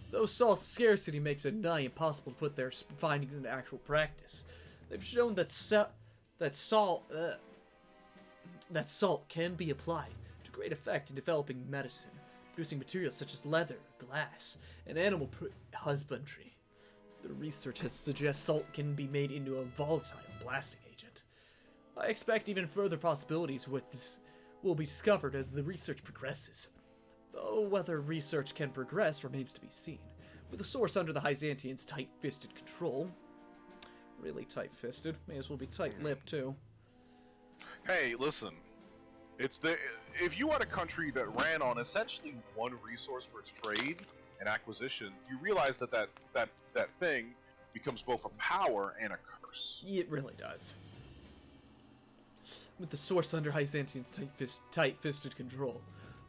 Though salt's scarcity makes it nigh impossible to put their findings into actual practice, they've shown that salt can be applied to great effect in developing medicine, producing materials such as leather, glass, and animal husbandry. The research has suggested salt can be made into a volatile blasting agent. I expect even further possibilities with this will be discovered as the research progresses. Though whether research can progress remains to be seen. With the source under the Byzantines' tight-fisted control. Really tight-fisted. May as well be tight-lipped, too. Hey, listen. If you had a country that ran on essentially one resource for its trade and acquisition, you realize that thing becomes both a power and a curse. It really does. With the source under Byzantine's tight-fisted control.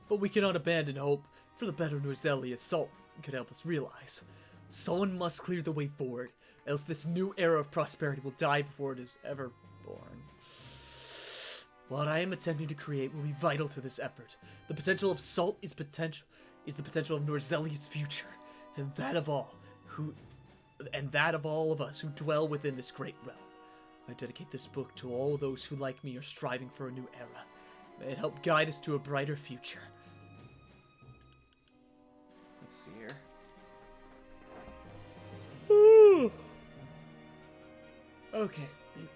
But we cannot abandon hope for the better Norzelia salt could help us realize. Someone must clear the way forward, else this new era of prosperity will die before it is ever born. What I am attempting to create will be vital to this effort. The potential of salt is the potential of Norzelia's future, and that of all of us who dwell within this great realm. I dedicate this book to all those who, like me, are striving for a new era. May it help guide us to a brighter future. Let's see here. Woo. Okay.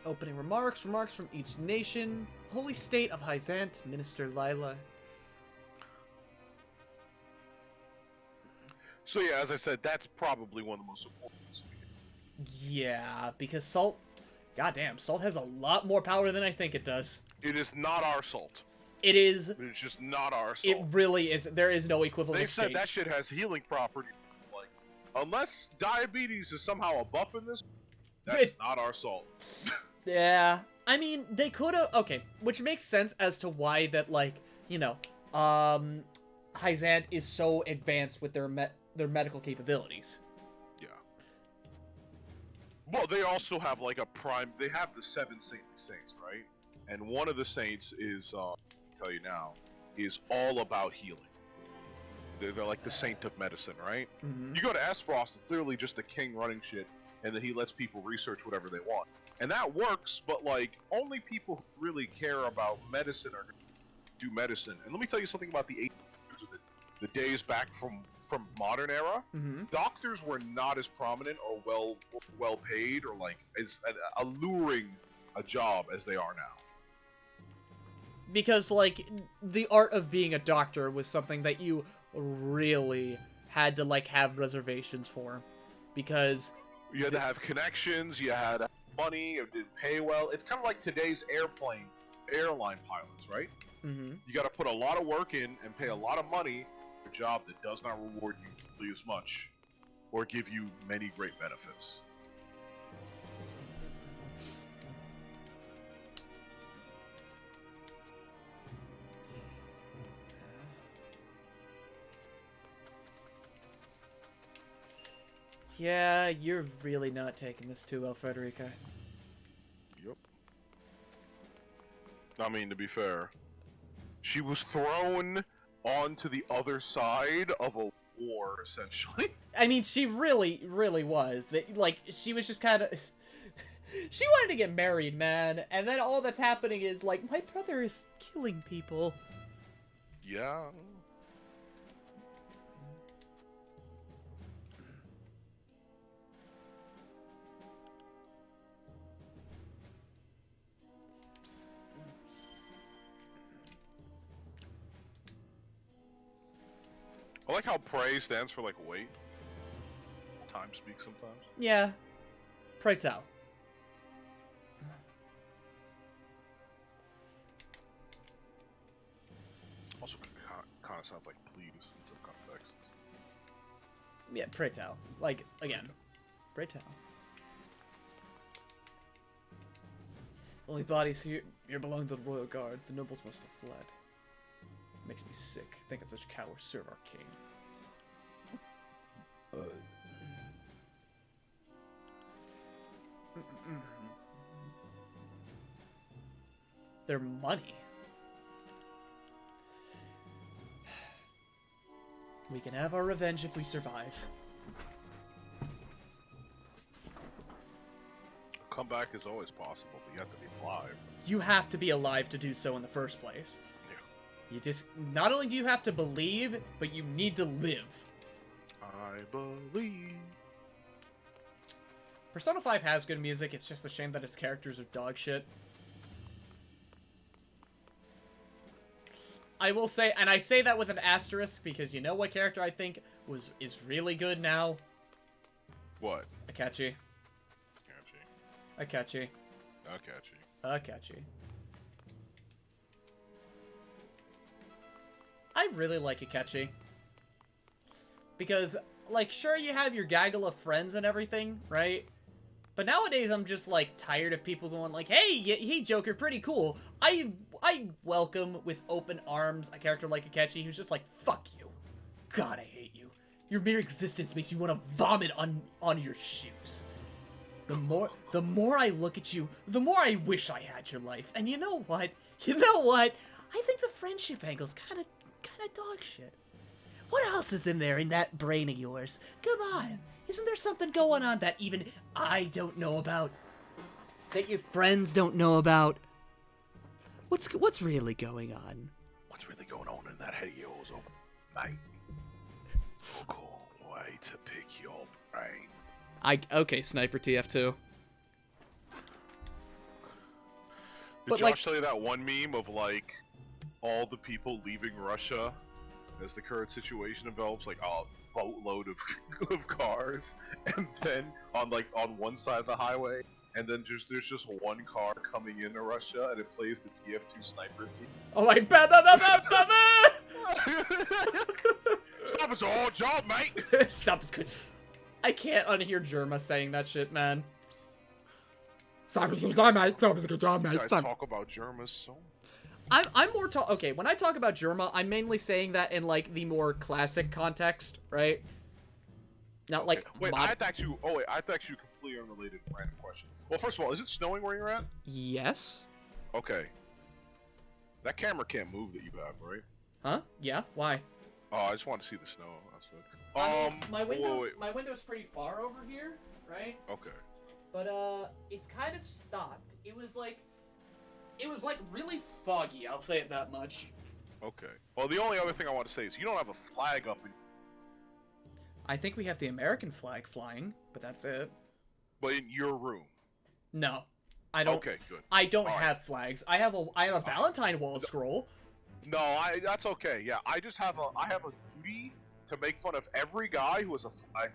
Opening remarks from each nation. Holy State of Hyzant, Minister Lila. So yeah, as I said, that's probably one of the most important ones. Yeah, because salt... Goddamn, salt has a lot more power than I think it does. It is not our salt. It is. It's just not our salt. It really is. There is no equivalent. They said that shit has healing properties. Like, unless diabetes is somehow a buff in this, that's not our salt. Yeah, I mean, they could have. Okay, which makes sense as to why that, like, you know, Hyzant is so advanced with their medical capabilities. Yeah. Well, they also have like a prime. They have the 7 saints, right? And one of the saints is, I'll tell you now, is all about healing. They're like the saint of medicine, right? Mm-hmm. You go to Esfrost, it's literally just a king running shit, and then he lets people research whatever they want. And that works, but like, only people who really care about medicine are going to do medicine. And let me tell you something about the 1800s, the days back from modern era. Mm-hmm. Doctors were not as prominent or well paid or like as alluring a job as they are now. Because, like, the art of being a doctor was something that you really had to, like, have reservations for. Because... You had to have connections, you had money, it didn't pay well. It's kind of like today's airline pilots, right? Mm-hmm. You got to put a lot of work in and pay a lot of money for a job that does not reward you nearly as much or give you many great benefits. Yeah, you're really not taking this too well, Frederica. Yep. I mean, to be fair, she was thrown onto the other side of a war, essentially. I mean, she really, really was. Like, she was just kind of... She wanted to get married, man, and then all that's happening is, like, my brother is killing people. Yeah. I like how pray stands for, like, wait. Time speaks sometimes. Yeah. Pray tell. Also, kind of sounds like please in some contexts. Yeah, pray tell. Like, again, pray tell. Only bodies here belong to the royal guard. The nobles must have fled. Makes me sick. Thinking such cowards serve our king. Their money. We can have our revenge if we survive. Comeback is always possible, but you have to be alive. You have to be alive to do so in the first place. Yeah. You just, not only do you have to believe, but you need to live. I believe. Persona 5 has good music, it's just a shame that its characters are dog shit. I will say, and I say that with an asterisk, because you know what character I think is really good now? What? Akechi. Akechi. I really like Akechi. Because, like, sure you have your gaggle of friends and everything, right? But nowadays I'm just, like, tired of people going like, hey, Joker, pretty cool. I welcome with open arms a character like Akechi who's just like, fuck you. God, I hate you. Your mere existence makes you want to vomit on your shoes. The more I look at you, the more I wish I had your life. And you know what? I think the friendship angle's kind of dog shit. What else is in there in that brain of yours? Come on. Isn't there something going on that even I don't know about? That your friends don't know about? What's really going on? What's really going on in that head of yours, mate? Cool way to pick your brain. Okay, Sniper TF2. Did Josh tell you that one meme of, like, all the people leaving Russia as the current situation develops, like a boatload of cars, and then on one side of the highway, and then there's just one car coming into Russia, and it plays the TF2 sniper theme. Oh my Stop, it's a hard job, mate. Stop, it's good. I can't unhear Germa saying that shit, man. Stop, it's a good job, mate. Stop, it's a good job, mate. You guys talk about Germas so. I'm more okay, when I talk about Germa, I'm mainly saying that in, like, the more classic context, right? Not like Wait, I have to ask you a completely unrelated random question. Well, first of all, is it snowing where you're at? Yes. Okay. That camera can't move that you have, right? Huh? Yeah, why? Oh, I just want to see the snow outside. I mean, my window's pretty far over here, right? Okay. But it's kind of stopped. It was like really foggy, I'll say it that much. Okay. Well, the only other thing I want to say is you don't have a flag up in... I think we have the American flag flying, but that's it. But in your room? No. I don't. Okay, good. I don't have flags. I have a Valentine wall scroll. No, that's okay. Yeah, I have a duty to make fun of every guy who has a flag.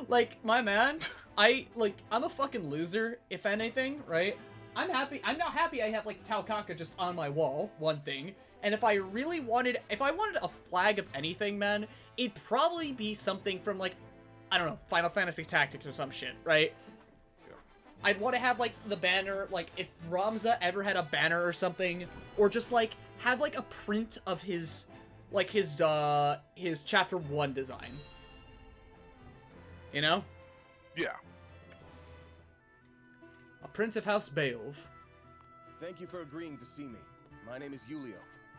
Like, my man, I'm a fucking loser, if anything, right? I'm not happy I have, like, Taukaka just on my wall, one thing. And if I wanted a flag of anything, man, it'd probably be something from, like, I don't know, Final Fantasy Tactics or some shit, right? Yeah. I'd want to have, like, the banner, like, if Ramza ever had a banner or something, or just, like, have, like, a print of his Chapter 1 design. You know? Yeah. A Prince of House Beowulf. Thank you for agreeing to see me. My name is Julio.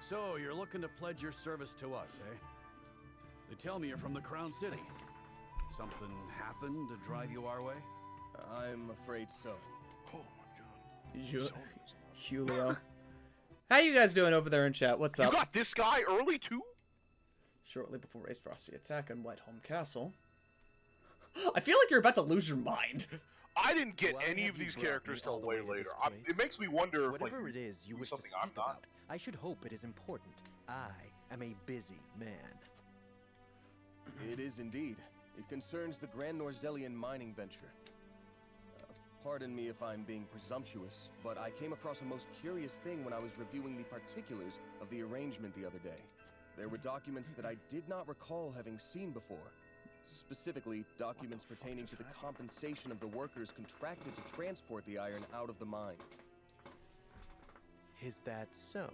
So, you're looking to pledge your service to us, eh? They tell me you're from the Crown City. Something happened to drive you our way? I'm afraid so. Oh my god. Julio. How you guys doing over there in chat? What's up? You got this guy early too? Shortly before Race Frosty attack on Whiteholm Castle. I feel like you're about to lose your mind. I didn't get any of these characters till way later. It makes me wonder if, whatever it is you wish to speak about, I should hope it is important. I am a busy man. It is indeed. It concerns the Grand Norzelian mining venture. Pardon me if I'm being presumptuous, but I came across a most curious thing when I was reviewing the particulars of the arrangement the other day. There were documents that I did not recall having seen before. Specifically, documents pertaining to the compensation of the workers contracted to transport the iron out of the mine. Is that so?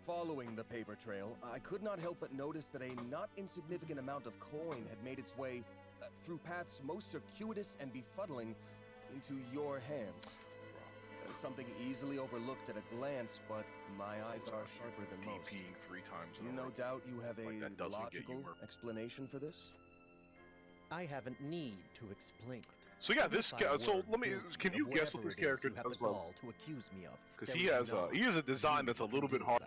Following the paper trail, I could not help but notice that a not insignificant amount of coin had made its way through paths most circuitous and befuddling into your hands. Something easily overlooked at a glance, but my eyes are sharper than most. DPing 3 times in a No row. doubt you have Like, that a doesn't get you logical more. explanation for this? I haven't need to explain it. So yeah, this so let me. Can you guess what Whatever this it is character you have does the well? gall to accuse me of. Because There he is has a design that's a little bit hard.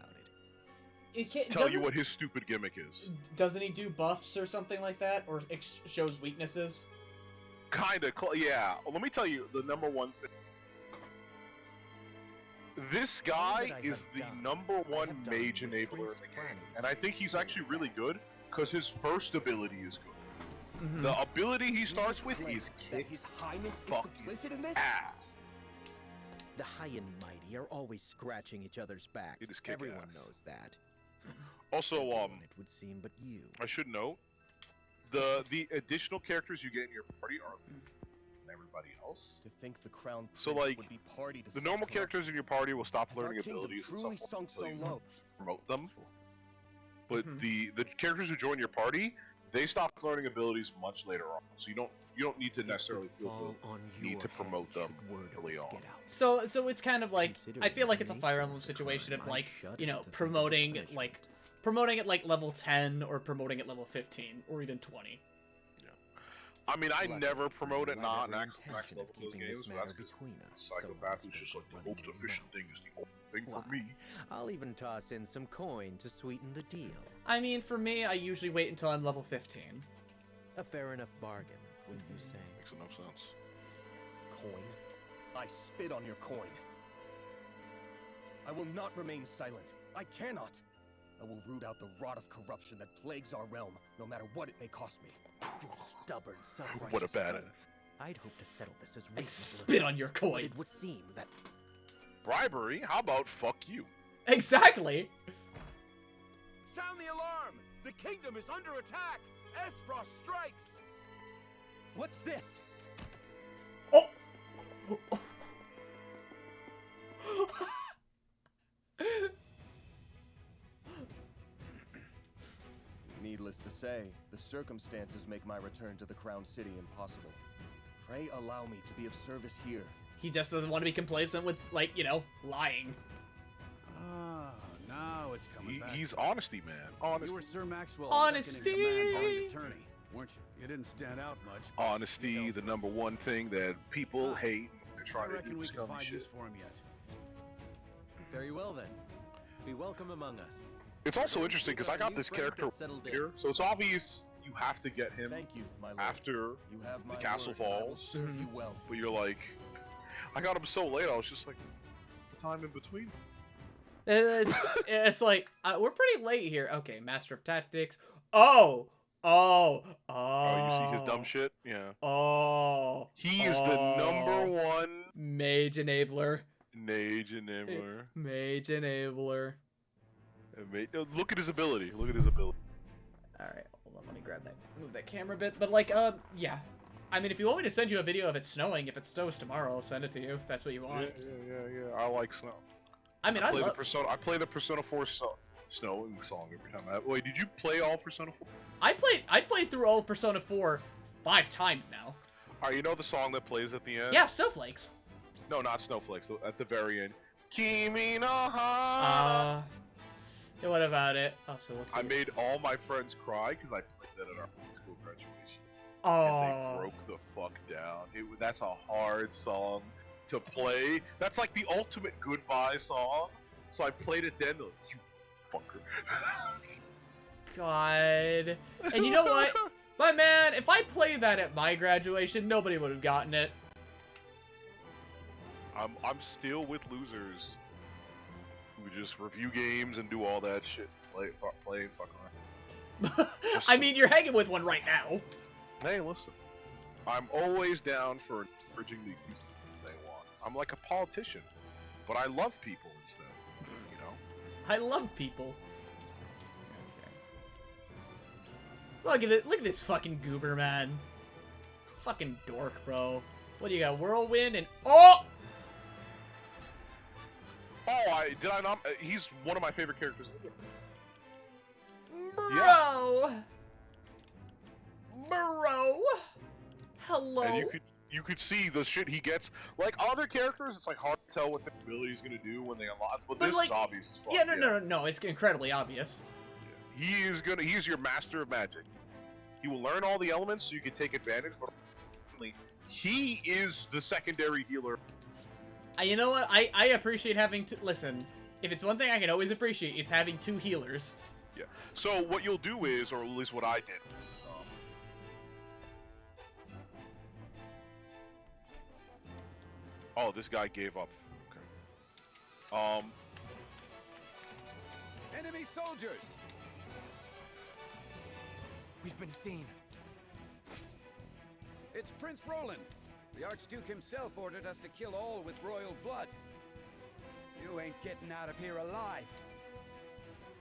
It can't Tell you what his stupid gimmick is. Doesn't he do buffs or something like that, or shows weaknesses? Kinda, yeah. Well, let me tell you the number one thing. This guy is the number 1 mage enabler in the game, and I think he's actually really good because his first ability is good. Mm-hmm. The ability he starts with is kick His Highness fucking is complicit in this? ass. The high and mighty are always scratching each other's backs. It is kick Everyone ass. knows that. Also, Everyone, it would seem, but you. I should note the additional characters you get in your party are everybody else. To think the crown So prince like would be party to the normal such characters in your party will stop Has our learning kingdom abilities and truly stuff sunk until so you low? promote them. But the characters who join your party, they stop learning abilities much later on. So you don't need to necessarily feel the need to promote them early on. So it's kind of like, I feel like it's a Fire Emblem situation of like, you know, promoting at like level 10 or promoting at level 15 or even 20. I mean, I never promote it not max level those games, but that's because Psychopath is just like the most efficient thing is the only thing for me. I'll even toss in some coin to sweeten the deal. I mean, for me, I usually wait until I'm level 15. A fair enough bargain, wouldn't you say? Makes enough sense. Coin. I spit on your coin. I will not remain silent. I cannot. I will root out the rot of corruption that plagues our realm, no matter what it may cost me. You stubborn, self-righteous. What a badass. I'd hope to settle this as I spit on your coin. It would seem that Bribery? How about fuck you? Exactly. Sound the alarm! The kingdom is under attack! Esfrost strikes! What's this? Needless to say, the circumstances make my return to the Crown City impossible. Pray allow me to be of service here. He just doesn't want to be complacent with, like, you know, lying. Ah, now it's coming back. He's honesty, man. Honesty. You were Sir Maxwell's Honesty. second-in-command attorney, weren't you? You didn't stand out much. but Honesty, the number 1 thing that people hate. They're I trying to reckon do we is can scummy find shit. use for him yet. Very well then. Be welcome among us. It's also interesting because I got New this friend character gets settled in. here, so it's obvious you have to get him Thank you, my lord. after You have the my castle word, and I will falls. serve you well. But you're like, I got him so late, I was just like, the time in between. It's like, we're pretty late here. Okay, Master of Tactics. Oh, you see his dumb shit? Yeah. Oh. He is the number 1 Mage Enabler. Mage Enabler. Mage Enabler. Look at his ability. Look at his ability. Alright, hold on, let me grab that, move that camera a bit. But like, yeah. I mean, if you want me to send you a video of it snowing, if it snows tomorrow, I'll send it to you, if that's what you want. Yeah. I like snow. I mean, I play the Persona 4 snowing song every time. Wait, did you play all Persona 4? I played through all of Persona 4 5 times now. Alright, you know the song that plays at the end? Yeah, Snowflakes. No, not Snowflakes. At the very end. Kimi no Ha. Yeah, what about it? Oh, so what's I made all my friends cry because I played that at our high school graduation. Oh. And they broke the fuck down. That's a hard song to play. That's like the ultimate goodbye song. So I played it then. Like, you fucker. God. And you know what? My man, if I played that at my graduation, nobody would have gotten it. I'm still with losers who just review games and do all that shit. Play and fuck around. I mean, you're hanging with one right now. Hey, listen. I'm always down for encouraging the youth they want. I'm like a politician, but I love people instead. You know? I love people. Okay. Look at it. Look at this fucking goober, man. Fucking dork, bro. What do you got? Whirlwind and oh! Oh, did I not? He's one of my favorite characters in the game. Bro! Bro! Hello? And you could see the shit he gets. Like other characters, it's like hard to tell what the ability's gonna do when they unlock. But this like, is obvious as fuck. Yeah, no. It's incredibly obvious. Yeah. He's your master of magic. He will learn all the elements so you can take advantage, but ultimately, he is the secondary healer. You know what? I appreciate having to listen. If it's one thing I can always appreciate, it's having 2 healers. Yeah. So what you'll do is, or at least what I did, is, oh, this guy gave up. Okay. Enemy soldiers! We've been seen. It's Prince Roland. The Archduke himself ordered us to kill all with royal blood. You ain't getting out of here alive.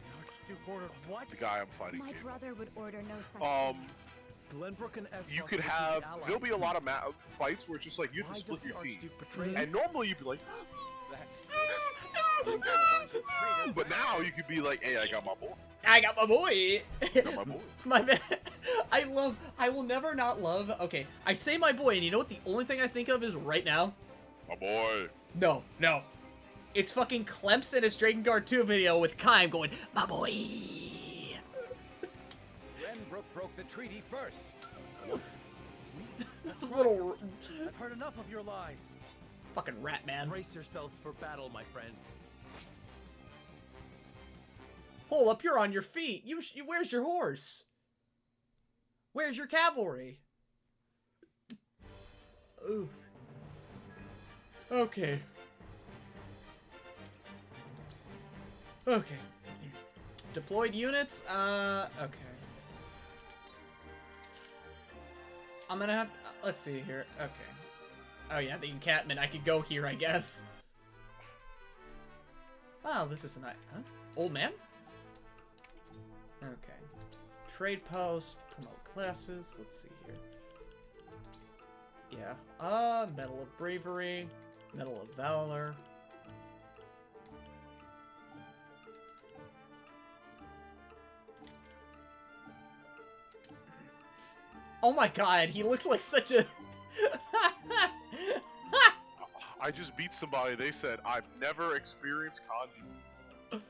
The Archduke ordered what? The guy I'm fighting. My brother would order no such thing. Glenbrook and Esros You could have. There'll be a lot of fights where it's just like you have to split your team, and normally you'd be like. But now you could be like, hey, I got my boy. I got my boy. Got my boy. My man. I will never not love. Okay, I say my boy, and you know what? The only thing I think of is right now. My boy. No. It's fucking Clemps in his Dragon Guard 2 video with Kaim going, my boy. Renbrook broke the treaty first. Little. I've heard enough of your lies. Fucking rat man. Brace yourselves for battle, my friends. Hold up, you're on your feet. Where's your horse? Where's your cavalry? Ooh. Okay. Okay. Deployed units? Okay. I'm gonna have to, let's see here. Okay. Oh yeah, the encampment. I could go here, I guess. Oh, this is a nice, huh? Old man? Okay. Trade post, promote classes. Let's see here. Yeah. Medal of Bravery, Medal of Valor. Oh my god, he looks like such a... I just beat somebody, they said, I've never experienced kanji.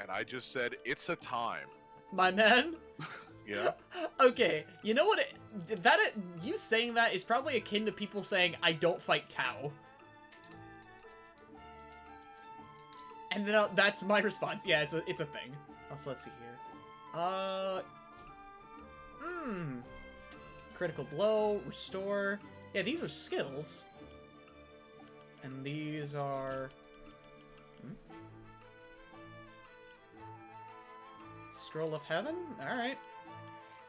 And I just said, it's a time. My man? Yeah? Okay, you know what? You saying that is probably akin to people saying, I don't fight Tao. And then that's my response. Yeah, it's a thing. Also, let's see here. Critical blow, restore. Yeah, these are skills. And these are... Scroll of Heaven? Alright.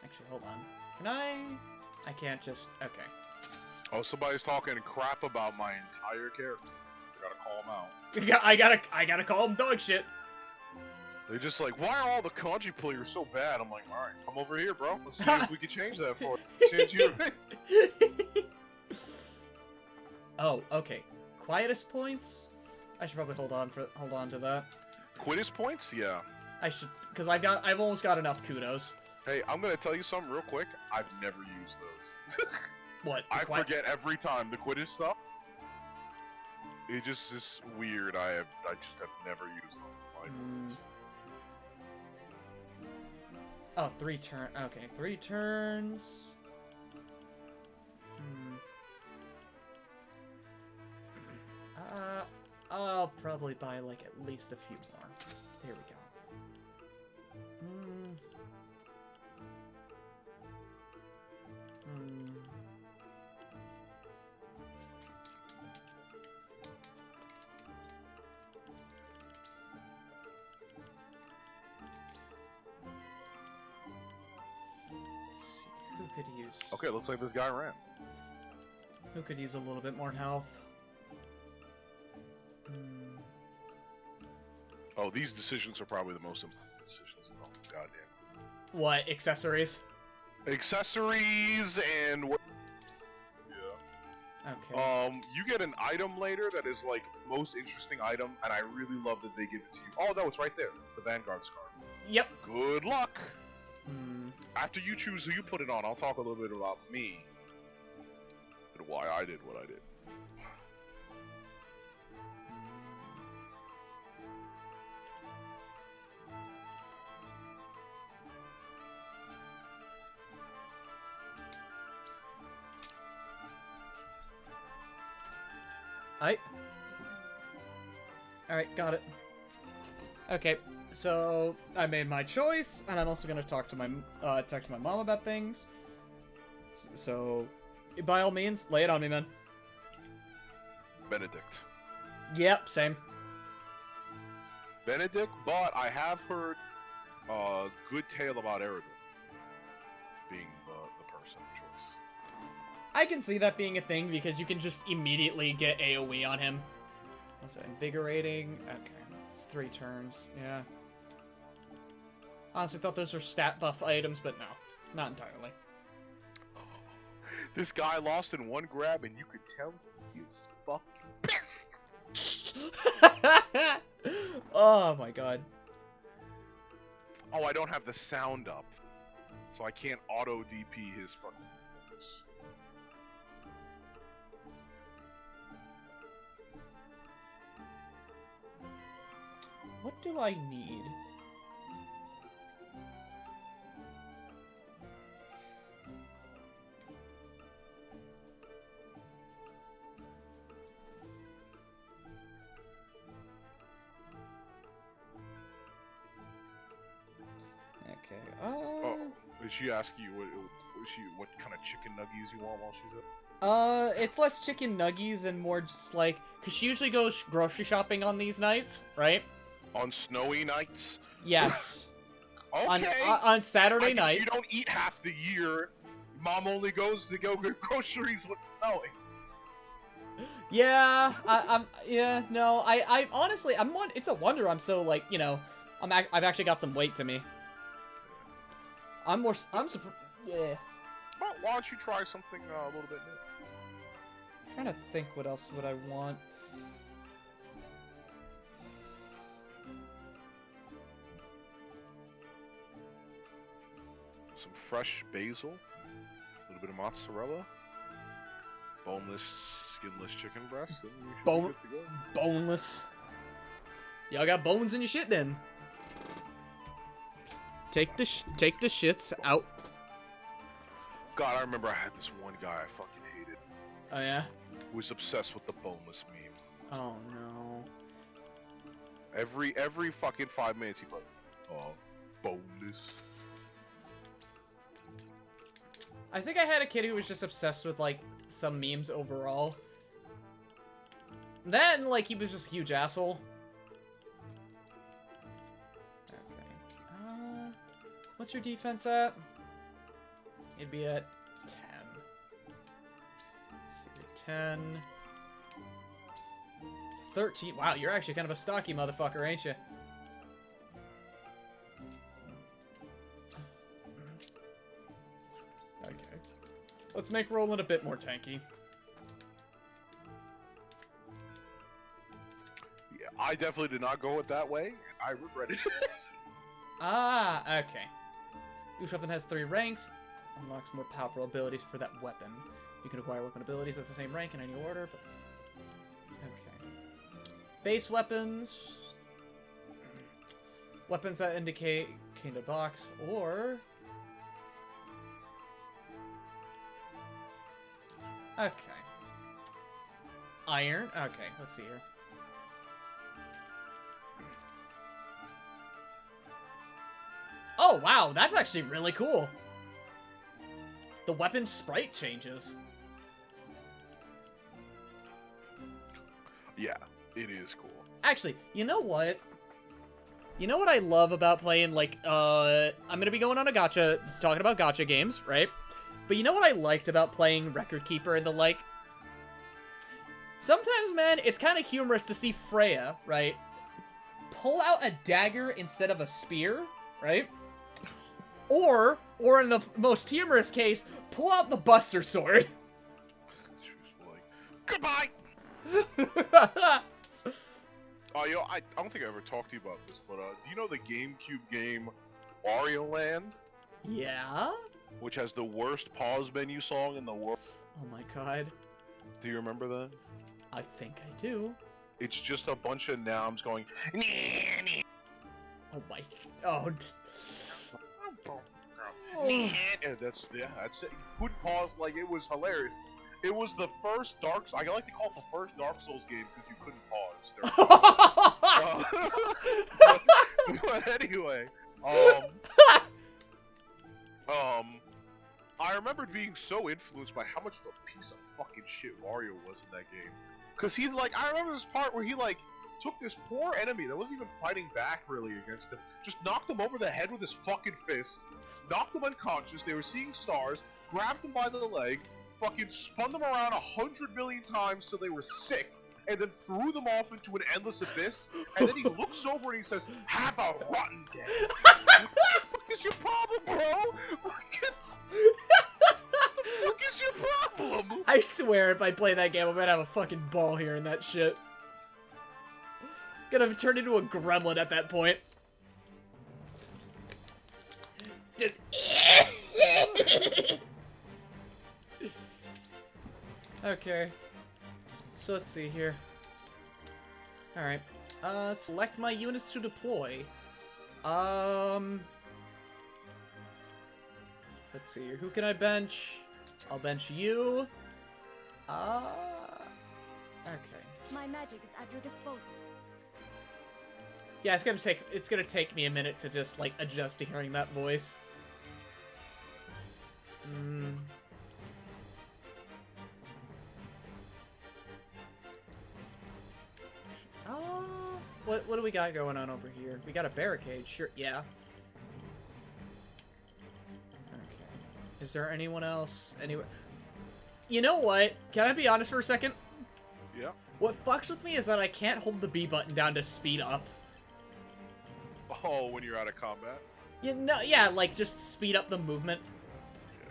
Actually, hold on. Can I can't just... Okay. Oh, somebody's talking crap about my entire character. I gotta call him out. I gotta call him dog shit. They're just like, why are all the kanji players so bad? I'm like, alright, come over here, bro. Let's see if we can change that for you. Change your... Oh, okay. Quietest points? I should probably hold on to that. Quittest points? Yeah. I should, because I've almost got enough kudos. Hey, I'm gonna tell you something real quick. I've never used those. What? I forget every time the quittest stuff. It just is weird. I just have never used them. Oh, 3 turns. Okay, 3 turns. I'll probably buy like at least a few more. Here we go. Let's see, who could use? Okay, looks like this guy ran. Who could use a little bit more health? Oh, these decisions are probably the most important decisions. Oh, goddamn. What, accessories? Accessories and what? Yeah. Okay. You get an item later that is like the most interesting item, and I really love that they give it to you. Oh no, it's right there. It's the Vanguard scarf. Yep. Good luck. After you choose who you put it on, I'll talk a little bit about me and why I did what I did. Alright, got it. Okay, so I made my choice, and I'm also gonna talk to my text my mom about things. So, by all means, lay it on me, man. Benedict. Yep, same. Benedict, but I have heard a good tale about Aragorn being the person of choice. I can see that being a thing because you can just immediately get AoE on him. What's that? Invigorating? Okay, it's 3 turns. Yeah. Honestly thought those were stat buff items, but no, not entirely. This guy lost in one grab, and you could tell he was fucking pissed. Oh my god. Oh, I don't have the sound up, so I can't auto DP his fucking focus. What do I need? Okay. Oh, did she ask you what kind of chicken nuggies you want while she's up? It's less chicken nuggies and more just like, cause she usually goes grocery shopping on these nights, right? On snowy nights? Yes. Okay. On Saturday I guess nights. you don't eat half the year. Mom only goes to go get groceries when snowing. Yeah, I honestly, it's a wonder I'm so, like, you know, I've actually got some weight to me. I'm surprised, yeah. Well, why don't you try something a little bit new? I'm trying to think what else would I want. Some fresh basil, a little bit of mozzarella, boneless, skinless chicken breast, and you should be good to go. Boneless. Y'all got bones in your shit then. Take the shits out. God, I remember I had this one guy I fucking hated. Oh yeah? Who was obsessed with the boneless meme. Oh no. Every fucking 5 minutes he's like, oh, boneless. I think I had a kid who was just obsessed with, like, some memes overall. Then, like, he was just a huge asshole. Okay. What's your defense at? It'd be at 10. Let's see, 10. 13. Wow, you're actually kind of a stocky motherfucker, ain't you? Okay. Let's make Roland a bit more tanky. Yeah, I definitely did not go it that way. I regret it. Ah, okay. Each weapon has 3 ranks. Unlocks more powerful abilities for that weapon. You can acquire weapon abilities at the same rank in any order, but... Okay. Base weapons. Weapons that indicate kind of box, or... Okay. Iron. Okay, let's see here. Oh, wow, that's actually really cool. The weapon sprite changes. Yeah, it is cool. Actually, you know what? You know what I love about playing, like, I'm gonna be going on a gacha, talking about gacha games, right? But you know what I liked about playing Record Keeper and the like? Sometimes, man, it's kind of humorous to see Freya, right, pull out a dagger instead of a spear, right? Or in the most humorous case, pull out the Buster Sword. Goodbye! Oh, yo, I don't think I ever talked to you about this, but do you know the GameCube game Wario Land? Yeah? Which has the worst pause menu song in the world. Oh my god. Do you remember that? I think I do. It's just a bunch of noms going. Oh my. Oh. And that's it. Good pause, like it was hilarious. It was the first I like to call it the first Dark Souls game because you couldn't pause. But anyway, I remembered being so influenced by how much of a piece of fucking shit Wario was in that game. Cause he I remember this part where he took this poor enemy that wasn't even fighting back really against him, just knocked him over the head with his fucking fist, knocked them unconscious, they were seeing stars, grabbed them by the leg, fucking spun them around 100 million times till they were sick, and then threw them off into an endless abyss, and then he looks over and he says, "Have a rotten day." What the fuck is your problem, bro? What the fuck is your problem? I swear if I play that game, I'm gonna have a fucking ball hearing that shit. Gonna turn into a gremlin at that point. Just okay. So let's see here. Alright. Select my units to deploy. Let's see here. Who can I bench? I'll bench you. Okay. My magic is at your disposal. Yeah, it's gonna take me a minute to just adjust to hearing that voice. What do we got going on over here? We got a barricade, sure, yeah. Okay. Is there anyone else? Anywhere? You know what? Can I be honest for a second? Yeah. What fucks with me is that I can't hold the B button down to speed up. Oh, when you're out of combat? Yeah, just speed up the movement. Yeah.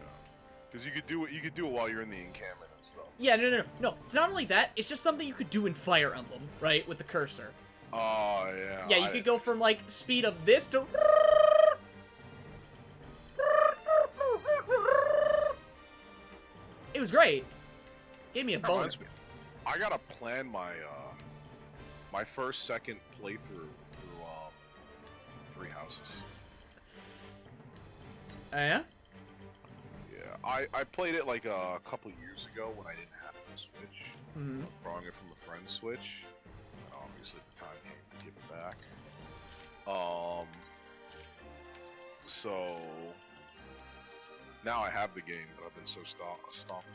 Because you could do it while you're in the encampment and stuff. Yeah, no. It's not only that, it's just something you could do in Fire Emblem, right? With the cursor. Oh, yeah. Yeah, you could go from, speed of this to... It was great. Gave me a bonus. I gotta plan my, my second playthrough through, 3 Houses. Oh, yeah? Yeah, I played it a couple years ago when I didn't have a Switch. Mm-hmm. I was borrowing it from a friend's Switch. And obviously the time came to give it back. So now I have the game, but I've been so stocked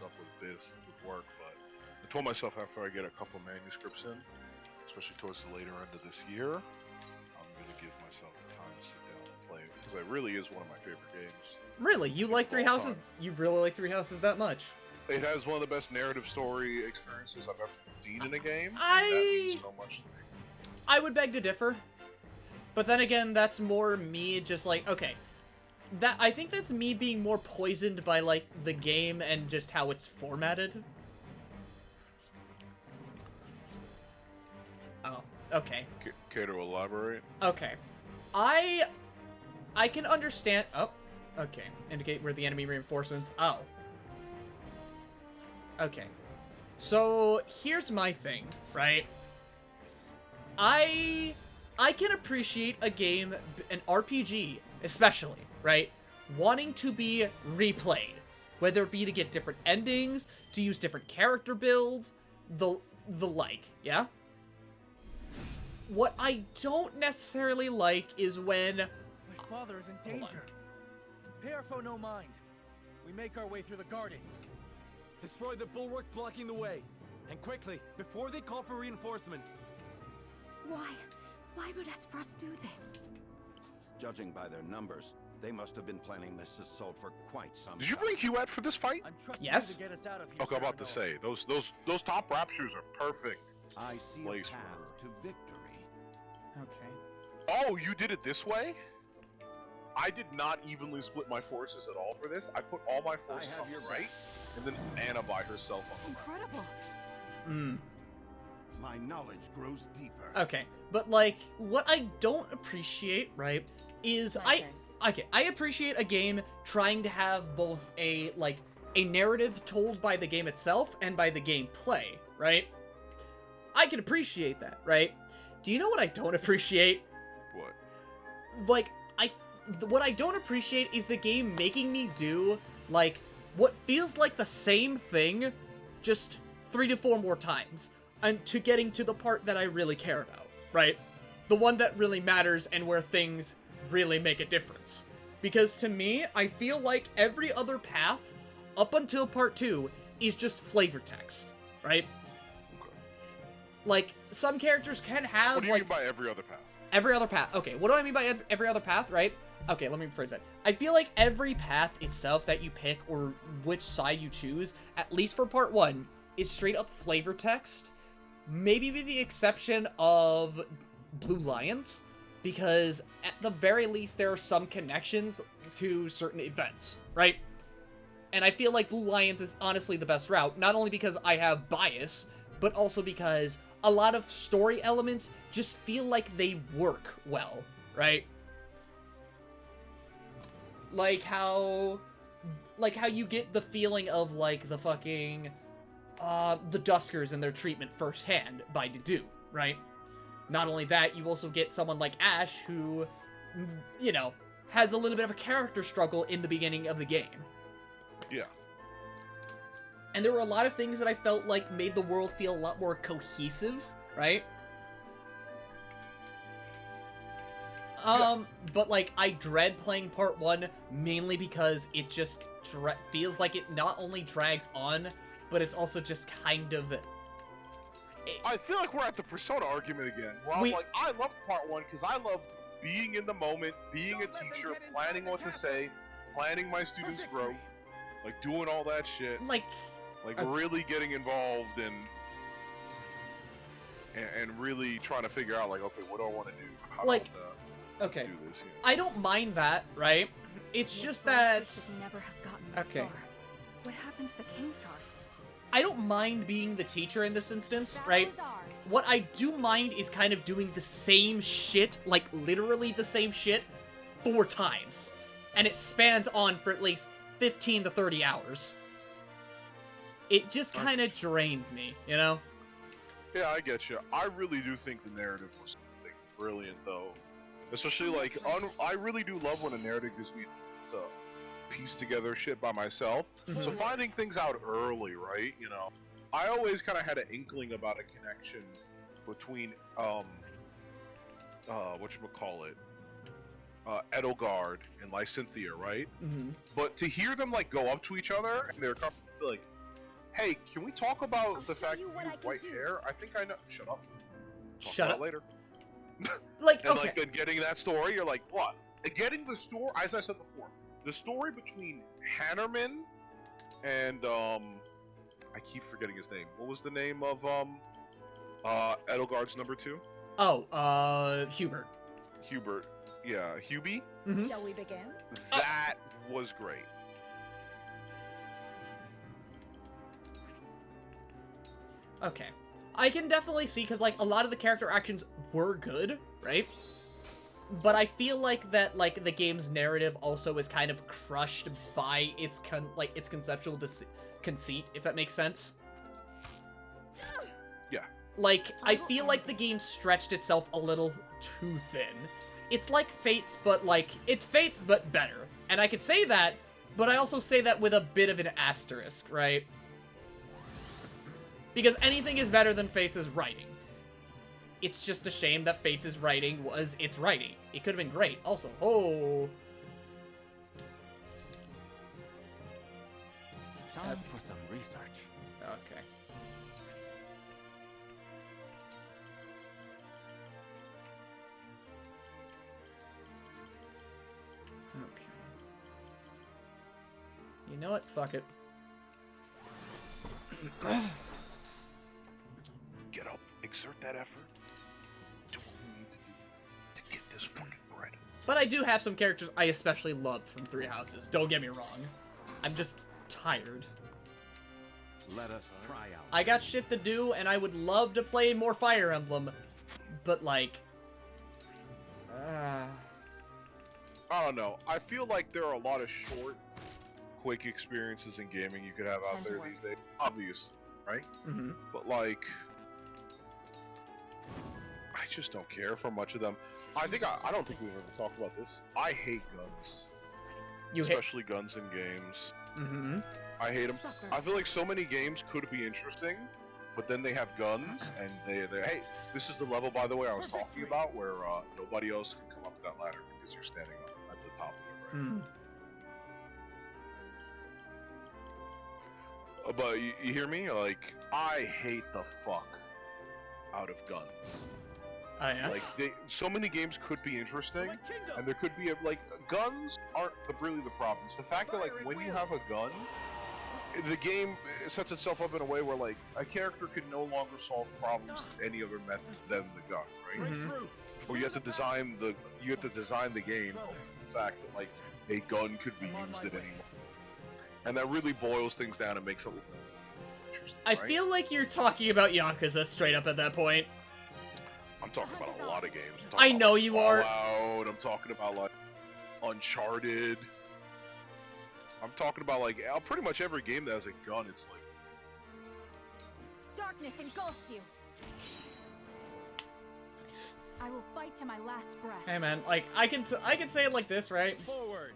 up with work. But I told myself after I get a couple manuscripts in, especially towards the later end of this year, I'm gonna give myself the time to sit down and play it because it really is one of my favorite games. Really? You like 3 Houses? You really like 3 Houses that much? It has one of the best narrative story experiences I've ever seen in a game. That means so much to me. I would beg to differ. But then again, that's more me just okay. I think that's me being more poisoned by the game and just how it's formatted. Oh, okay. Care to elaborate? Okay. I can understand. Oh, okay. Indicate where the enemy reinforcements. Oh. Okay. So here's my thing, right? I can appreciate a game, an RPG especially, right? Wanting to be replayed. Whether it be to get different endings, to use different character builds, the like, yeah? What I don't necessarily like is when... My father is in danger. Pay our foe no mind. We make our way through the gardens. Destroy the bulwark blocking the way. And quickly, before they call for reinforcements. Why? Why would Esfrost do this? Judging by their numbers, they must have been planning this assault for quite some time. Did you bring Huette for this fight? Yes. Okay, I'm about to say those top raptures are perfect. I see a path to victory. Okay. Oh, you did it this way? I did not evenly split my forces at all for this. I put all my forces on the right, and then Anna by herself on the Incredible. My knowledge grows deeper. Okay, but like, what I don't appreciate, right, is I appreciate a game trying to have both a narrative told by the game itself and by the gameplay, right? I can appreciate that, right? Do you know what I don't appreciate? What? Like, what I don't appreciate is the game making me do, like, what feels like the same thing, just 3 to 4 more times, and to getting to the part that I really care about, right? The one that really matters and where things really make a difference. Because to me, I feel like every other path, up until part 2, is just flavor text, right? Like, some characters can have, What do you mean by every other path? Every other path. Okay, what do I mean by every other path, right? Okay, let me rephrase that. I feel like every path itself that you pick, or which side you choose, at least for part 1, is straight up flavor text. Maybe with the exception of Blue Lions, because at the very least there are some connections to certain events, right? And I feel like Blue Lions is honestly the best route, not only because I have bias, but also because a lot of story elements just feel like they work well, right? Like how you get the feeling of, like, the fucking, the Duskers and their treatment firsthand by Dedue, right? Not only that, you also get someone like Ash who, you know, has a little bit of a character struggle in the beginning of the game. Yeah. And there were a lot of things that I felt like made the world feel a lot more cohesive, right? But, like, I dread playing part 1 mainly because it just feels like it not only drags on, but it's also just kind of... I feel like we're at the Persona argument again. Where I'm like, I loved part 1 because I loved being in the moment, being a teacher, planning what to say, planning my students' growth, like, doing all that shit. Like really getting involved and really trying to figure out, like, okay, what do I want to do? How like... do Okay, this, I don't mind that, right? It's just that... should never have gotten this far. What happened to the King's Guard? I don't mind being the teacher in this instance, right? What I do mind is kind of doing the same shit, like literally the same shit, 4 times. And it spans on for at least 15 to 30 hours. It just kind of drains me, you know? Yeah, I get you. I really do think the narrative was something brilliant, though. Especially, like, I really do love when a narrative gives me to piece together shit by myself. So finding things out early, right? You know, I always kind of had an inkling about a connection between, whatchamacallit, Edelgard and Lysynthia, right? But to hear them, like, go up to each other and they're like, hey, can we talk about the fact that you have white hair? I think I know. Shut up. Shut up. Later. Like, and like then getting that story, you're like, what? And getting the story, as I said before, the story between Hannerman and I keep forgetting his name. What was the name of Edelgard's number 2? Oh, Hubert. Hubert, yeah, Hubie. Shall we begin? That was great. Okay. I can definitely see, because, like, a lot of the character actions were good, right? But I feel like that, like, the game's narrative also is kind of crushed by its, its conceptual conceit, if that makes sense. Yeah. Like, I feel like the game stretched itself a little too thin. It's like Fates, but, like, it's Fates, but better. And I could say that, but I also say that with a bit of an asterisk, right? Because anything is better than Fates' writing. It's just a shame that Fates' writing was its writing. It could have been great. Also, Time for some research. Okay. Okay. You know what? Fuck it. Get up, exert that effort. Do what we need to do to get this fucking bread. But I do have some characters I especially love from Three Houses. Don't get me wrong. I'm just tired. Let us try out. I got shit to do, and I would love to play more Fire Emblem, but like, I don't know. I feel like there are a lot of short, quick experiences in gaming you could have out there these days. Obviously, right? Mm-hmm. But like, I just don't care for much of them. I don't think we've ever talked about this. I hate guns. Especially guns in games. Mm-hmm. I hate them. I feel like so many games could be interesting, but then they have guns, and they hey, this is the level, by the way, I was talking about, where nobody else can come up that ladder because you're standing up at the top of it, right? But you hear me? Like, I hate the fuck out of guns. Oh, yeah? Like, so many games could be interesting, and there could be like guns aren't really the problem. It's the fact that like when you have a gun, the game sets itself up in a way where like a character can no longer solve problems with any other method than the gun, right? Or you have to design the game on the fact that like a gun could be used at any moment, and that really boils things down and makes it. I feel like you're talking about Yakuza straight up at that point. I'm talking about a lot of games. I know you are. I'm talking about like Uncharted. I'm talking about like pretty much every game that has a gun. It's like darkness engulfs you. Nice. I will fight to my last breath. Hey man, like I can say it like this, right? Forward.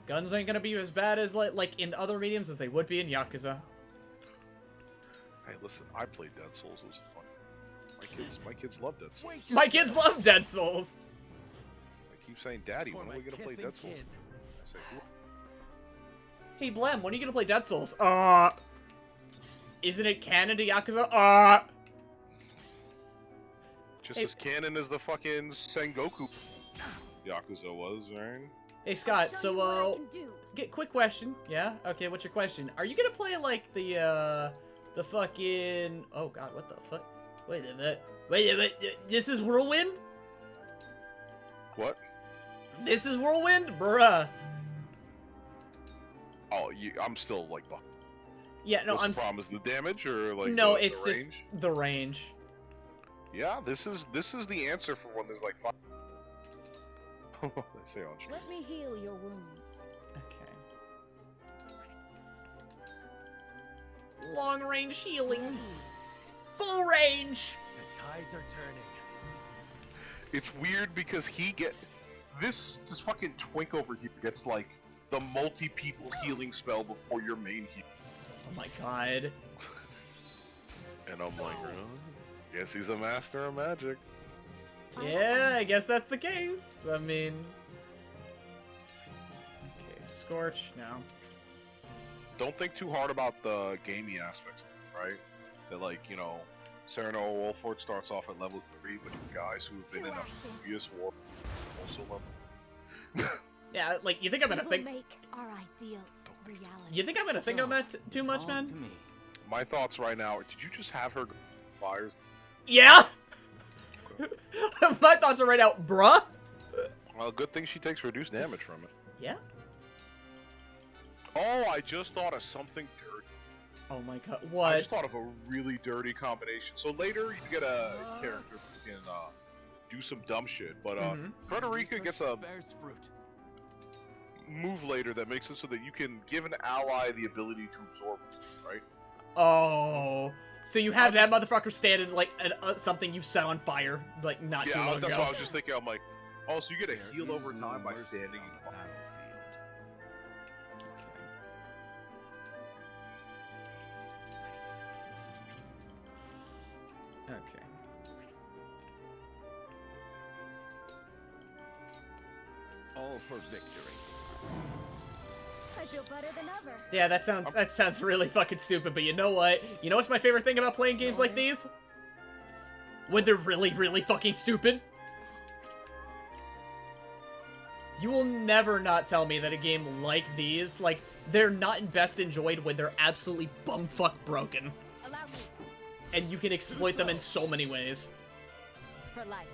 Guns ain't gonna be as bad as like in other mediums as they would be in Yakuza. Hey, listen, I played Dead Souls. It was fun. My kids love Dead Souls. My kids love Dead Souls. I keep saying, Daddy, when are we gonna play Dead Souls? I say, Hey Blem, when are you gonna play Dead Souls? Isn't it canon to Yakuza? Just as canon as the fucking Sengoku Yakuza was, right? Hey Scott, so quick question. Yeah? Okay, what's your question? Are you gonna play like the fucking oh god, what the fuck? Wait a minute. This is Whirlwind? What? This is Whirlwind? Bruh. Oh, I'm still like the. Yeah, no, What's the problem? Is the damage or like no, the it's just range? the range. Yeah, this is the answer for when there's like 5. They say on stream. Let me heal your wounds. Okay. Long range healing. Full range. The tides are turning. It's weird because he this fucking twink over here gets like the multi-people healing spell before your main heal. Oh my god. And I'm like, oh, guess he's a master of magic. Yeah, I guess that's the case. I mean... Okay, Scorch, no. Don't think too hard about the gamey aspects, right? That like, you know, Sereno Wolford starts off at level 3, but guys who have been in a previous war also level. Yeah, like, you think I'm gonna think... Make our ideals reality. You think I'm gonna think on that too much, man? My thoughts right now, did you just have her fires? Yeah! My thoughts are right out, bruh! Well, good thing she takes reduced damage from it. Yeah? Oh, I just thought of something dirty. Oh my god, what? I just thought of a really dirty combination. So later, you get a character who can do some dumb shit, but Frederica gets a move later that makes it so that you can give an ally the ability to absorb, right? Oh, so you have that motherfucker standing like something you set on fire, like not too long ago. Yeah, that's what I was just thinking. I'm like, oh, so you get a heal over time by standing in the Okay. All for victory. I feel better than ever. Yeah, that sounds really fucking stupid, but you know what? You know what's my favorite thing about playing games like these? When they're really, really fucking stupid. You will never not tell me that a game like these, like, they're not best enjoyed when they're absolutely bumfuck broken. Allow me. And you can exploit them in so many ways. It's for life.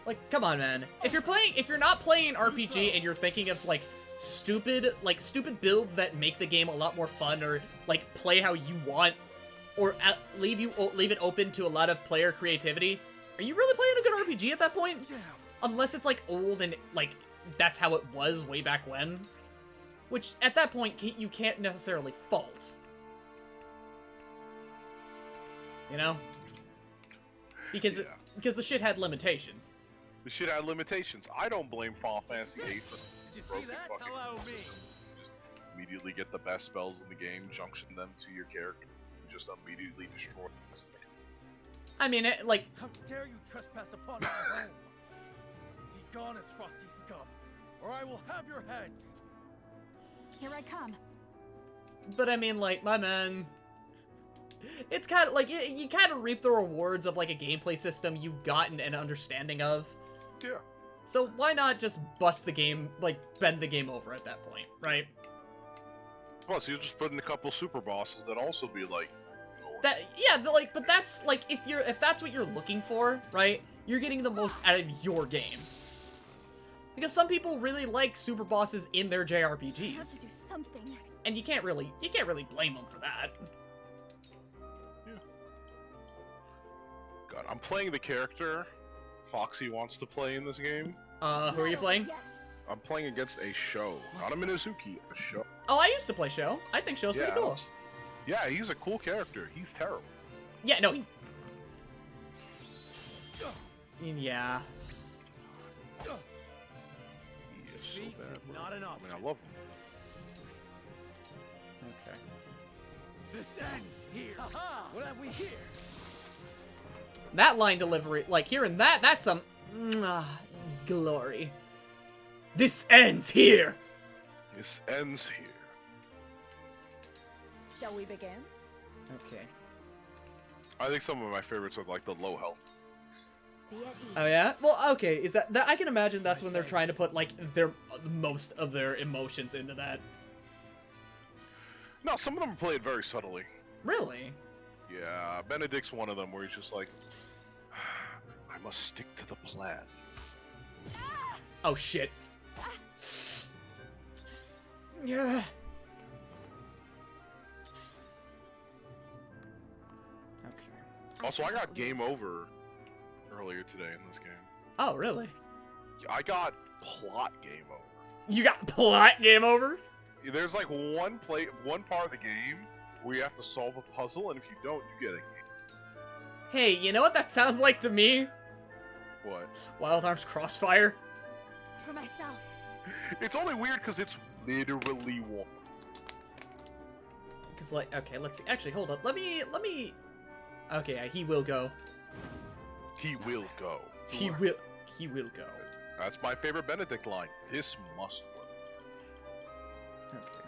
Like, come on, man. If you're not playing an RPG and you're thinking of, like, stupid builds that make the game a lot more fun, or, like, play how you want, or leave it open to a lot of player creativity, are you really playing a good RPG at that point? Unless it's, like, old and, like, that's how it was way back when. Which, at that point, you can't necessarily fault. You know? Because the shit had limitations. The shit had limitations. I don't blame Final Fantasy VIII for broken fucking system. Just immediately get the best spells in the game, junction them to your character, and just immediately destroy them. I mean, like... How dare you trespass upon my home? Be gone as frosty scum, or I will have your heads! Here I come. But I mean, like, my man... It's kind of, like, you kind of reap the rewards of, like, a gameplay system you've gotten an understanding of. Yeah. So why not just bust the game, like, bend the game over at that point, right? Plus, you just put in a couple super bosses that also be, like... But that's, like, if that's what you're looking for, right? You're getting the most out of your game. Because some people really like super bosses in their JRPGs. I have to do something. And you can't really blame them for that. Yeah. God, I'm playing the character Foxy wants to play in this game. Who are you playing? I'm playing against a Sho. Not a Minazuki, a Sho. Oh, I used to play Sho. I think Sho's pretty cool. Yeah, he's a cool character. He's terrible. Yeah, no, he's... Yeah. He is so bad, bro. Not an option. I mean, I love him. Okay. This ends here. What have we here? That line delivery, like, hearing that's some... glory. This ends here! This ends here. Shall we begin? Okay. I think some of my favorites are, like, the low health. Oh yeah? Well, okay, is that I can imagine that's when they're trying to put, like, most of their emotions into that. No, some of them are played very subtly. Really? Yeah, Benedict's one of them where he's just like, I must stick to the plan. Oh shit. Yeah. Okay. Also, I got game over earlier today in this game. Oh, really? I got plot game over. You got plot game over? There's like one part of the game where you have to solve a puzzle, and if you don't, you get a game. Hey, you know what that sounds like to me? What? Wild Arms Crossfire. For myself. It's only weird because it's literally one. Because, like, okay, let's see. Actually, hold up. Let me. Okay, he will go. He will go. He will go. That's my favorite Benedict line. This must work. Okay.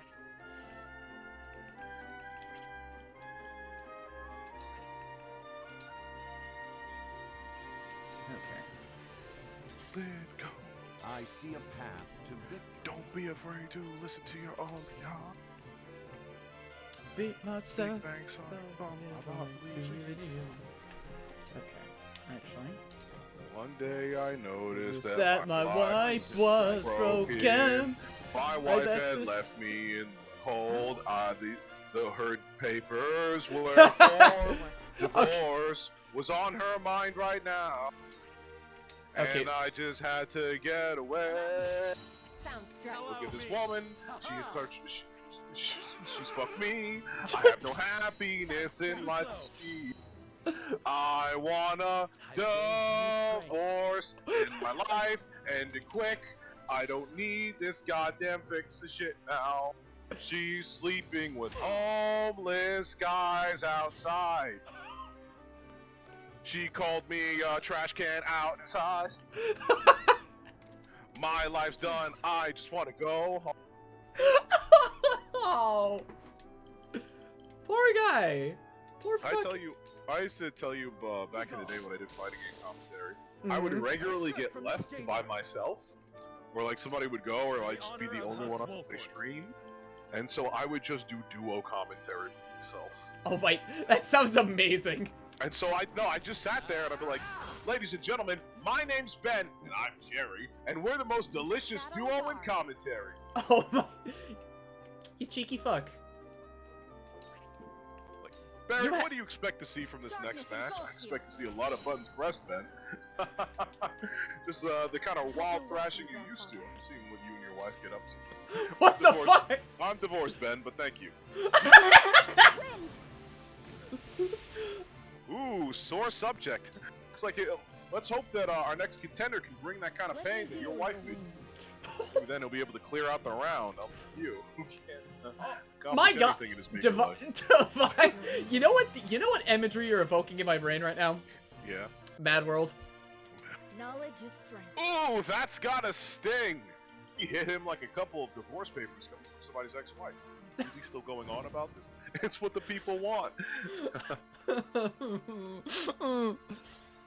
Let go. I see a path to victory. Don't be afraid to listen to your own heart. Beat myself. Okay, actually. One day I noticed that my wife was broken. My wife had left me in the cold. Her papers were torn. Divorce was on her mind right now. Okay. And I just had to get away. Sounds Look at this woman. She's fucked me. I have no happiness in my life. I wanna divorce in my life, end it quick. I don't need this goddamn fix of shit now. She's sleeping with homeless guys outside. She called me a trash can outside. My life's done. I just want to go home. Oh, poor guy. Poor fuck. I used to tell you back in the day when I did fighting game commentary. I would regularly get left by myself, or like somebody would go, or like just be the only one on the stream, and so I would just do duo commentary with myself. Oh wait, that sounds amazing. And so I just sat there and I'd be like, ladies and gentlemen, my name's Ben, and I'm Jerry, and we're the most delicious duo in commentary. Oh my, you cheeky fuck. Barry, what do you expect to see from this next match? I expect to see a lot of buttons pressed, Ben. Just the kind of wild thrashing you're used to. I'm seeing what you and your wife get up to. What the fuck? I'm divorced, Ben, but thank you. Ooh, sore subject. Looks like let's hope that our next contender can bring that kind of pain that your wife did. Then he'll be able to clear out the round. Up to you. Who can't my God, in his Divine. You know what imagery you're evoking in my brain right now? Yeah. Mad World. Knowledge is strength. Ooh, that's gotta sting. He hit him like a couple of divorce papers coming from somebody's ex-wife. Is he still going on about this? It's what the people want.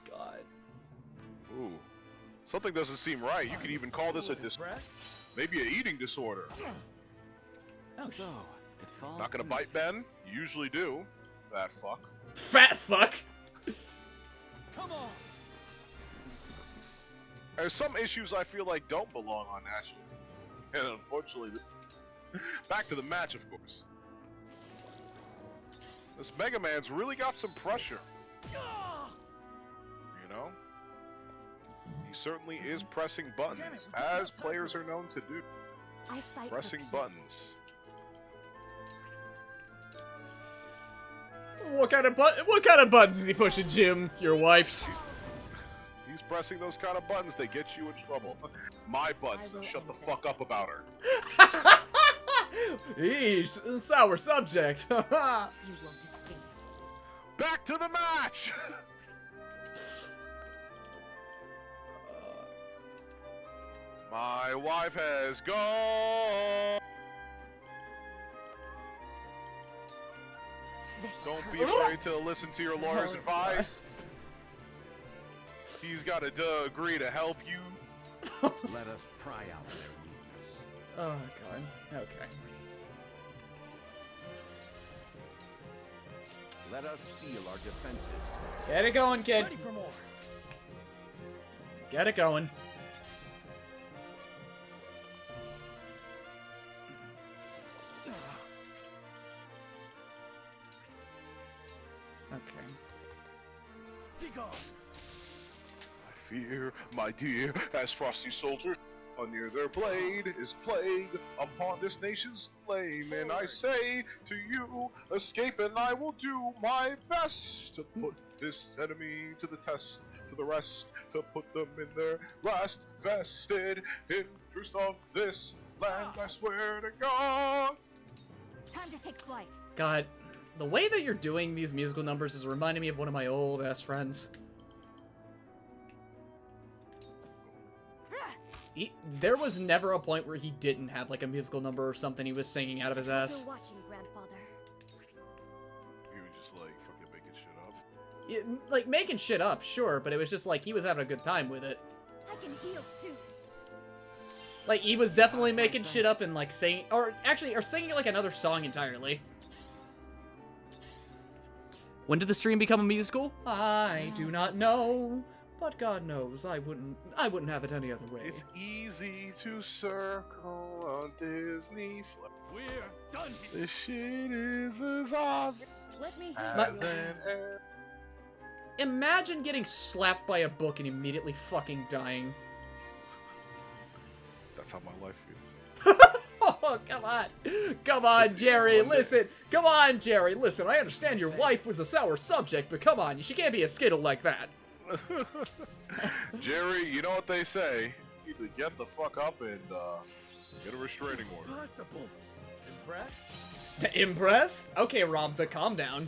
God. Ooh. Something doesn't seem right. You could even call this a maybe an eating disorder. Oh, so it falls. Not gonna bite, Ben? You usually do. Fat fuck. Fat fuck. Come on. There's some issues I feel like don't belong on national TV. And unfortunately, back to the match, of course. This Mega Man's really got some pressure. You know? He certainly is pressing buttons, as players are known to do. Pressing buttons. What kind of buttons is he pushing, Jim? Your wife's. He's pressing those kind of buttons that get you in trouble. My buttons that shut the fuck up about her. Eesh, sour subject. You won't escape. Back to the match! My wife has gone. Don't be afraid to listen to your lawyer's advice. He's got to agree to help you. Let us pry out their weakness. Oh God. Okay. Let us steal our defenses. Get it going, kid. Ready for more. Get it going. Okay. Be gone. I fear, my dear, as frosty soldiers near their blade is plague upon this nation's flame, and I say to you, escape, and I will do my best to put this enemy to the test, to the rest, to put them in their last vested interest of this land. I swear to God. Time to take flight. God, the way that you're doing these musical numbers is reminding me of one of my old ass friends. There was never a point where he didn't have like a musical number or something he was singing out of his ass. Still watching, grandfather. He was just like fucking making shit up. Yeah, like making shit up, sure, but it was just like he was having a good time with it. I can heal too. Like he was definitely making shit up and like singing, or singing like another song entirely. When did the stream become a musical? I do not know. But God knows, I wouldn't have it any other way. It's easy to circle on Disney flick. We're done. This shit is as obvious Let me as an air. Imagine getting slapped by a book and immediately fucking dying. That's how my life feels. Oh, come on, Jerry, listen. Come on, Jerry, listen. I understand your wife was a sour subject, but come on, she can't be a skittle like that. Jerry, you know what they say. You need to get the fuck up and get a restraining order. Impossible. Impressed? Impressed? Okay, Ramza, calm down.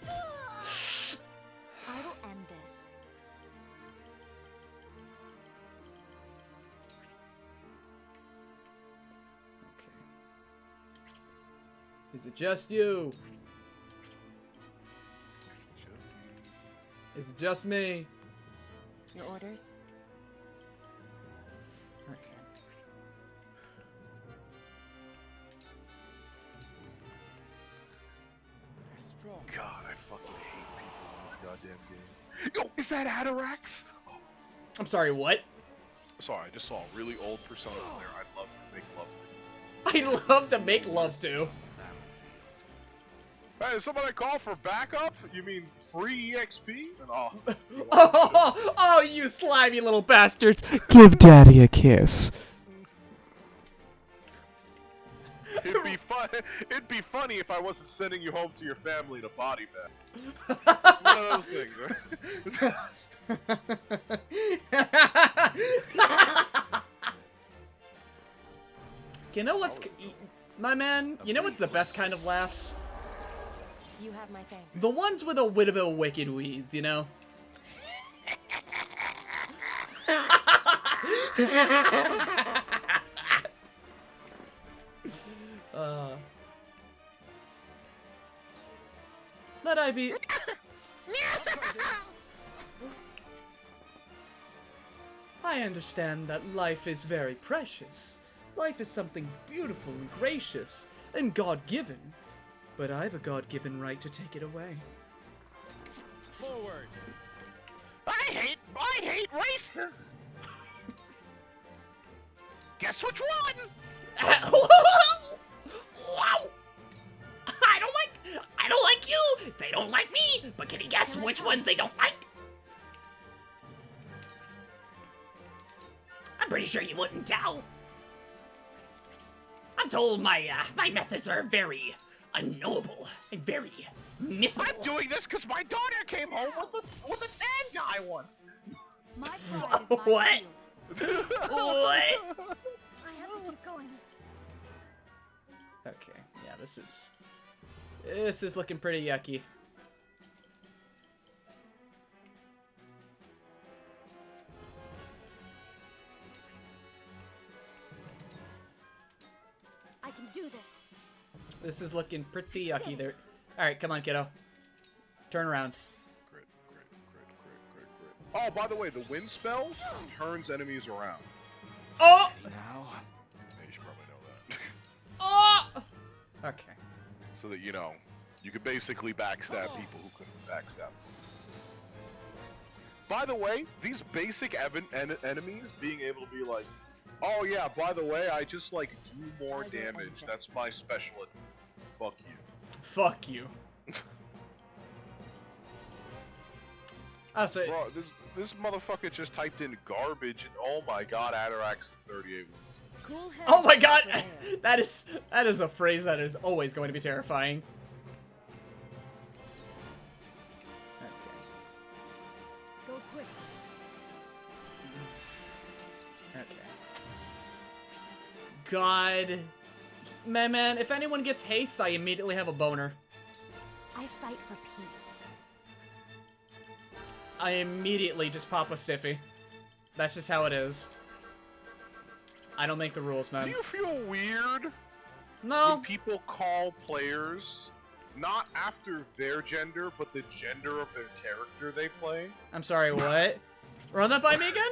I will end this. Okay. Is it just you? It's just me. Your orders? Okay. God, I fucking hate people in this goddamn game. Yo, is that Atarax? I'm sorry, what? Sorry, I just saw a really old Persona player I'd love to make love to. I'd love to make love to. Hey, is somebody call for backup? You mean free EXP? And, Oh, you slimy little bastards. Give Daddy a kiss. It'd be funny if I wasn't sending you home to your family in a body bag. It's one of those things, right? You know what's... My man, you know what's the best kind of laughs? You have my thanks. The ones with a bit of a wicked wheeze, you know? Let I be... I understand that life is very precious. Life is something beautiful and gracious and God-given. But I've a God-given right to take it away. Forward. I hate races. Guess which one? Wow! I don't like you! They don't like me! But can you guess which ones they don't like? I'm pretty sure you wouldn't tell. I'm told my methods are very unknowable and very missable. I'm doing this because my daughter came home with a tan guy once. My pride is my What? shield. What? I have to keep going. Okay, yeah, this is looking pretty yucky. I can do this. This is looking pretty yucky there. Alright, come on, kiddo. Turn around. Crit. Oh, by the way, the wind spell turns enemies around. Oh! Now. Yeah, you should probably know that. Oh! Okay. So that, you know, you can basically backstab people who couldn't backstab. By the way, these basic enemies being able to be like, oh yeah, by the way, I just like do more damage. That's my special. Fuck you. Fuck you. Oh, so bro, this motherfucker just typed in garbage and oh my god, Atarax 38 wins. Cool head. Oh my god! that is a phrase that is always going to be terrifying. Go swift. Okay. God. Man, if anyone gets haste, I immediately have a boner. I fight for peace. I immediately just pop a stiffy. That's just how it is. I don't make the rules, man. Do you feel weird? No. When people call players not after their gender, but the gender of their character they play? I'm sorry, what? Run that by me again?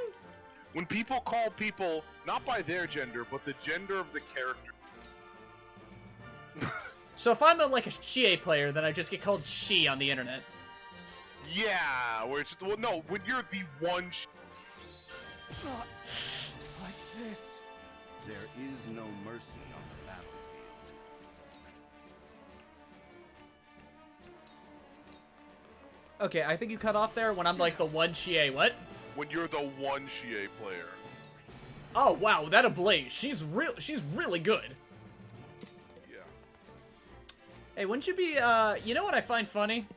When people call people not by their gender, but the gender of the character. So if I'm like a Chie player, then I just get called she on the internet. Yeah, where it's well, no, when you're the one. Not like this. There is no mercy on the battlefield. Okay, I think you cut off there when I'm like the one Chie. What? When you're the one Chie player. Oh wow, that ablaze. She's really good. Yeah. Hey, wouldn't you be? You know what I find funny?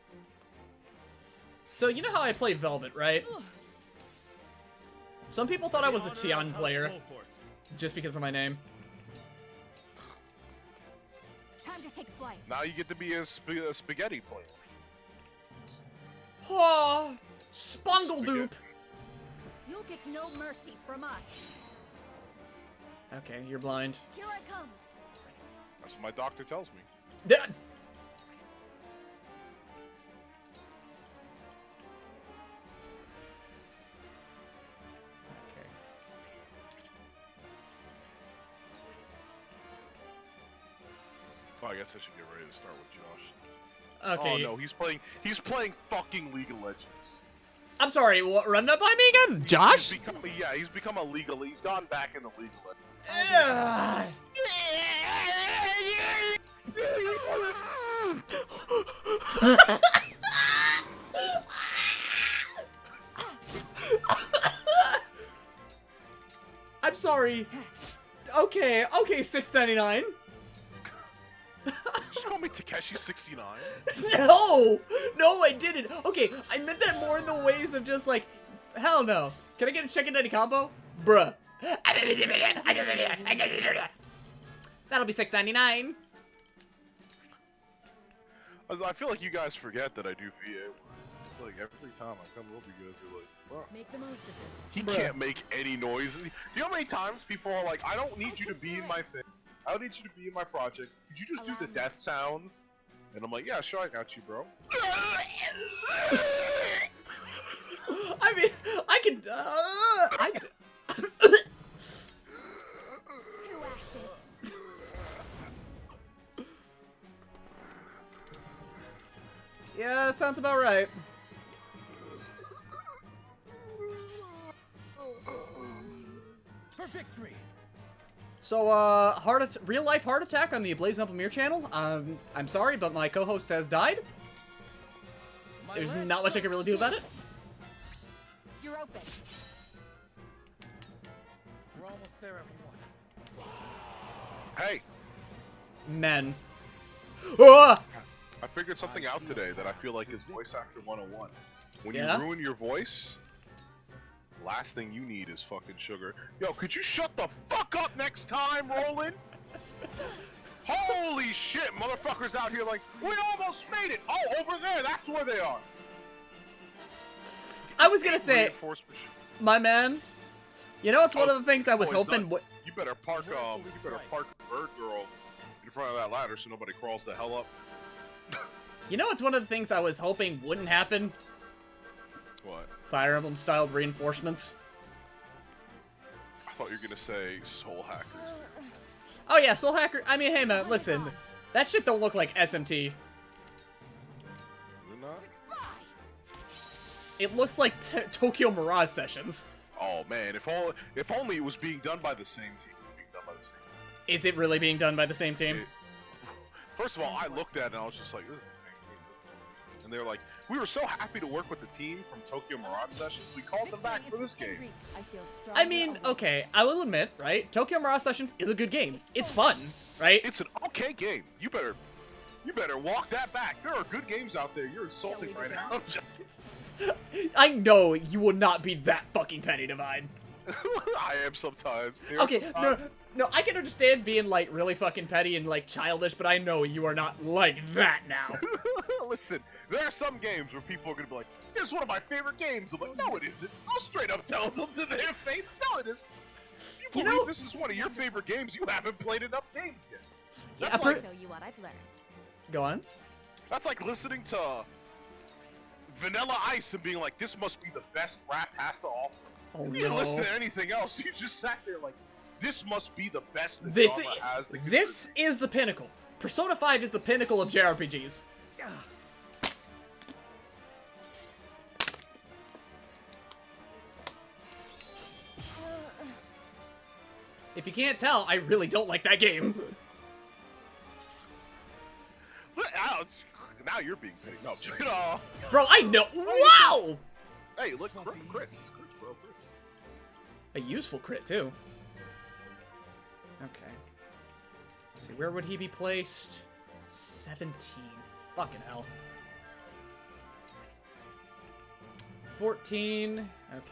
So you know how I play Velvet, right? Some people thought I was a Tian player just because of my name. Time to take flight. Now you get to be a spaghetti player. Oh, Spungledoop. You'll get no mercy from us. Okay, you're blind. Here I come. That's what my doctor tells me. Oh, I guess I should get ready to start with Josh. Okay. Oh no, he's playing fucking League of Legends. I'm sorry, what, run that by me again? Josh? He's become a legal. He's gone back in the League of Legends. I'm sorry. Okay, $6.99. Just call me Takeshi69. No, I didn't. Okay, I meant that more in the ways of just like, hell no. Can I get a chicken nutty combo, bruh? That'll be $6.99. I feel like you guys forget that I do VA work. Like every time I come over, you guys are like, well, make the most of this. He can't make any noise. Do you know how many times people are like, I don't need you to be in my thing. I don't need you to be in my project. Could you just do the death sounds? And I'm like, yeah, sure, I got you, bro. I mean, I can. Yeah, that sounds about right. For victory. So, real life heart attack on the Blem-Blem-vods channel. I'm sorry, but my co-host has died. There's not much I can really do about it. You're open. We're almost there, everyone. Hey! Men. Ah! I figured something out today that I feel like is voice actor 101. When you ruin your voice, last thing you need is fucking sugar. Yo, could you shut the fuck up next time, Roland? Holy shit, motherfuckers out here like, we almost made it! Oh, over there, that's where they are! I was gonna say, my man, you know it's one of the things I was hoping You better park Bird Girl in front of that ladder so nobody crawls the hell up. You know it's one of the things I was hoping wouldn't happen? What? Fire Emblem styled reinforcements. I thought you were gonna say Soul Hackers. Oh yeah, Soul Hacker. I mean, hey man, listen, that shit don't look like SMT. Is it not? It looks like Tokyo Mirage Sessions. Oh man, if only it was being done by the same team. Is it really being done by the same team? First of all, I looked at it and I was just like, this is the same team. And they were like, we were so happy to work with the team from Tokyo Mirage Sessions, we called them back for this game. I mean, okay, I will admit, right? Tokyo Mirage Sessions is a good game. It's fun, right? It's an okay game. You better walk that back. There are good games out there. You're insulting right now. I know you will not be that fucking petty, Divine. I am sometimes. Okay, no, I can understand being, like, really fucking petty and, like, childish, but I know you are not like that now. Listen, there are some games where people are gonna be like, "It's one of my favorite games." I'm like, "No, it isn't." I'll straight up tell them to their face, "No, it isn't." You believe this is one of your favorite games? You haven't played enough games yet. I'll show you what I've learned. Go on. That's like listening to Vanilla Ice and being like, "This must be the best rap has to offer." Oh, you didn't listen to anything else. You just sat there like, "This must be the best the genre has." This is the pinnacle. Persona 5 is the pinnacle of JRPGs. If you can't tell, I really don't like that game. Now you're being petty. No, you know. Bro, I know. Wow! Hey, look, crits, bro, crits. A useful crit, too. Okay. Let's see, where would he be placed? 17. Fucking hell. 14. Okay.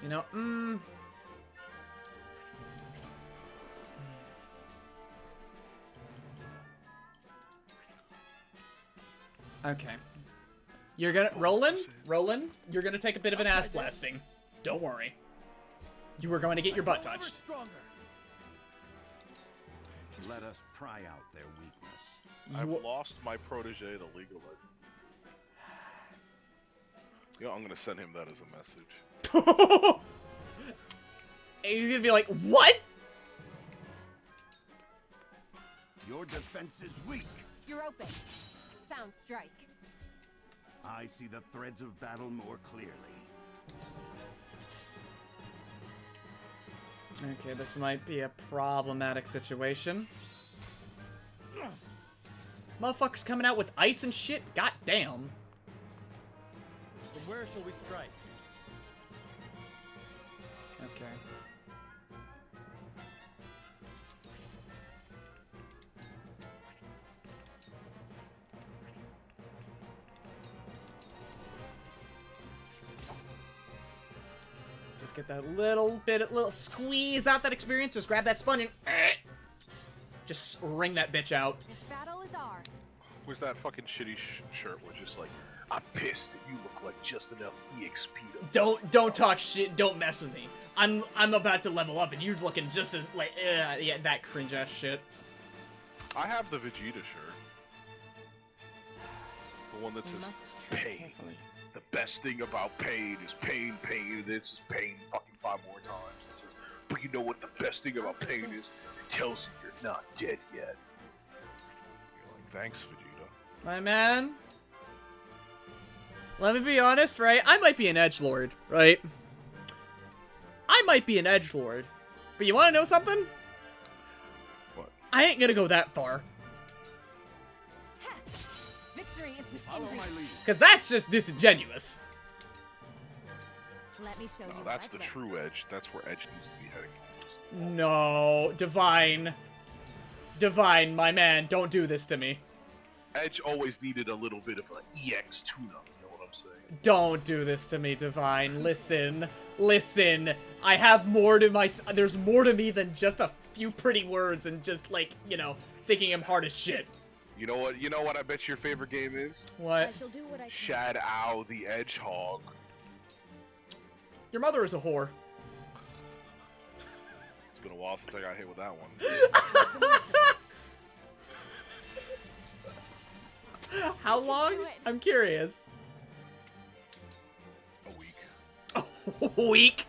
You know, Okay. You're gonna... Roland, you're gonna take a bit of an ass blasting. Don't worry. You are going to get your butt touched. Let us pry out their weakness. I've lost my protege to League of Legends. You know, I'm gonna send him that as a message. He's gonna be like, what? Your defense is weak. You're open. Sound strike. I see the threads of battle more clearly. Okay, this might be a problematic situation. Motherfuckers coming out with ice and shit? God damn. From where shall we strike? Okay. Just get that little squeeze out that experience. Just grab that spun and just wring that bitch out. This battle is ours. Where's that fucking shitty shirt where just like, I'm pissed that you look like just enough EXP to... Don't talk shit. Don't mess with me. I'm about to level up and you're looking just as, like, yeah, that cringe ass shit. I have the Vegeta shirt. The one that says pain. The best thing about pain is pain. This is pain fucking 5 more times. It says, but you know what the best thing about pain is? It tells you you're not dead yet. You're like, thanks, Vegeta. My man. Let me be honest, right? I might be an edgelord, right? I might be an edgelord. But you wanna know something? What? I ain't gonna go that far. Victory is Follow my lead. Cause that's just disingenuous. Let me show you. That's the true edge. That's where edge needs to be heading. No, Divine. Divine, my man, don't do this to me. Edge always needed a little bit of an EX tune-up, you know what I'm saying? Don't do this to me, Divine. Listen. I have more to my... There's more to me than just a few pretty words and just, like, you know, thinking I'm hard as shit. You know what I bet your favorite game is? What? Shad Ow the Edgehog. Your mother is a whore. It's been a while since I got hit with that one. How long? I'm curious. A week?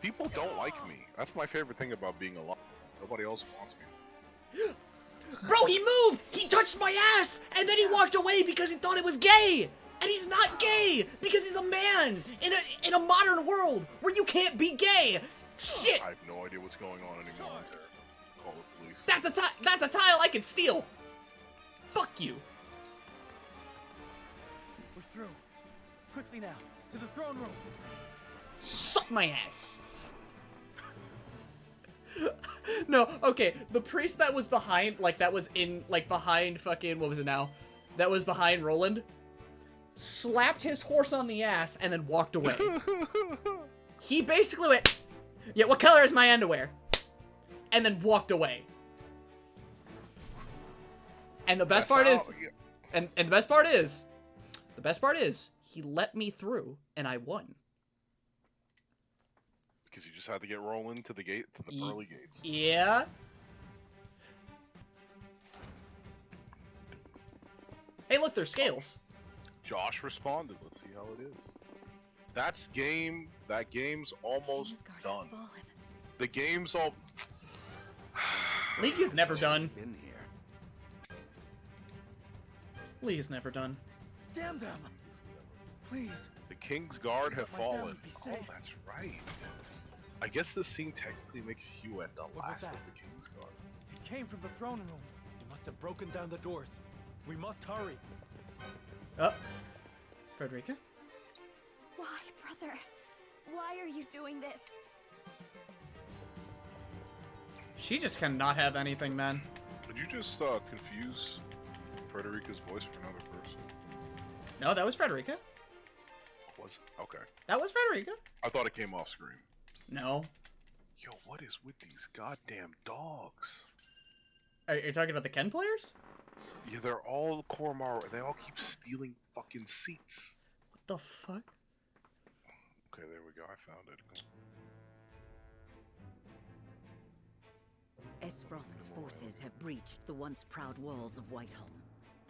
People don't like me. That's my favorite thing about being alive. Nobody else wants me. Bro, he moved! He touched my ass! And then he walked away because he thought it was gay! And he's not gay! Because he's a man! In a modern world where you can't be gay! Shit! I have no idea what's going on anymore. Call the police. That's a tile I can steal! Fuck you! We're through. Quickly now, to the throne room. Suck my ass! No, okay, the priest that was behind, like, that was in, like, behind fucking, what was it now? That was behind Roland, slapped his horse on the ass and then walked away. He basically went, yeah, what color is my underwear? And then walked away. And the best part is, and the best part is, he let me through and I won. Because you just had to get rolling to the gate, to the pearly gates. Yeah. Hey, look, there's scales. Josh responded. Let's see how it is. That game's almost done. The game's all... League is never done. In here. League is never done. Damn them! Please. The King's Guard have fallen. Be Oh, safe. that's right. I guess this scene technically makes you end up What was last of that? the King's Guard. It came from the throne room. They must have broken down the doors. We must hurry. Frederica? Why, brother? Why are you doing this? She just cannot have anything, man. Did you just confuse Frederica's voice for another person? No, that was Frederica. Was it? Okay. That was Frederica. I thought it came off screen. No. Yo, what is with these goddamn dogs? Are you talking about the Ken players? Yeah, they're all Koromaru. They all keep stealing fucking seats. What the fuck? Okay, there we go. I found it. Esfrost's forces have breached the once proud walls of Whiteholm,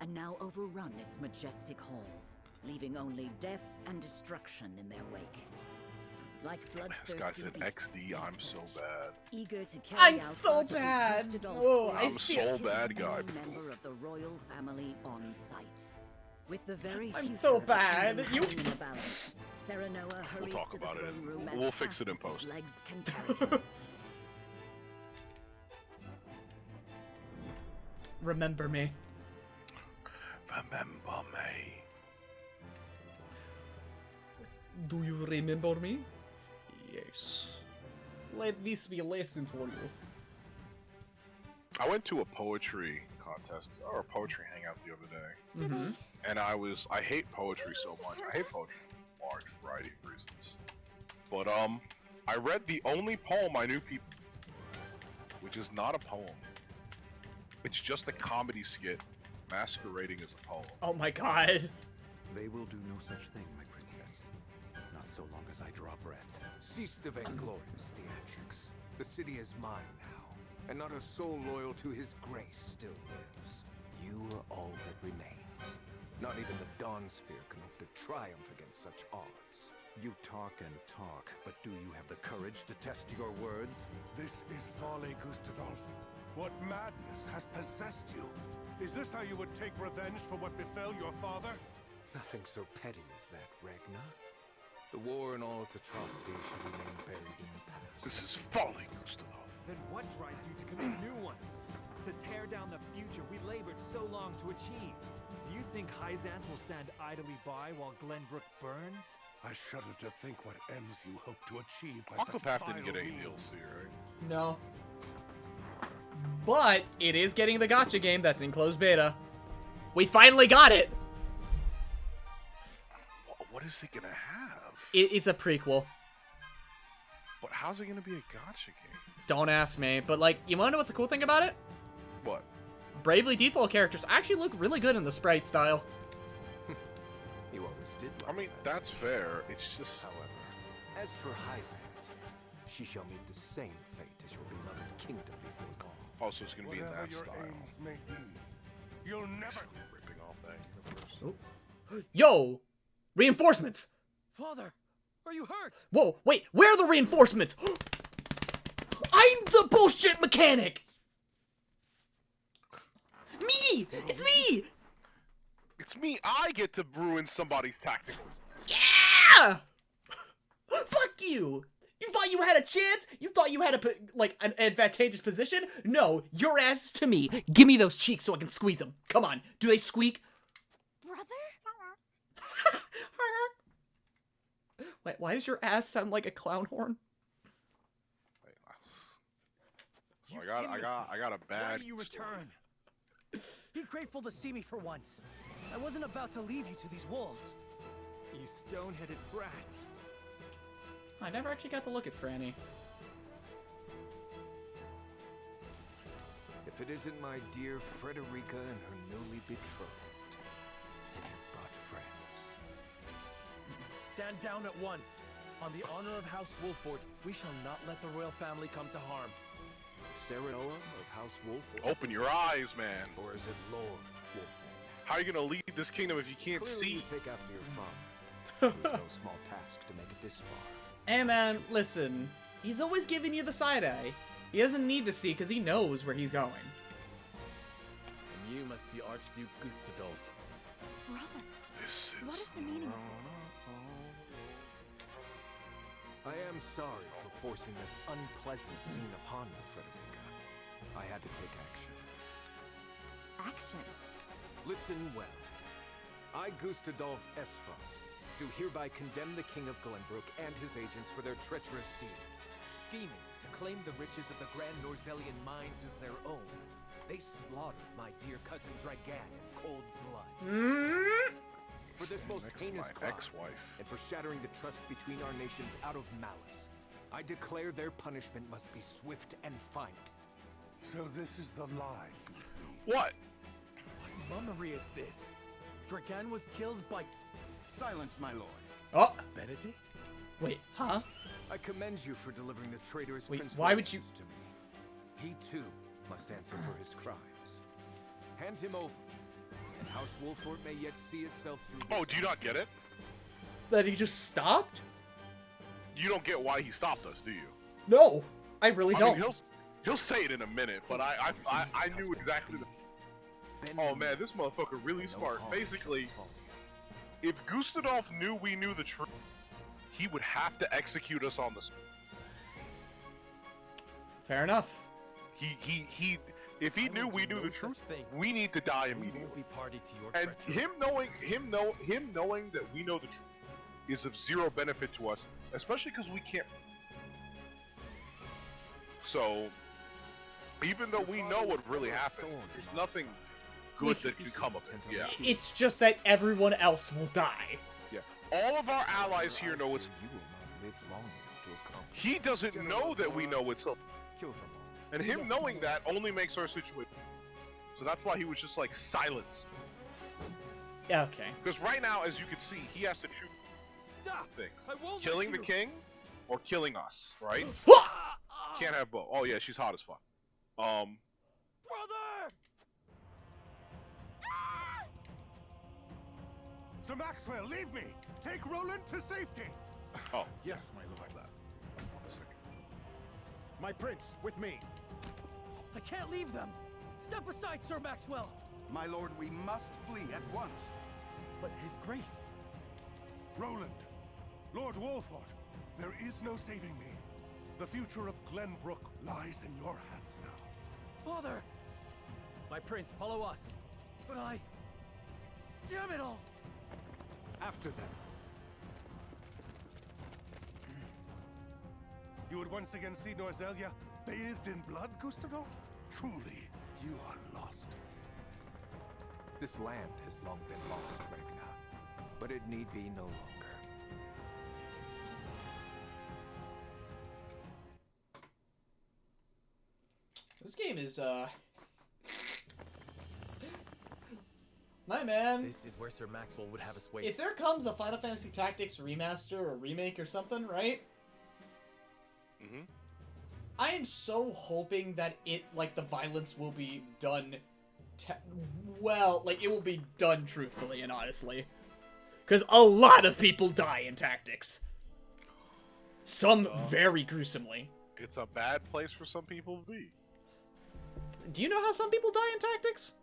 and now overrun its majestic halls, leaving only death and destruction in their wake. Like This guy said XD, I'm so bad. Eager to carry I'm out so Archduke bad. Gustadolf's Oh, plan I I'm feel so bad, guy. any member of the royal family on site. With the very I'm future so of the bad. kingdom You- hanging in the balance, Serenoa hurries talk to the about it. throne room We'll as fix it in fast as post. his legs can carry him. Remember me. Remember me. Do you remember me? Yes. Let this be a lesson for you. I went to a poetry contest or a poetry hangout the other day, Mm-hmm. and I hate poetry so much. I hate poetry for a large variety of reasons. But I read the only poem I knew people, which is not a poem. It's just a comedy skit masquerading as a poem. Oh my god. They will do no such thing, my princess. Not so long as I draw breath. Cease the vainglorious theatrics. The city is mine now, and not a soul loyal to his grace still lives. You are all that remains. Not even the Dawnspear can hope to triumph against such odds. You talk and talk, but do you have the courage to test your words? This is folly, Gustadolf. What madness has possessed you? Is this how you would take revenge for what befell your father? Nothing so petty as that, Ragnar. The war and all its atrocities should remain buried in the past. This is folly, Gustadolf. Then what drives you to commit new ones? To tear down the future we labored so long to achieve? Do you think Hyzant will stand idly by while Glenbrook burns? I shudder to think what ends you hope to achieve by Octopath such didn't get vile any means. DLC, right? No. But it is getting the gacha game that's in closed beta. We finally got it! What is it gonna have? It's a prequel. But how's it gonna be a gacha game? Don't ask me. But, like, you wanna know what's the cool thing about it? What? Bravely Default characters actually look really good in the sprite style. You always did. I mean, that's fair. It's just, However, as for Hyzant, she shall meet the same fate as your beloved kingdom before long. Oh, so it's gonna be in Whatever that your style. aims may be, you'll never Ripping off that universe. Yo! Reinforcements! Father, are you hurt? Whoa, wait, where are the reinforcements? I'm the bullshit mechanic! Me! It's me! It's me. I get to ruin somebody's tactical. Yeah! Fuck you! You thought you had a chance? You thought you had an advantageous position? No, your ass is to me. Give me those cheeks so I can squeeze them. Come on, do they squeak? Brother? Wait, why does your ass sound like a clown horn? So I got a bad. Why do you return? Be grateful to see me for once. I wasn't about to leave you to these wolves. You stone-headed brat. I never actually got to look at Franny. If it isn't my dear Frederica and her newly betrothed, then you've brought friends. Stand down at once. On the honor of House Wolfort, we shall not let the royal family come to harm. Serenoa of House Wolfort? Open your eyes, man. Or is it Lord Wolfort? How are you gonna lead this kingdom if you can't Clearly see? you take after your father. It was no small task to make it this far. Hey man, listen. He's always giving you the side eye. He doesn't need to see because he knows where he's going. And you must be Archduke Gustadolf. Brother, This is what is the meaning of this? I am sorry for forcing this unpleasant scene upon you, Frederica. I had to take action. Action. Listen well. I, Gustadolf Esfrost, do hereby condemn the King of Glenbrook and his agents for their treacherous deeds. Scheming to claim the riches of the Grand Norzelian mines as their own. They slaughtered my dear cousin Dragan in cold blood. For this most heinous my crime, ex-wife. and for shattering the trust between our nations out of malice, I declare their punishment must be swift and final. So this is the lie. What? What mummery is this? Dragan was killed by... Silence, my lord. Oh! Benedict? Wait, huh? I commend you for delivering the traitorous Wait, Prince why would you- Roland to me. He too must answer for his crimes. Hand him over, and House Wolfort may yet see itself through. Oh, do you not get it? That he just stopped? you don't get why he stopped us, do you? No, I really don't. Mean, he'll say it in a minute, but I knew exactly. Oh man, this motherfucker really smart. Basically, if Gustadolf knew we knew the truth, he would have to execute us on the spot. Fair enough. If he knew we knew the truth, we need to die immediately. We won't be party to your and treachery. him knowing that we know the truth is of zero benefit to us, especially because we can't. So, even though we know what really happened, there's nothing good that can come of it. Yeah. It's just that everyone else will die. Yeah. All of our allies here know it's. He doesn't know that we know it's. And him knowing that only makes our situation. So that's why he was just like silenced. Yeah, okay. Because right now, as you can see, he has to choose things. I won't Killing let the you. king or killing us, right? Can't have both. Oh yeah, she's hot as fuck. Brother! Sir Maxwell, leave me! Take Roland to safety! Oh. Yes, my lord. My prince, with me. I can't leave them. Step aside, Sir Maxwell. My lord, we must flee at once. But his grace. Roland, Lord Wolford, there is no saving me. The future of Glenbrook lies in your hands now. Father! My prince, follow us. But I... Damn it all! After them. You would once again see Norzelia bathed in blood, Gustadolf? Truly, you are lost. This land has long been lost, Regna, but it need be no longer. This game is, My man. This is where Sir Maxwell would have us wait. If there comes a Final Fantasy Tactics remaster or remake or something, right? Mm-hmm. I am so hoping that the violence will be done, it will be done truthfully and honestly. Because a lot of people die in Tactics. Some very gruesomely. It's a bad place for some people to be. Do you know how some people die in Tactics?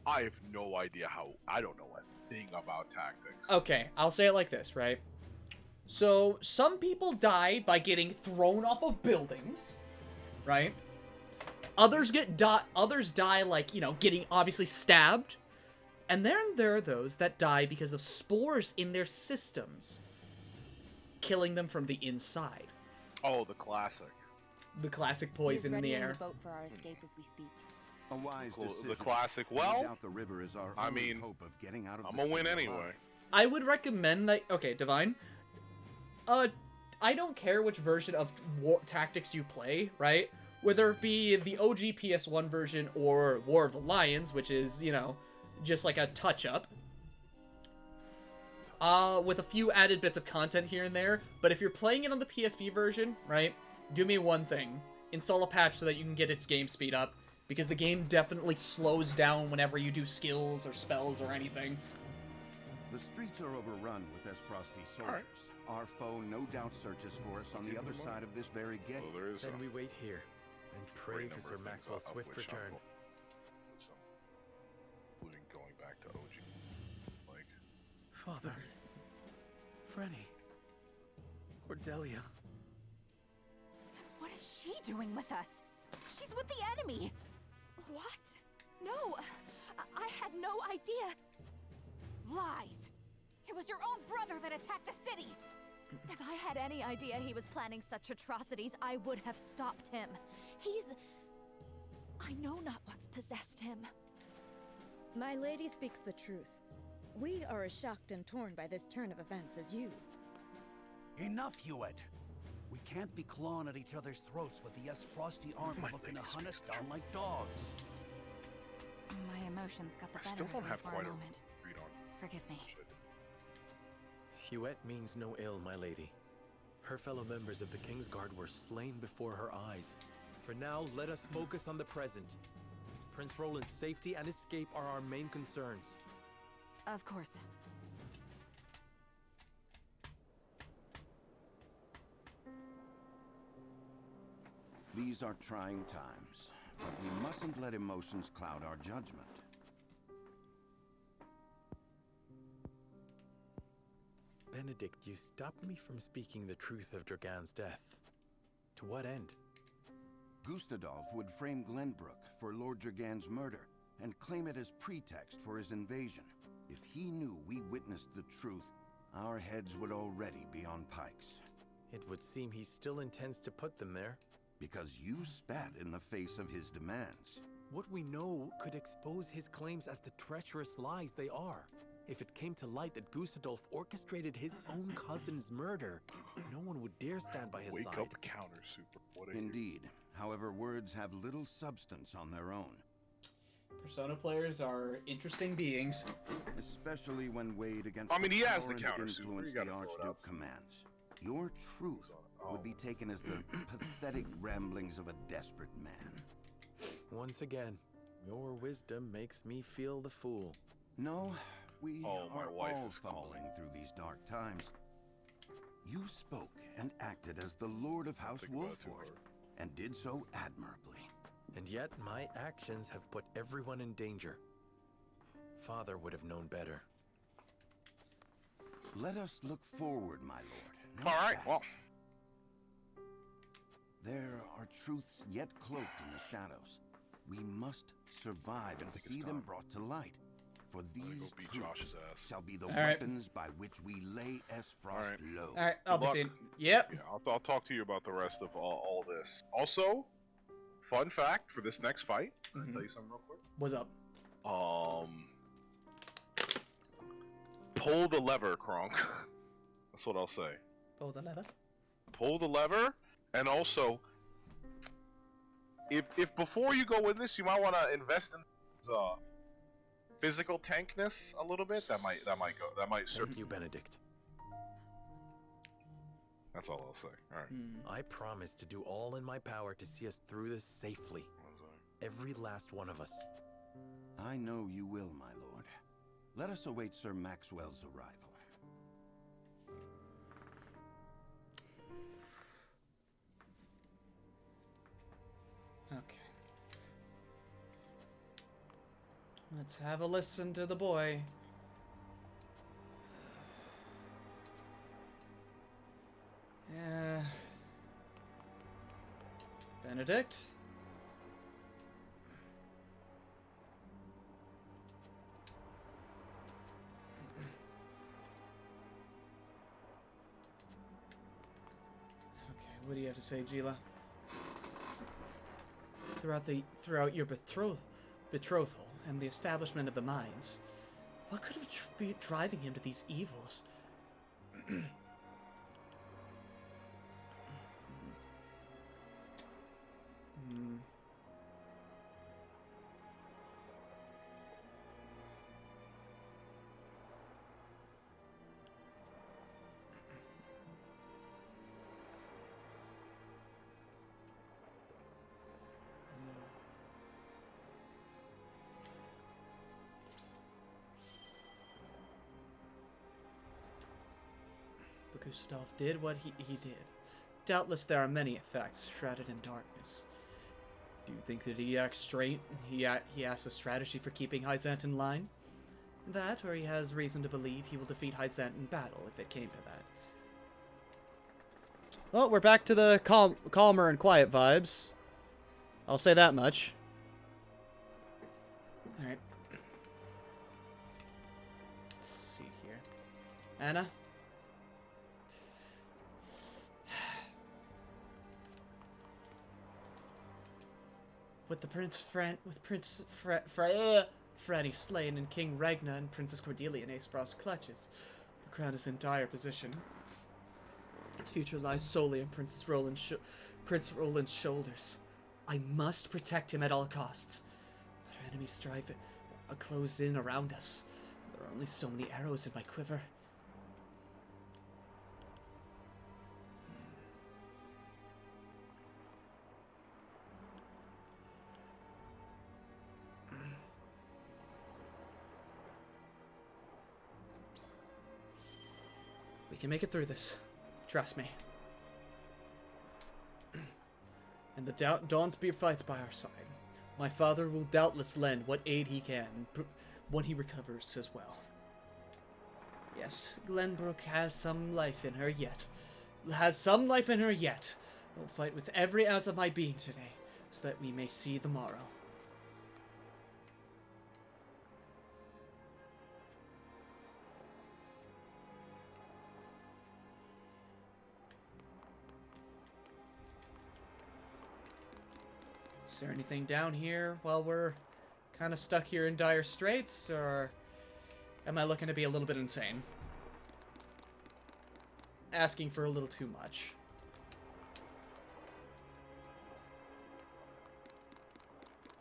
I have no idea how. I don't know a thing about Tactics. Okay, I'll say it like this, right? So, some people die by getting thrown off of buildings, right? Others die like, getting obviously stabbed. And then there are those that die because of spores in their systems, killing them from the inside. Oh, the classic. The classic poison in the air. The boat for our escape as we speak. A wise decision. The classic. No Well, doubt the river is our I only mean, hope of getting out of I'm the gonna win sea anyway. alive. I would recommend that. Okay, Divine. I don't care which version of Tactics you play, right? Whether it be the OG PS1 version or War of the Lions, which is, just like a touch-up. With a few added bits of content here and there. But if you're playing it on the PSP version, right? Do me one thing. Install a patch so that you can get its game speed up. Because the game definitely slows down whenever you do skills or spells or anything. The streets are overrun with Frosty soldiers. Our foe no doubt searches for us on the other side of this very gate. Well, there is Then we wait here and pray for Sir Maxwell's swift return. Including going back to OG. Like, Father. Frenny. Cordelia. What is she doing with us? She's with the enemy. What? No, I had no idea. Lies. It was your own brother that attacked the city. If I had any idea he was planning such atrocities, I would have stopped him. I know not what's possessed him. My lady speaks the truth. We are as shocked and torn by this turn of events as you. Enough, Hewitt. We can't be clawing at each other's throats with the Frosty army looking to hunt us down like dogs. My emotions got the better still of don't me have for quite a a moment. read on. Forgive me. Hewitt means no ill, my lady. Her fellow members of the Kingsguard were slain before her eyes. For now, let us focus on the present. Prince Roland's safety and escape are our main concerns. Of course. These are trying times, but we mustn't let emotions cloud our judgment. Benedict, you stopped me from speaking the truth of Dragan's death. To what end? Gustadolf would frame Glenbrook for Lord Dragan's murder and claim it as pretext for his invasion. If he knew we witnessed the truth, our heads would already be on pikes. It would seem he still intends to put them there. Because you spat in the face of his demands. What we know could expose his claims as the treacherous lies they are. If it came to light that Gustadolf orchestrated his own cousin's murder, no one would dare stand by his side. Wake up counter super. Indeed. However, words have little substance on their own. Persona players are interesting beings. Especially when weighed against he has the power counter and super. influence You the gotta throw it Archduke out. commands. Your truth would be taken as the pathetic ramblings of a desperate man. Once again, your wisdom makes me feel the fool. No, we my are wife all is fumbling through these dark times. You spoke and acted as the Lord of House Wolford, and did so admirably. And yet my actions have put everyone in danger. Father would have known better. Let us look forward, my lord. All right, well. There are truths yet cloaked in the shadows. We must survive and see them brought to light. For these truths shall be the weapons by which we lay Esfrost low. Alright, I'll be seeing. Yep. Yeah, I'll talk to you about the rest of all this. Also, fun fact for this next fight. Can I tell you something real quick? What's up? Pull the lever, Kronk. That's what I'll say. Pull the lever? Pull the lever, and also, if before you go in this, you might want to invest in physical tankness a little bit. That might serve. Thank you, Benedict. That's all I'll say. All right. I promise to do all in my power to see us through this safely. Every last one of us. I know you will, my lord. Let us await Sir Maxwell's arrival. Okay. Let's have a listen to the boy. Yeah. Benedict? Okay, what do you have to say, Gila? Throughout your betrothal and the establishment of the mines, what could have been driving him to these evils? Gustadolf did what he did. Doubtless there are many effects shrouded in darkness. Do you think that he acts straight? He has a strategy for keeping Hyzant in line? That, or he has reason to believe he will defeat Hyzant in battle if it came to that. Well, we're back to the calmer and quiet vibes. I'll say that much. Alright. Let's see here. Anna? With Prince Franny slain and King Ragnar and Princess Cordelia in Aesfrost's clutches, the crown is in dire position. Its future lies solely on Prince Roland's shoulders. I must protect him at all costs. But our enemies strive close in around us. There are only so many arrows in my quiver. We can make it through this. Trust me. And and the Dawnspear fights by our side. My father will doubtless lend what aid he can when he recovers as well. Yes, Glenbrook has some life in her yet. I'll fight with every ounce of my being today, so that we may see the morrow. Is there anything down here while we're kind of stuck here in dire straits, or am I looking to be a little bit insane? Asking for a little too much.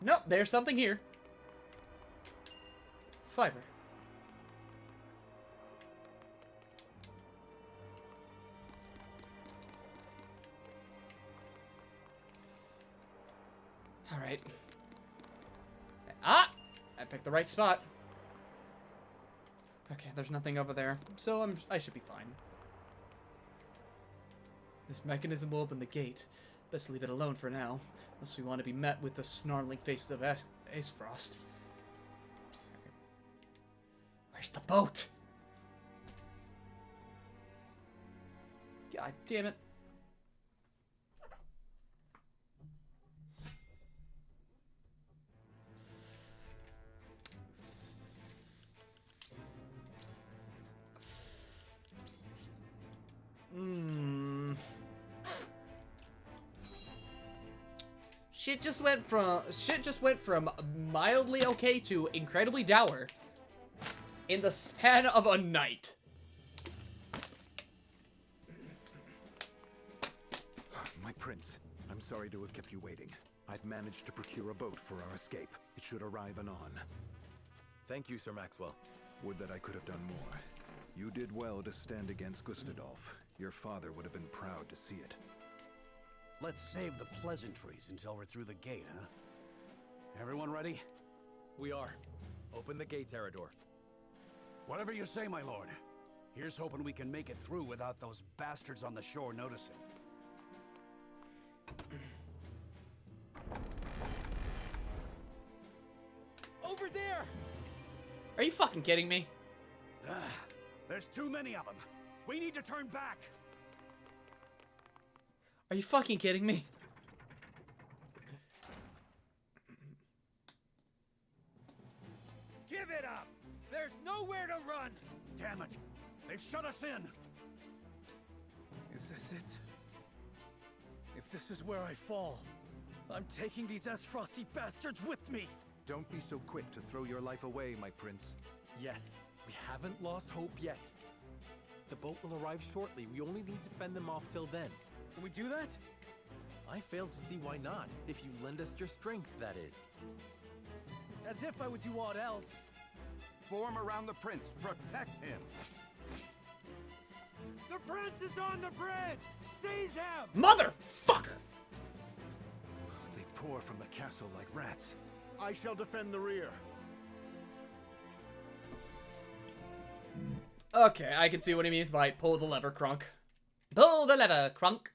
Nope, there's something here. Fiber. Alright. Ah! I picked the right spot. Okay, there's nothing over there, so I should be fine. This mechanism will open the gate. Best leave it alone for now, unless we want to be met with the snarling faces of Ace Frost. Where's the boat? God damn it. Shit just went from mildly okay to incredibly dour in the span of a night. My prince, I'm sorry to have kept you waiting. I've managed to procure a boat for our escape. It should arrive anon. Thank you, Sir Maxwell. Would that I could have done more. You did well to stand against Gustadolf. Your father would have been proud to see it. Let's save the pleasantries until we're through the gate, huh? Everyone ready? We are. Open the gates, Eridor. Whatever you say, my lord. Here's hoping we can make it through without those bastards on the shore noticing. Over there! Are you fucking kidding me? There's too many of them. We need to turn back. Are you fucking kidding me? Give it up! There's nowhere to run! Damn it! They've shut us in! Is this it? If this is where I fall, I'm taking these S-Frosty bastards with me! Don't be so quick to throw your life away, my prince. Yes, we haven't lost hope yet. The boat will arrive shortly. We only need to fend them off till then. Can we do that? I fail to see why not, if you lend us your strength, that is. As if I would do aught else. Form around the prince. Protect him. The prince is on the bridge! Seize him! Motherfucker! They pour from the castle like rats. I shall defend the rear. Okay, I can see what he means by pull the lever, Crunk. Pull the lever, Crunk.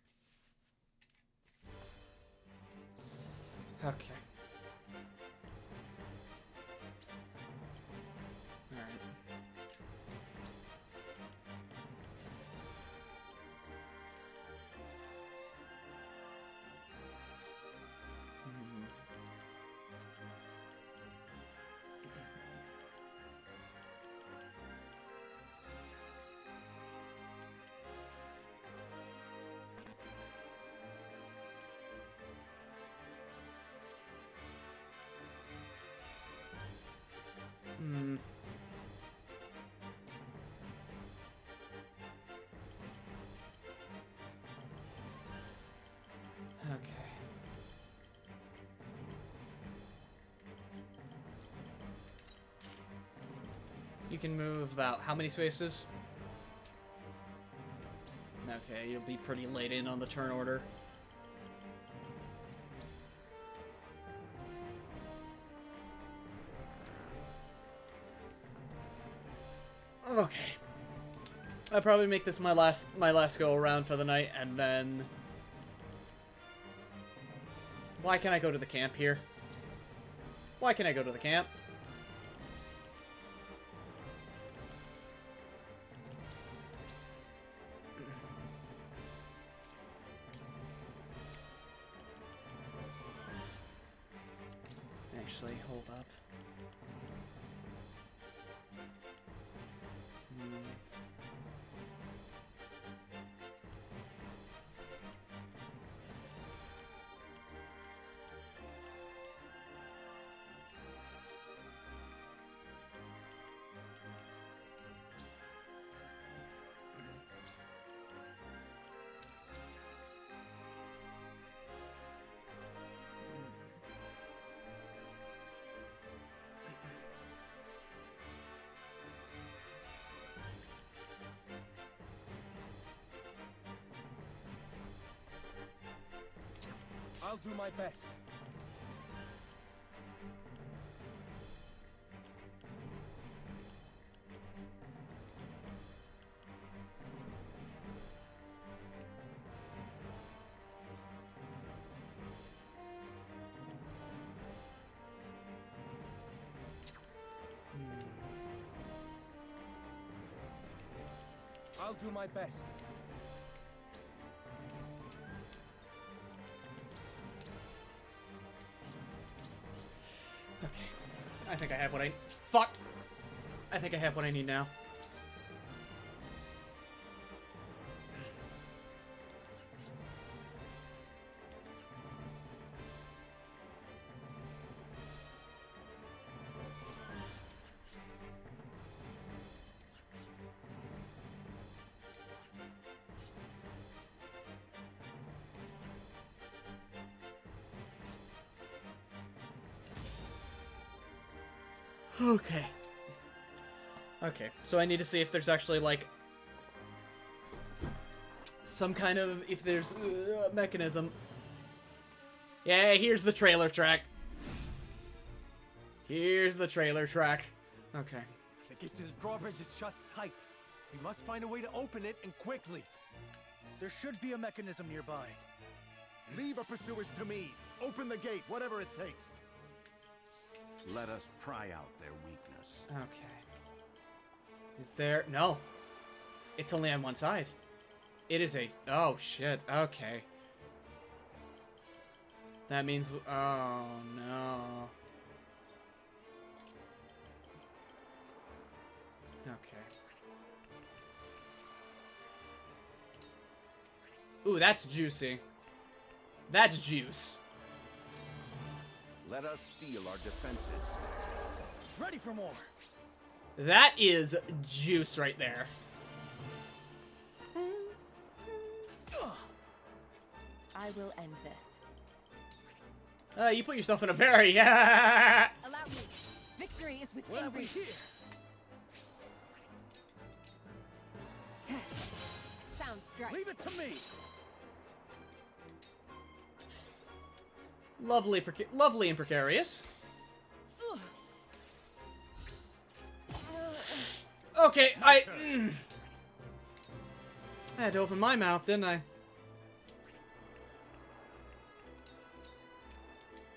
Okay. Alright. Okay. You can move about how many spaces? Okay, you'll be pretty late in on the turn order. Okay. I'll probably make this my last go around for the night, and then Why can't I go to the camp here? Why can't I go to the camp? Actually, hold up. I'll do my best. I'll do my best. Okay. I think I have what I... Fuck! I think I have what I need now. Okay. Okay, so I need to see if there's actually, like, some kind of, if there's mechanism. Yeah, here's the trailer track. Here's the trailer track. Okay. The gate to the drawbridge is shut tight. We must find a way to open it, and quickly. There should be a mechanism nearby. Leave our pursuers to me. Open the gate, whatever it takes. Let us pry out their weakness. Okay. Is there... No. It's only on one side. It is a... Oh, shit. Okay. That means... Oh, no. Okay. Ooh, that's juicy. That's juice. Let us steel our defenses. Ready for more. That is juice right there. I will end this. You put yourself in a very... Yeah. Allow me. Victory is within What have we reach. here? Sound strike. Leave it to me. Lovely and precarious. Okay, I had to open my mouth, didn't I?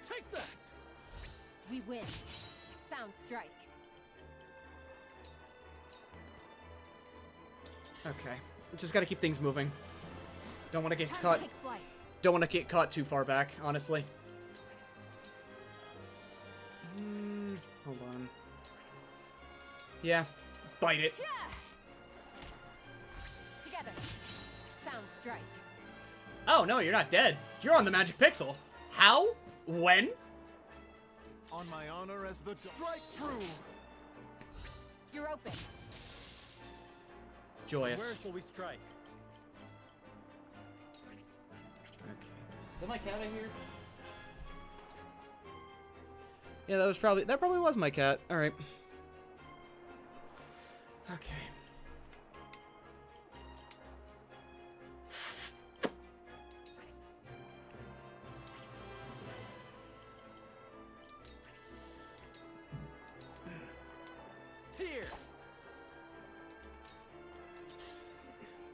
Take that. We win. Sound strike. Okay, just gotta keep things moving. Don't want to get Time to caught. take flight. Don't want to get caught too far back, honestly. Hold on. Yeah, bite it. Together. Sound strike. Oh no, you're not dead. You're on the magic pixel. How? When? On my honor as the strike true. You're open. Joyous. Where shall we strike? Okay. Is my cat in here? Yeah, that probably was my cat. All right. Okay. Here.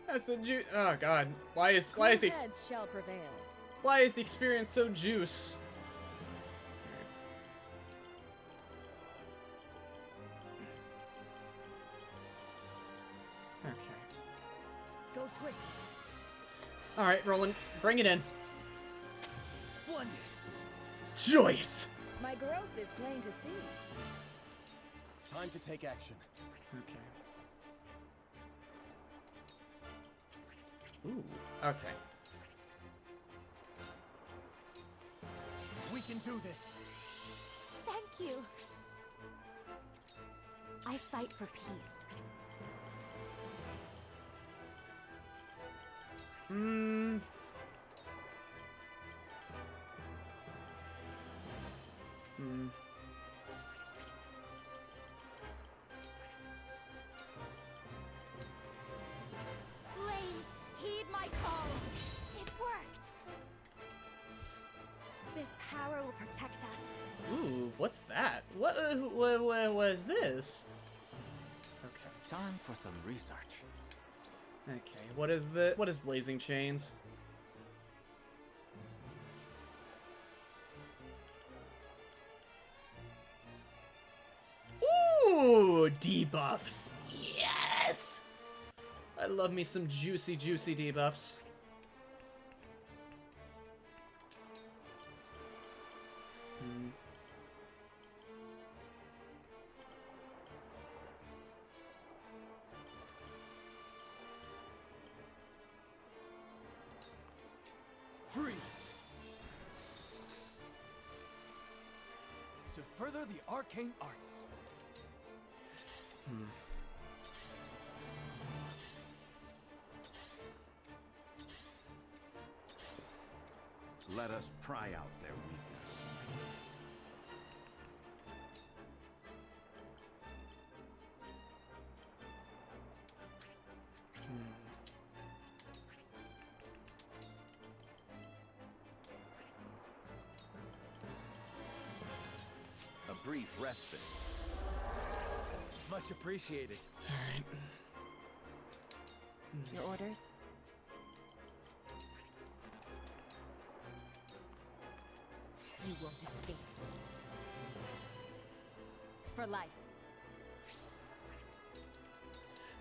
That's a oh god. Why is Close the heads shall prevail. Why is the experience so juice? Okay. Go swift. Alright, Roland, bring it in. Splendid. Joyous! My growth is plain to see. Time to take action. Okay. Ooh, okay. We can do this. Thank you. I fight for peace. Hmm. Flames, heed my call. It worked. This power will protect us. Ooh, what's that? What was this? Okay. Time for some research. Okay, what is Blazing Chains? Ooh, debuffs. Yes! I love me some juicy, juicy debuffs. Free. To further the arcane arts. Let us pry out their weakness. A brief respite. Much appreciated. Alright. Your orders? You won't escape. For life.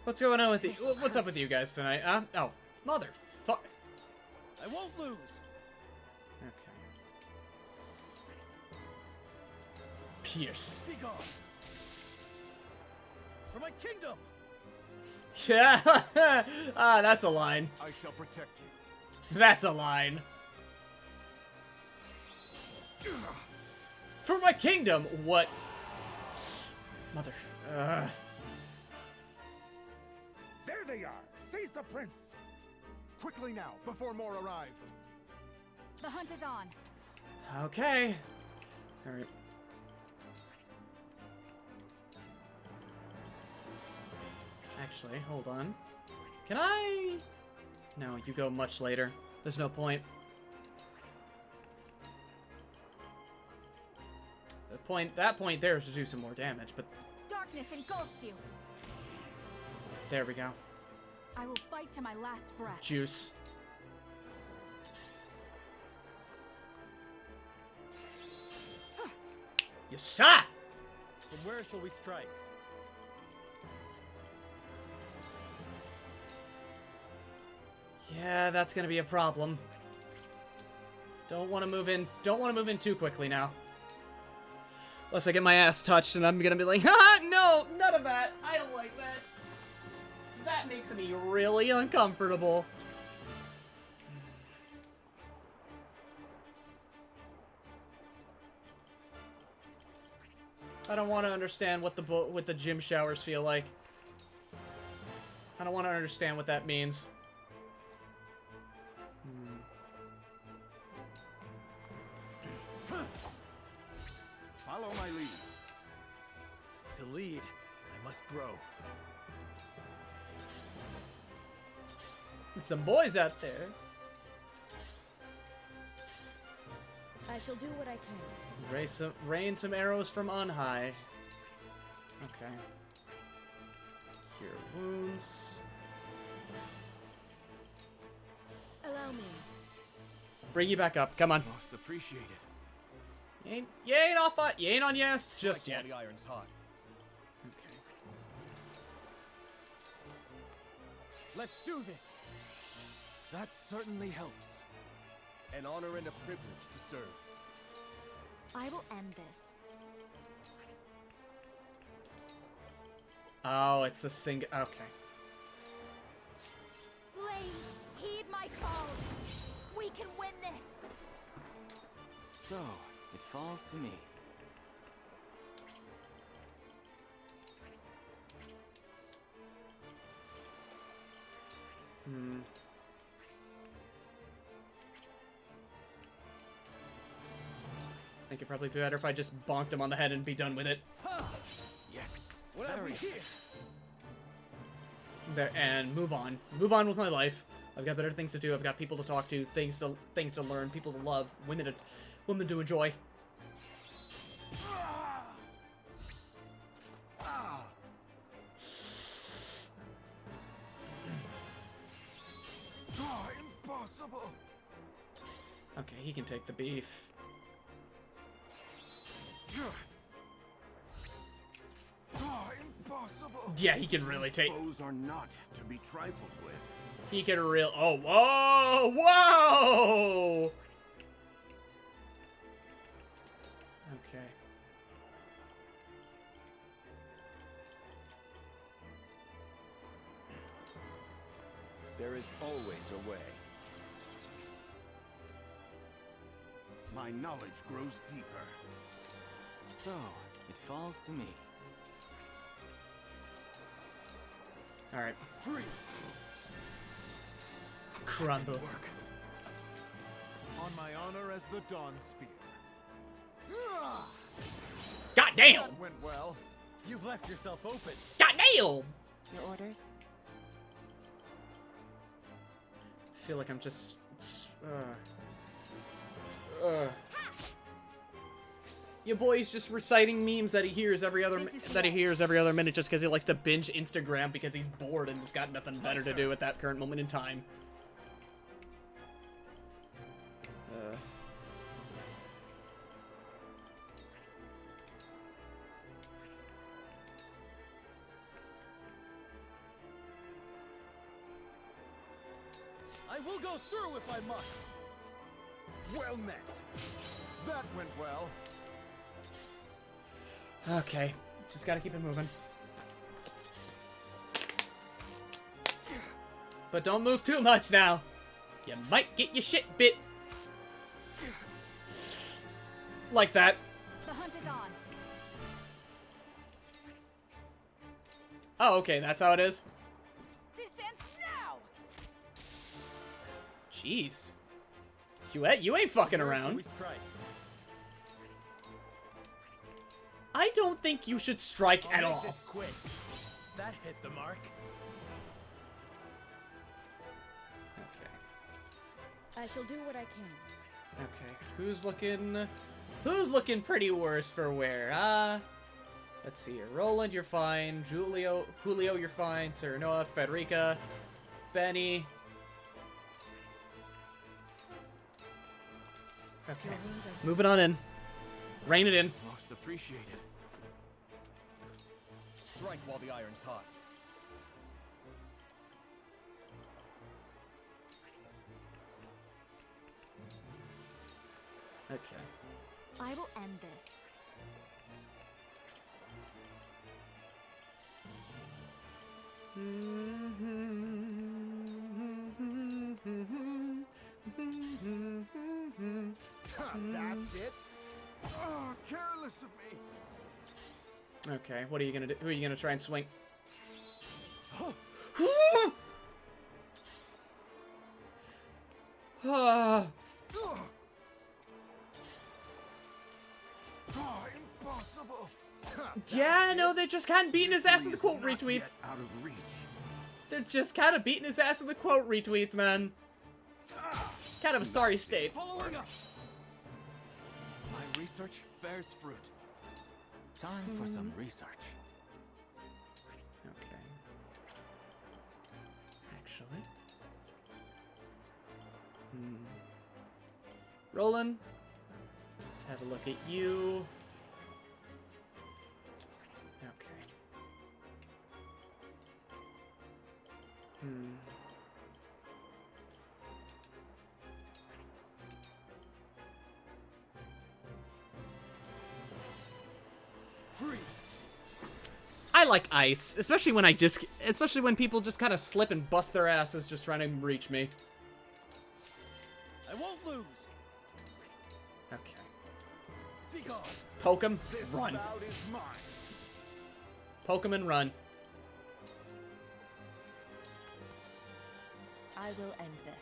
What's going on with you? What's up with you guys tonight? Oh, motherfuck. I won't lose. Okay. Pierce. Be gone. For my kingdom. Yeah. Ah, that's a line. I shall protect you. That's a line. For my kingdom. What? Mother. There they are! Seize the prince! Quickly now, before more arrive. The hunt is on. Okay. All right. Actually, hold on. Can I? No, you go much later. There's no point. That point there is to do some more damage, but Darkness engulfs you. there we go. I will fight to my last breath. Juice. You saw. From where shall we strike? Yeah, that's gonna be a problem. Don't want to move in. Don't want to move in too quickly now. Unless I get my ass touched and I'm gonna be like, ha, no, none of that. I don't like that. That makes me really uncomfortable. I don't want to understand what the gym showers feel like. I don't want to understand what that means. Follow my lead. To lead, I must grow. Some boys out there. I shall do what I can. Rain some arrows from on high. Okay. Cure wounds. Allow me. Bring you back up. Come on. Most appreciated. You ain't off. You ain't on yes just Strike yet. while the iron's hot. Okay. Let's do this. That certainly helps. An honor and a privilege to serve. I will end this. Oh, it's a single. Okay. Please, heed my call. We can win this. So, it falls to me. I think it'd probably be better if I just bonked him on the head and be done with it. Yes. What have we here? There, and move on. Move on with my life. I've got better things to do. I've got people to talk to, things to learn, people to love, women to enjoy. Impossible. Okay, he can take the beef. Impossible. Yeah, he can really take. Foes are not to be trifled with. He can real. Oh, whoa, whoa. Okay. There is always a way. My knowledge grows deeper. So, it falls to me. All right. Free. Crumble. Work. On my honor as the Dawn Spear. God damn. That went well. You've left yourself open. God damn. Your orders? I feel like I'm just. Your boy's just reciting memes that he hears every other minute just because he likes to binge Instagram because he's bored and he's got nothing better to do at that current moment in time. I will go through if I must. Well met. That went well. Okay, just gotta keep it moving. But don't move too much now. You might get your shit bit. Like that. The hunt is on. Oh, okay, that's how it is. This ends now. Jeez. You ain't fucking around. I don't think you should strike at all. This quick. That hit the mark. I shall do what I can. Okay, who's looking pretty worse for wear? Let's see here. Roland, you're fine. Julio, you're fine. Serenoa, Federica, Benny. Okay, moving on in. Rein it in. Most appreciated. Strike while the iron's hot. Okay. I will end this. That's it. Oh, careless of me. Okay, what are you gonna do? Who are you gonna try and swing? Impossible. Yeah, no, they're just kind of beating his ass in the quote retweets. Out of reach. They're just kind of beating his ass in the quote retweets, man. Kind of a sorry state. Following up. My research bears fruit. Time for some research. Okay. Actually. Roland, let's have a look at you. Okay. I like ice, especially when people just kind of slip and bust their asses just trying to reach me. I won't lose. Okay. Be gone. Poke him, run. Poke him and run. I will end this.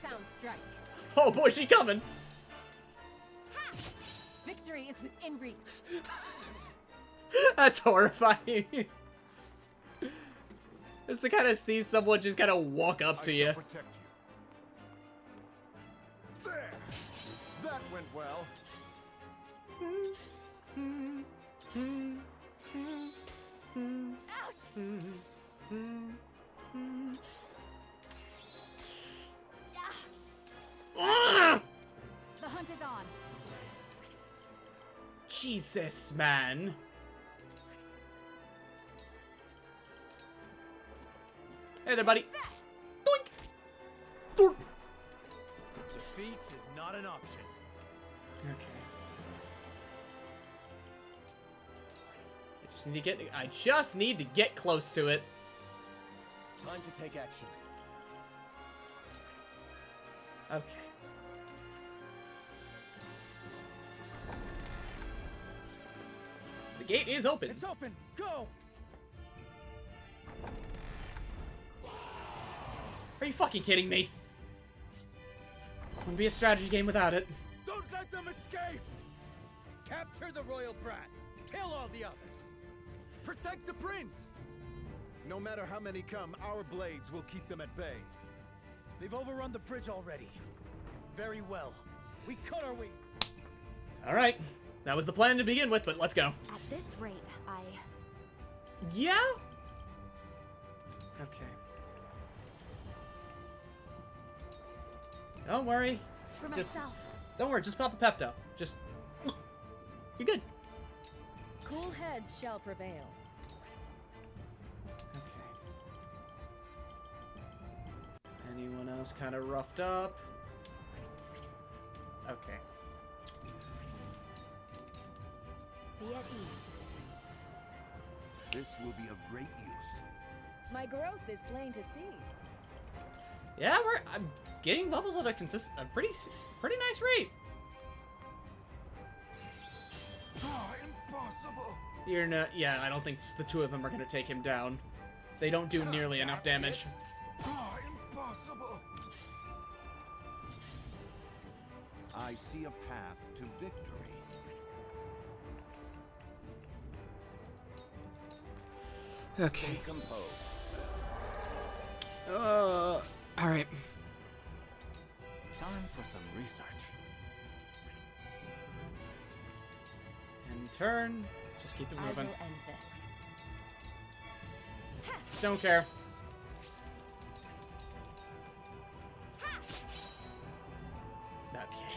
Sound strike. Oh boy, she coming. Ha! Victory is within reach. That's horrifying. Just to kind of see someone just kind of walk up to you. Protect you. There. That went well. The hunt is on. Jesus, man. Hey there, buddy. Doink. Doink. Defeat is not an option. Okay. I just need to get close to it. Time to take action. Okay. The gate is open. It's open. Go. Are you fucking kidding me? Wouldn't be a strategy game without it. Don't let them escape. Capture the royal brat. Kill all the others. Protect the prince. No matter how many come, our blades will keep them at bay. They've overrun the bridge already. Very well. We cut our way. All right. That was the plan to begin with, but let's go. At this rate, Yeah? Okay. Don't worry. For Just myself. don't worry. Just pop a Pepto. Just you're good. Cool heads shall prevail. Anyone else kind of roughed up? Okay. Be at ease. This will be of great use. My growth is plain to see. Yeah, I'm getting levels at a pretty nice rate. Impossible. You're not. Yeah, I don't think the two of them are gonna take him down. They don't do nearly enough damage. Impossible. I see a path to victory. Okay. Stay composed. All right. Time for some research. And turn. Just keep it I will moving. end this. Don't care. Okay.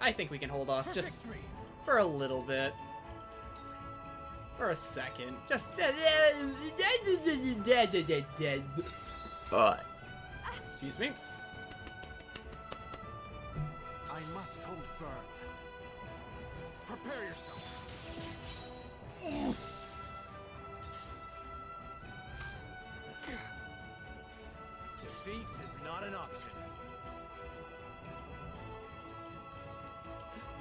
I think we can hold off just for a little bit. For a second. Just excuse me. I must hold firm. Prepare yourself. Defeat is not an option.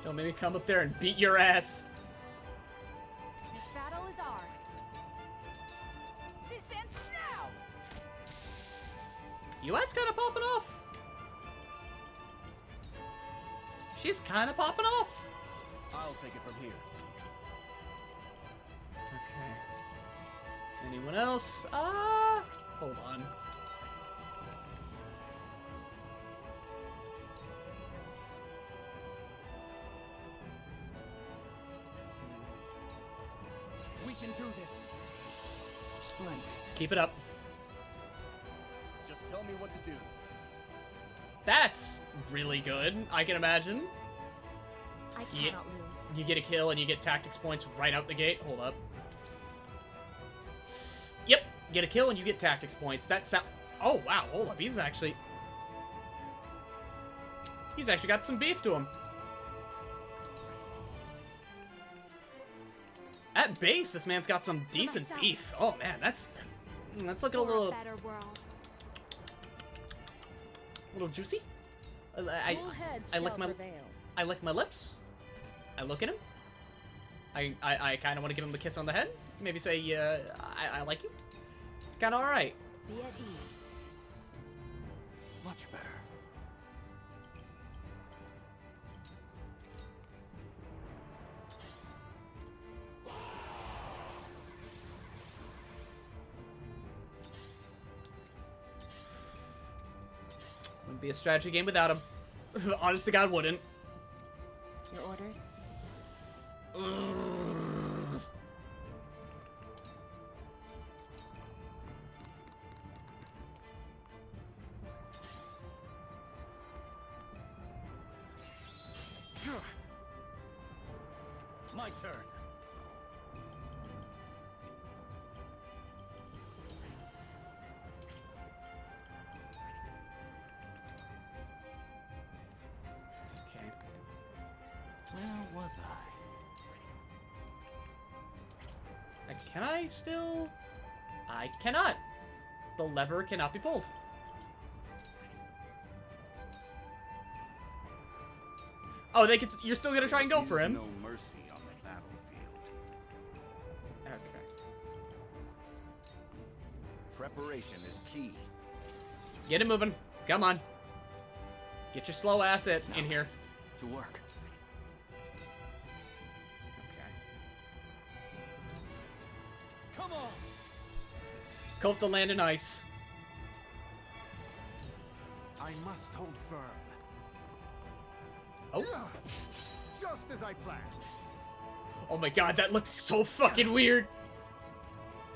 Don't make me come up there and beat your ass. This battle is ours. This ends now. Yuet's kind of popping off. She's kind of popping off. I'll take it from here. Okay. Anyone else? Hold on. Keep it up. Just tell me what to do. That's really good, I can imagine. I cannot lose. You get a kill and you get tactics points right out the gate. Hold up. Yep, get a kill and you get tactics points. That's oh wow, hold up. He's actually got some beef to him. At base, this man's got some decent beef. Oh man, let's look at a little juicy. I lick my lips. I look at him. I kind of want to give him a kiss on the head. Maybe say, I like you. Kind of all right. Be at ease. Much better. Wouldn't be a strategy game without him. Honest to God, wouldn't. Your orders? My turn. Okay. Where was I? Can I still? I cannot. The lever cannot be pulled. Oh, they could. You're still gonna try and go for him. No mercy on the battlefield. Okay. Preparation is key. Get it moving. Come on. Get your slow ass in here. To work. Okay. Come on. Coat the land in ice. I must hold firm. Oh. Just as I planned. Oh my god, that looks so fucking weird.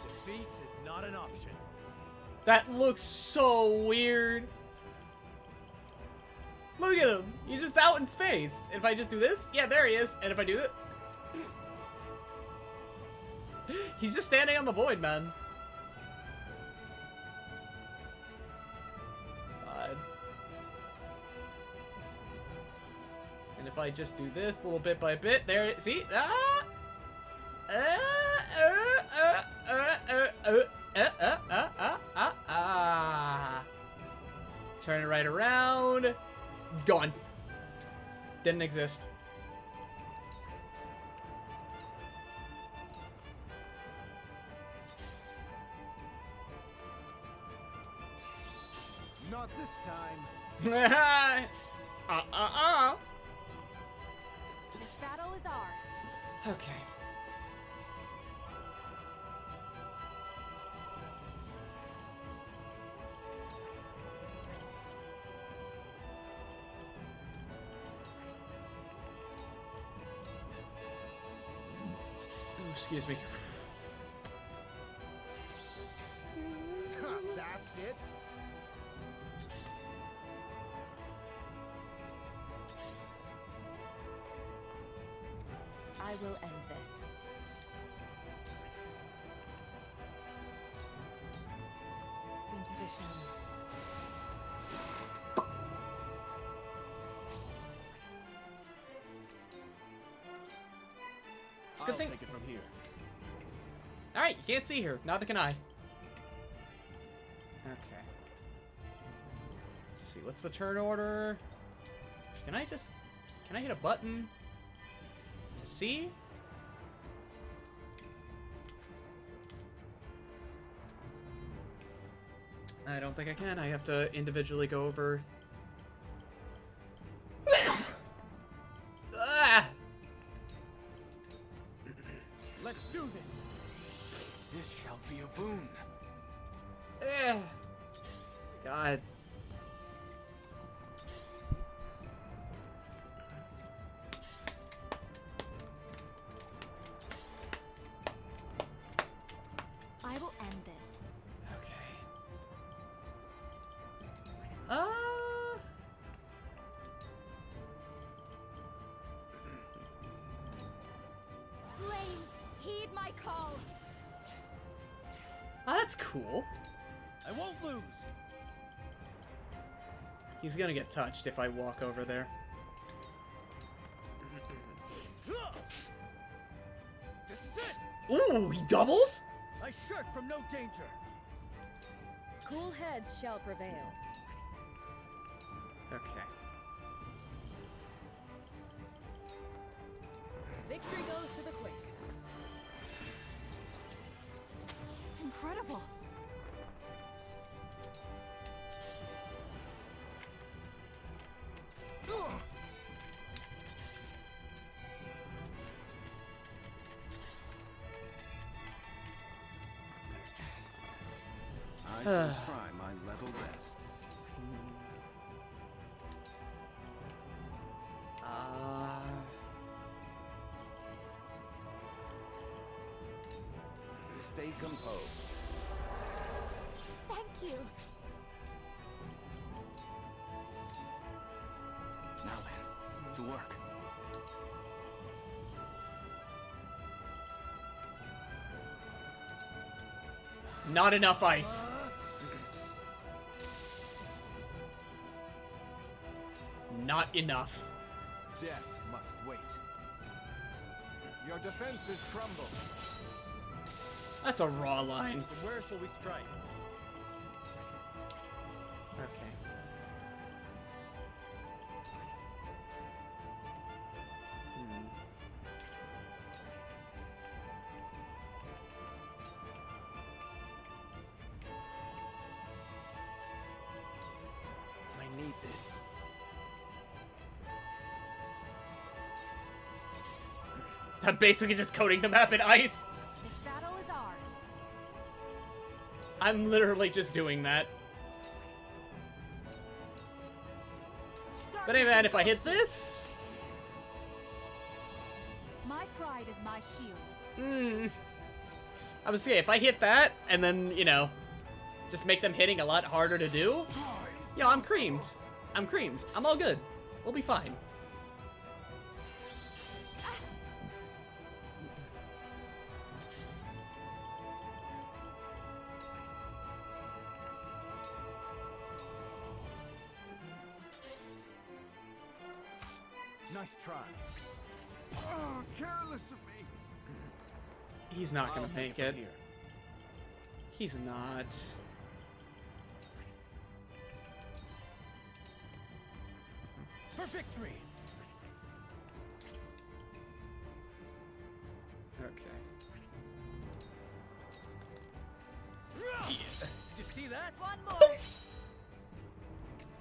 Defeat is not an option. That looks so weird. Look at him. He's just out in space. And if I just do this, yeah, there he is. And if I do it, he's just standing on the void, man. God. And if I just do this little bit by bit, there it, see? Turn it right around. Gone. Didn't exist. Not this time. This battle is ours. Okay. Excuse me. That's it. I will end this. Into the shadows. I'll take it from here. Alright, you can't see her. Neither can I. Okay. Let's see, what's the turn order? Can I hit a button to see? I don't think I can. I have to individually go over. Ah! Let's do this. This shall be a boon. God. I will end this. That's cool. I won't lose. He's gonna get touched if I walk over there. This is it. Ooh, he doubles? I shirk from no danger. Cool heads shall prevail. Okay. Victory goes to the quick. Incredible. I shall try my level best. Stay composed. Thank you. Now then, to work. Not enough ice. Not enough. Death must wait. Your defenses crumble. That's a raw line. From where shall we strike? Okay. I need this. I'm basically just coating the map in ice. This battle is ours. I'm literally just doing that. But hey man, if I hit this... My pride is my shield. I was saying, if I hit that, and then, you know, just make them hitting a lot harder to do, yo, I'm creamed. I'm creamed. I'm all good. We'll be fine. Nice try. Oh, careless of me. He's not gonna I'll make from it. here. He's not. For victory. Okay. Did you see that? One more.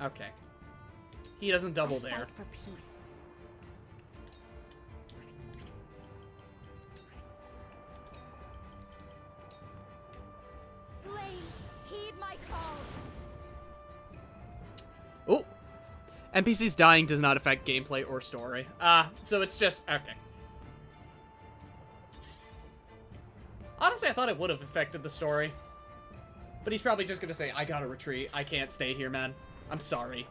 Okay. He doesn't double there. Fight for peace. Flames, heed my call. Oh! NPCs dying does not affect gameplay or story. So it's just... okay. Honestly, I thought it would have affected the story. But he's probably just gonna say, I gotta retreat. I can't stay here, man. I'm sorry.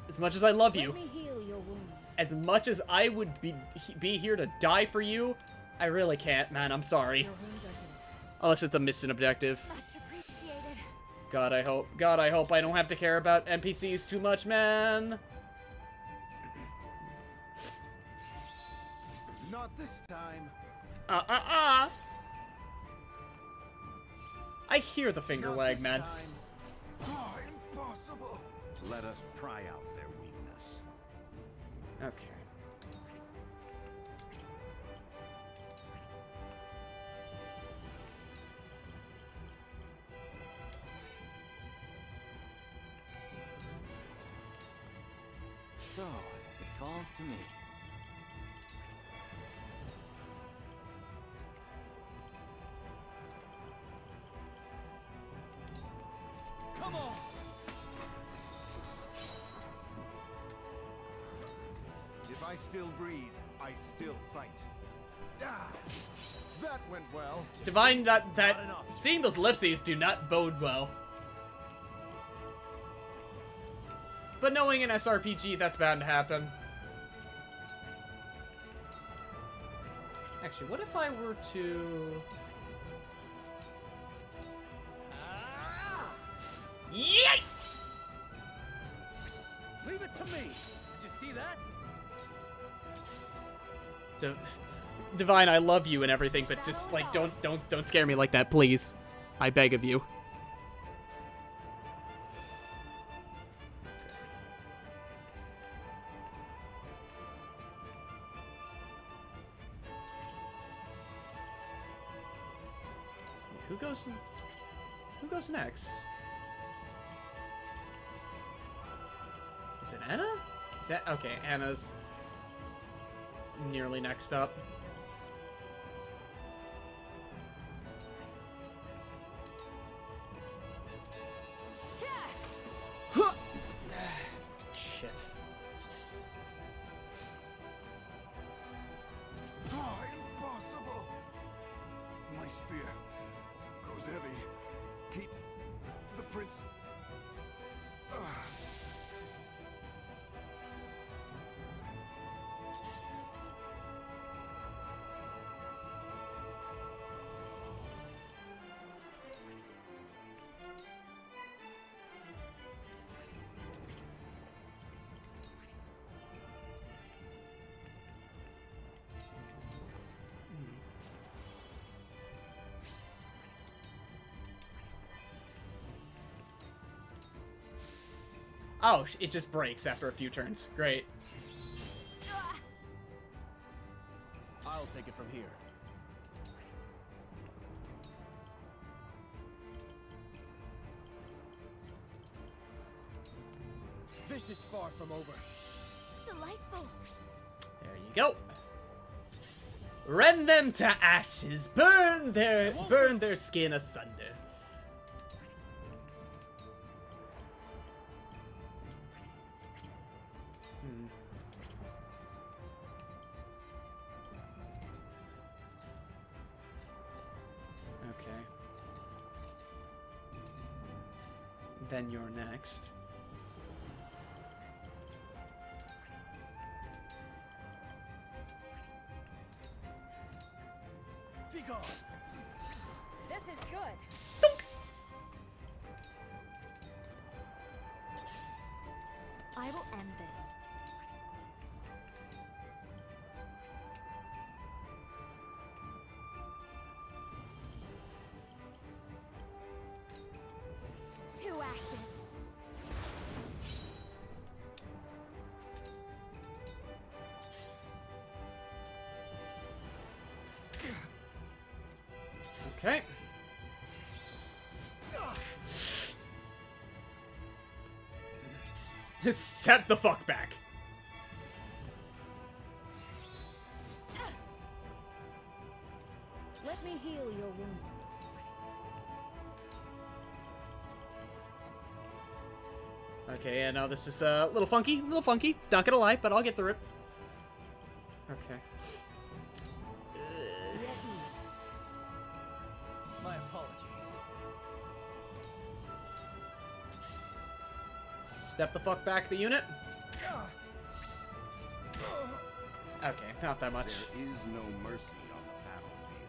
As much as I love you, Let me heal your wounds. as much as I would be here to die for you, I really can't, man. I'm sorry. Your wounds are healed. Unless it's a mission objective. Much appreciated. God, I hope I don't have to care about NPCs too much, man. Not this time. I hear the finger Not wag, this man. time. Oh, impossible. Let us pry out their weakness. Okay. So, it falls to me. Come on. If I still breathe, I still fight. Ah, that went well. Divine, that seeing those ellipses do not bode well. But knowing an SRPG, that's bound to happen. Actually, Actually, what if I were to... Yay! Leave it to me. Did you see that? Divine, I love you and everything, but just like don't scare me like that, please. I beg of you. Who goes next? Is it Anna? Is that okay? Anna's nearly next up. Shit. Impossible! My spear goes heavy. Keep the prince. Oh, it just breaks after a few turns. Great. I'll take it from here. This is far from over. Delightful. There you go. Rend them to ashes. Burn their skin asunder. Okay. Then you're next. Be gone. This is good. I will end this. Two ashes. Okay. Step the fuck back. Let me heal your wounds. Okay, yeah, no, this is a little funky, not gonna lie, but I'll get through it. Okay. My apologies. Step the fuck back, the unit. Okay, not that much. There is no mercy on the battlefield.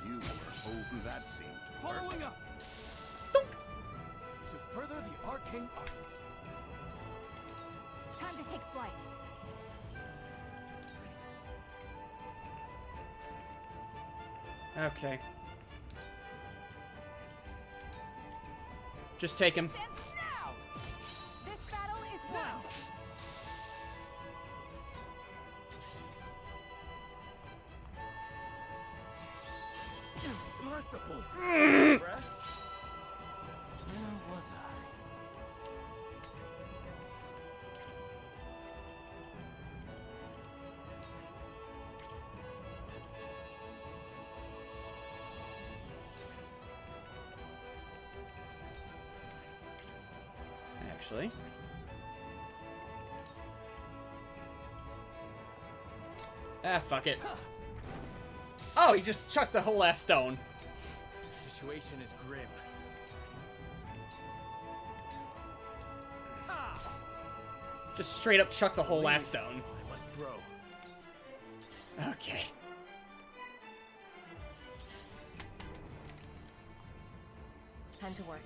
You were hoping that seemed to work. Following up. To further the arcane arts. Time to take flight. Okay. Just take him. Stand now. This battle is won. Impossible. Rest. Where was I? Actually. Ah, fuck it. Oh, he just chucks a whole ass stone. The situation is grim. Just straight up chucks a whole ass stone. I must grow. Okay. Time to work.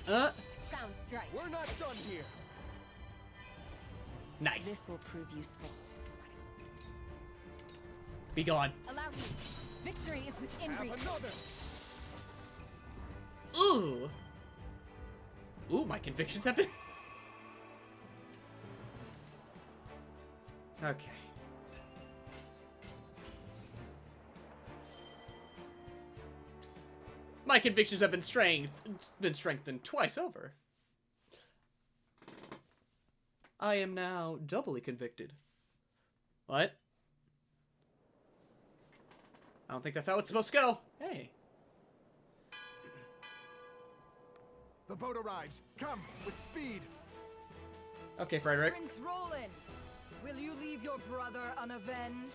Uh. Sound strike. We're not done here. Nice. This will prove useful. Be gone. Allow me. Victory is within reach. Another. Ooh. Ooh, my convictions have been... Okay. My convictions have been strengthened twice over. I am now doubly convicted. What? I don't think that's how it's supposed to go. Hey. The boat arrives. Come, with speed. Okay, Frederick. Prince Roland, will you leave your brother unavenged?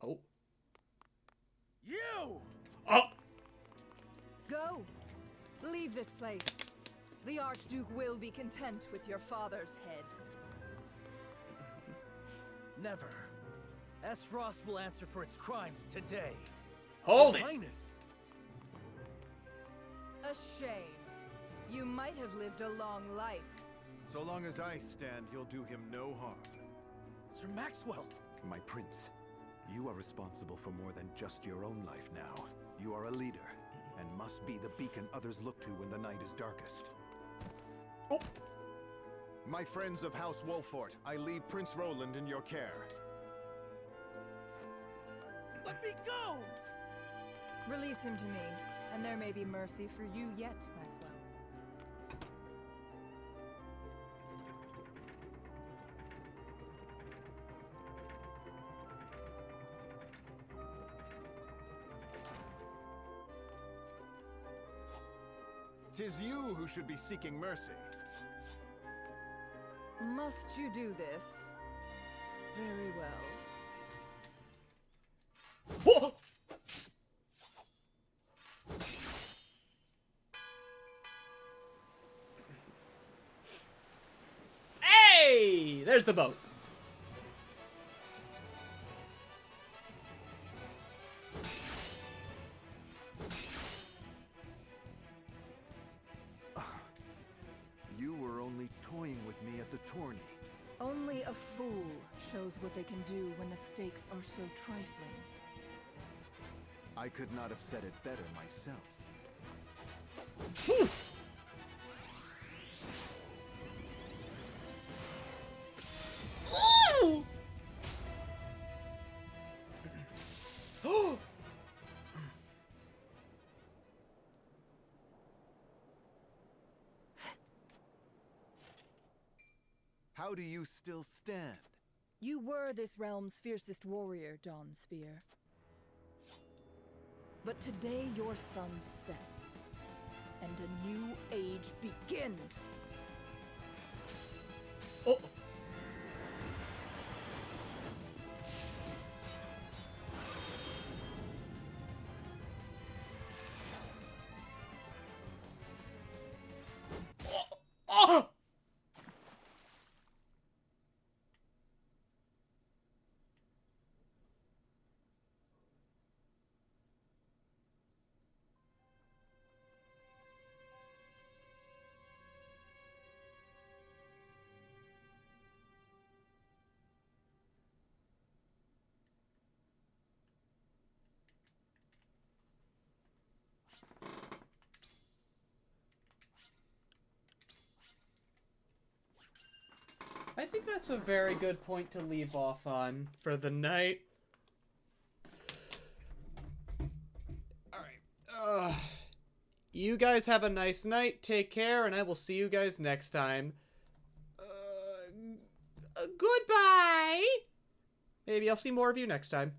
Oh. You! Oh! Go. Leave this place. The Archduke will be content with your father's head. Never. Esros will answer for its crimes today. Hold Your it! Highness. A shame. You might have lived a long life. So long as I stand, you'll do him no harm. Sir Maxwell. My prince, you are responsible for more than just your own life now. You are a leader, and must be the beacon others look to when the night is darkest. Oh. My friends of House Wolfort, I leave Prince Roland in your care. Let me go! Release him to me, and there may be mercy for you yet, Maxwell. Tis you who should be seeking mercy. Must you do this? Very well. Whoa! Hey! There's the boat. You were only toying with me at the tourney. Only a fool shows what they can do when the stakes are so trifling. I could not have said it better myself. Ooh! How do you still stand? You were this realm's fiercest warrior, Dawn Spear. But today your sun sets, and a new age begins! Oh! Oh! I think that's a very good point to leave off on for the night. Alright. You guys have a nice night. Take care, and I will see you guys next time. Goodbye! Maybe I'll see more of you next time.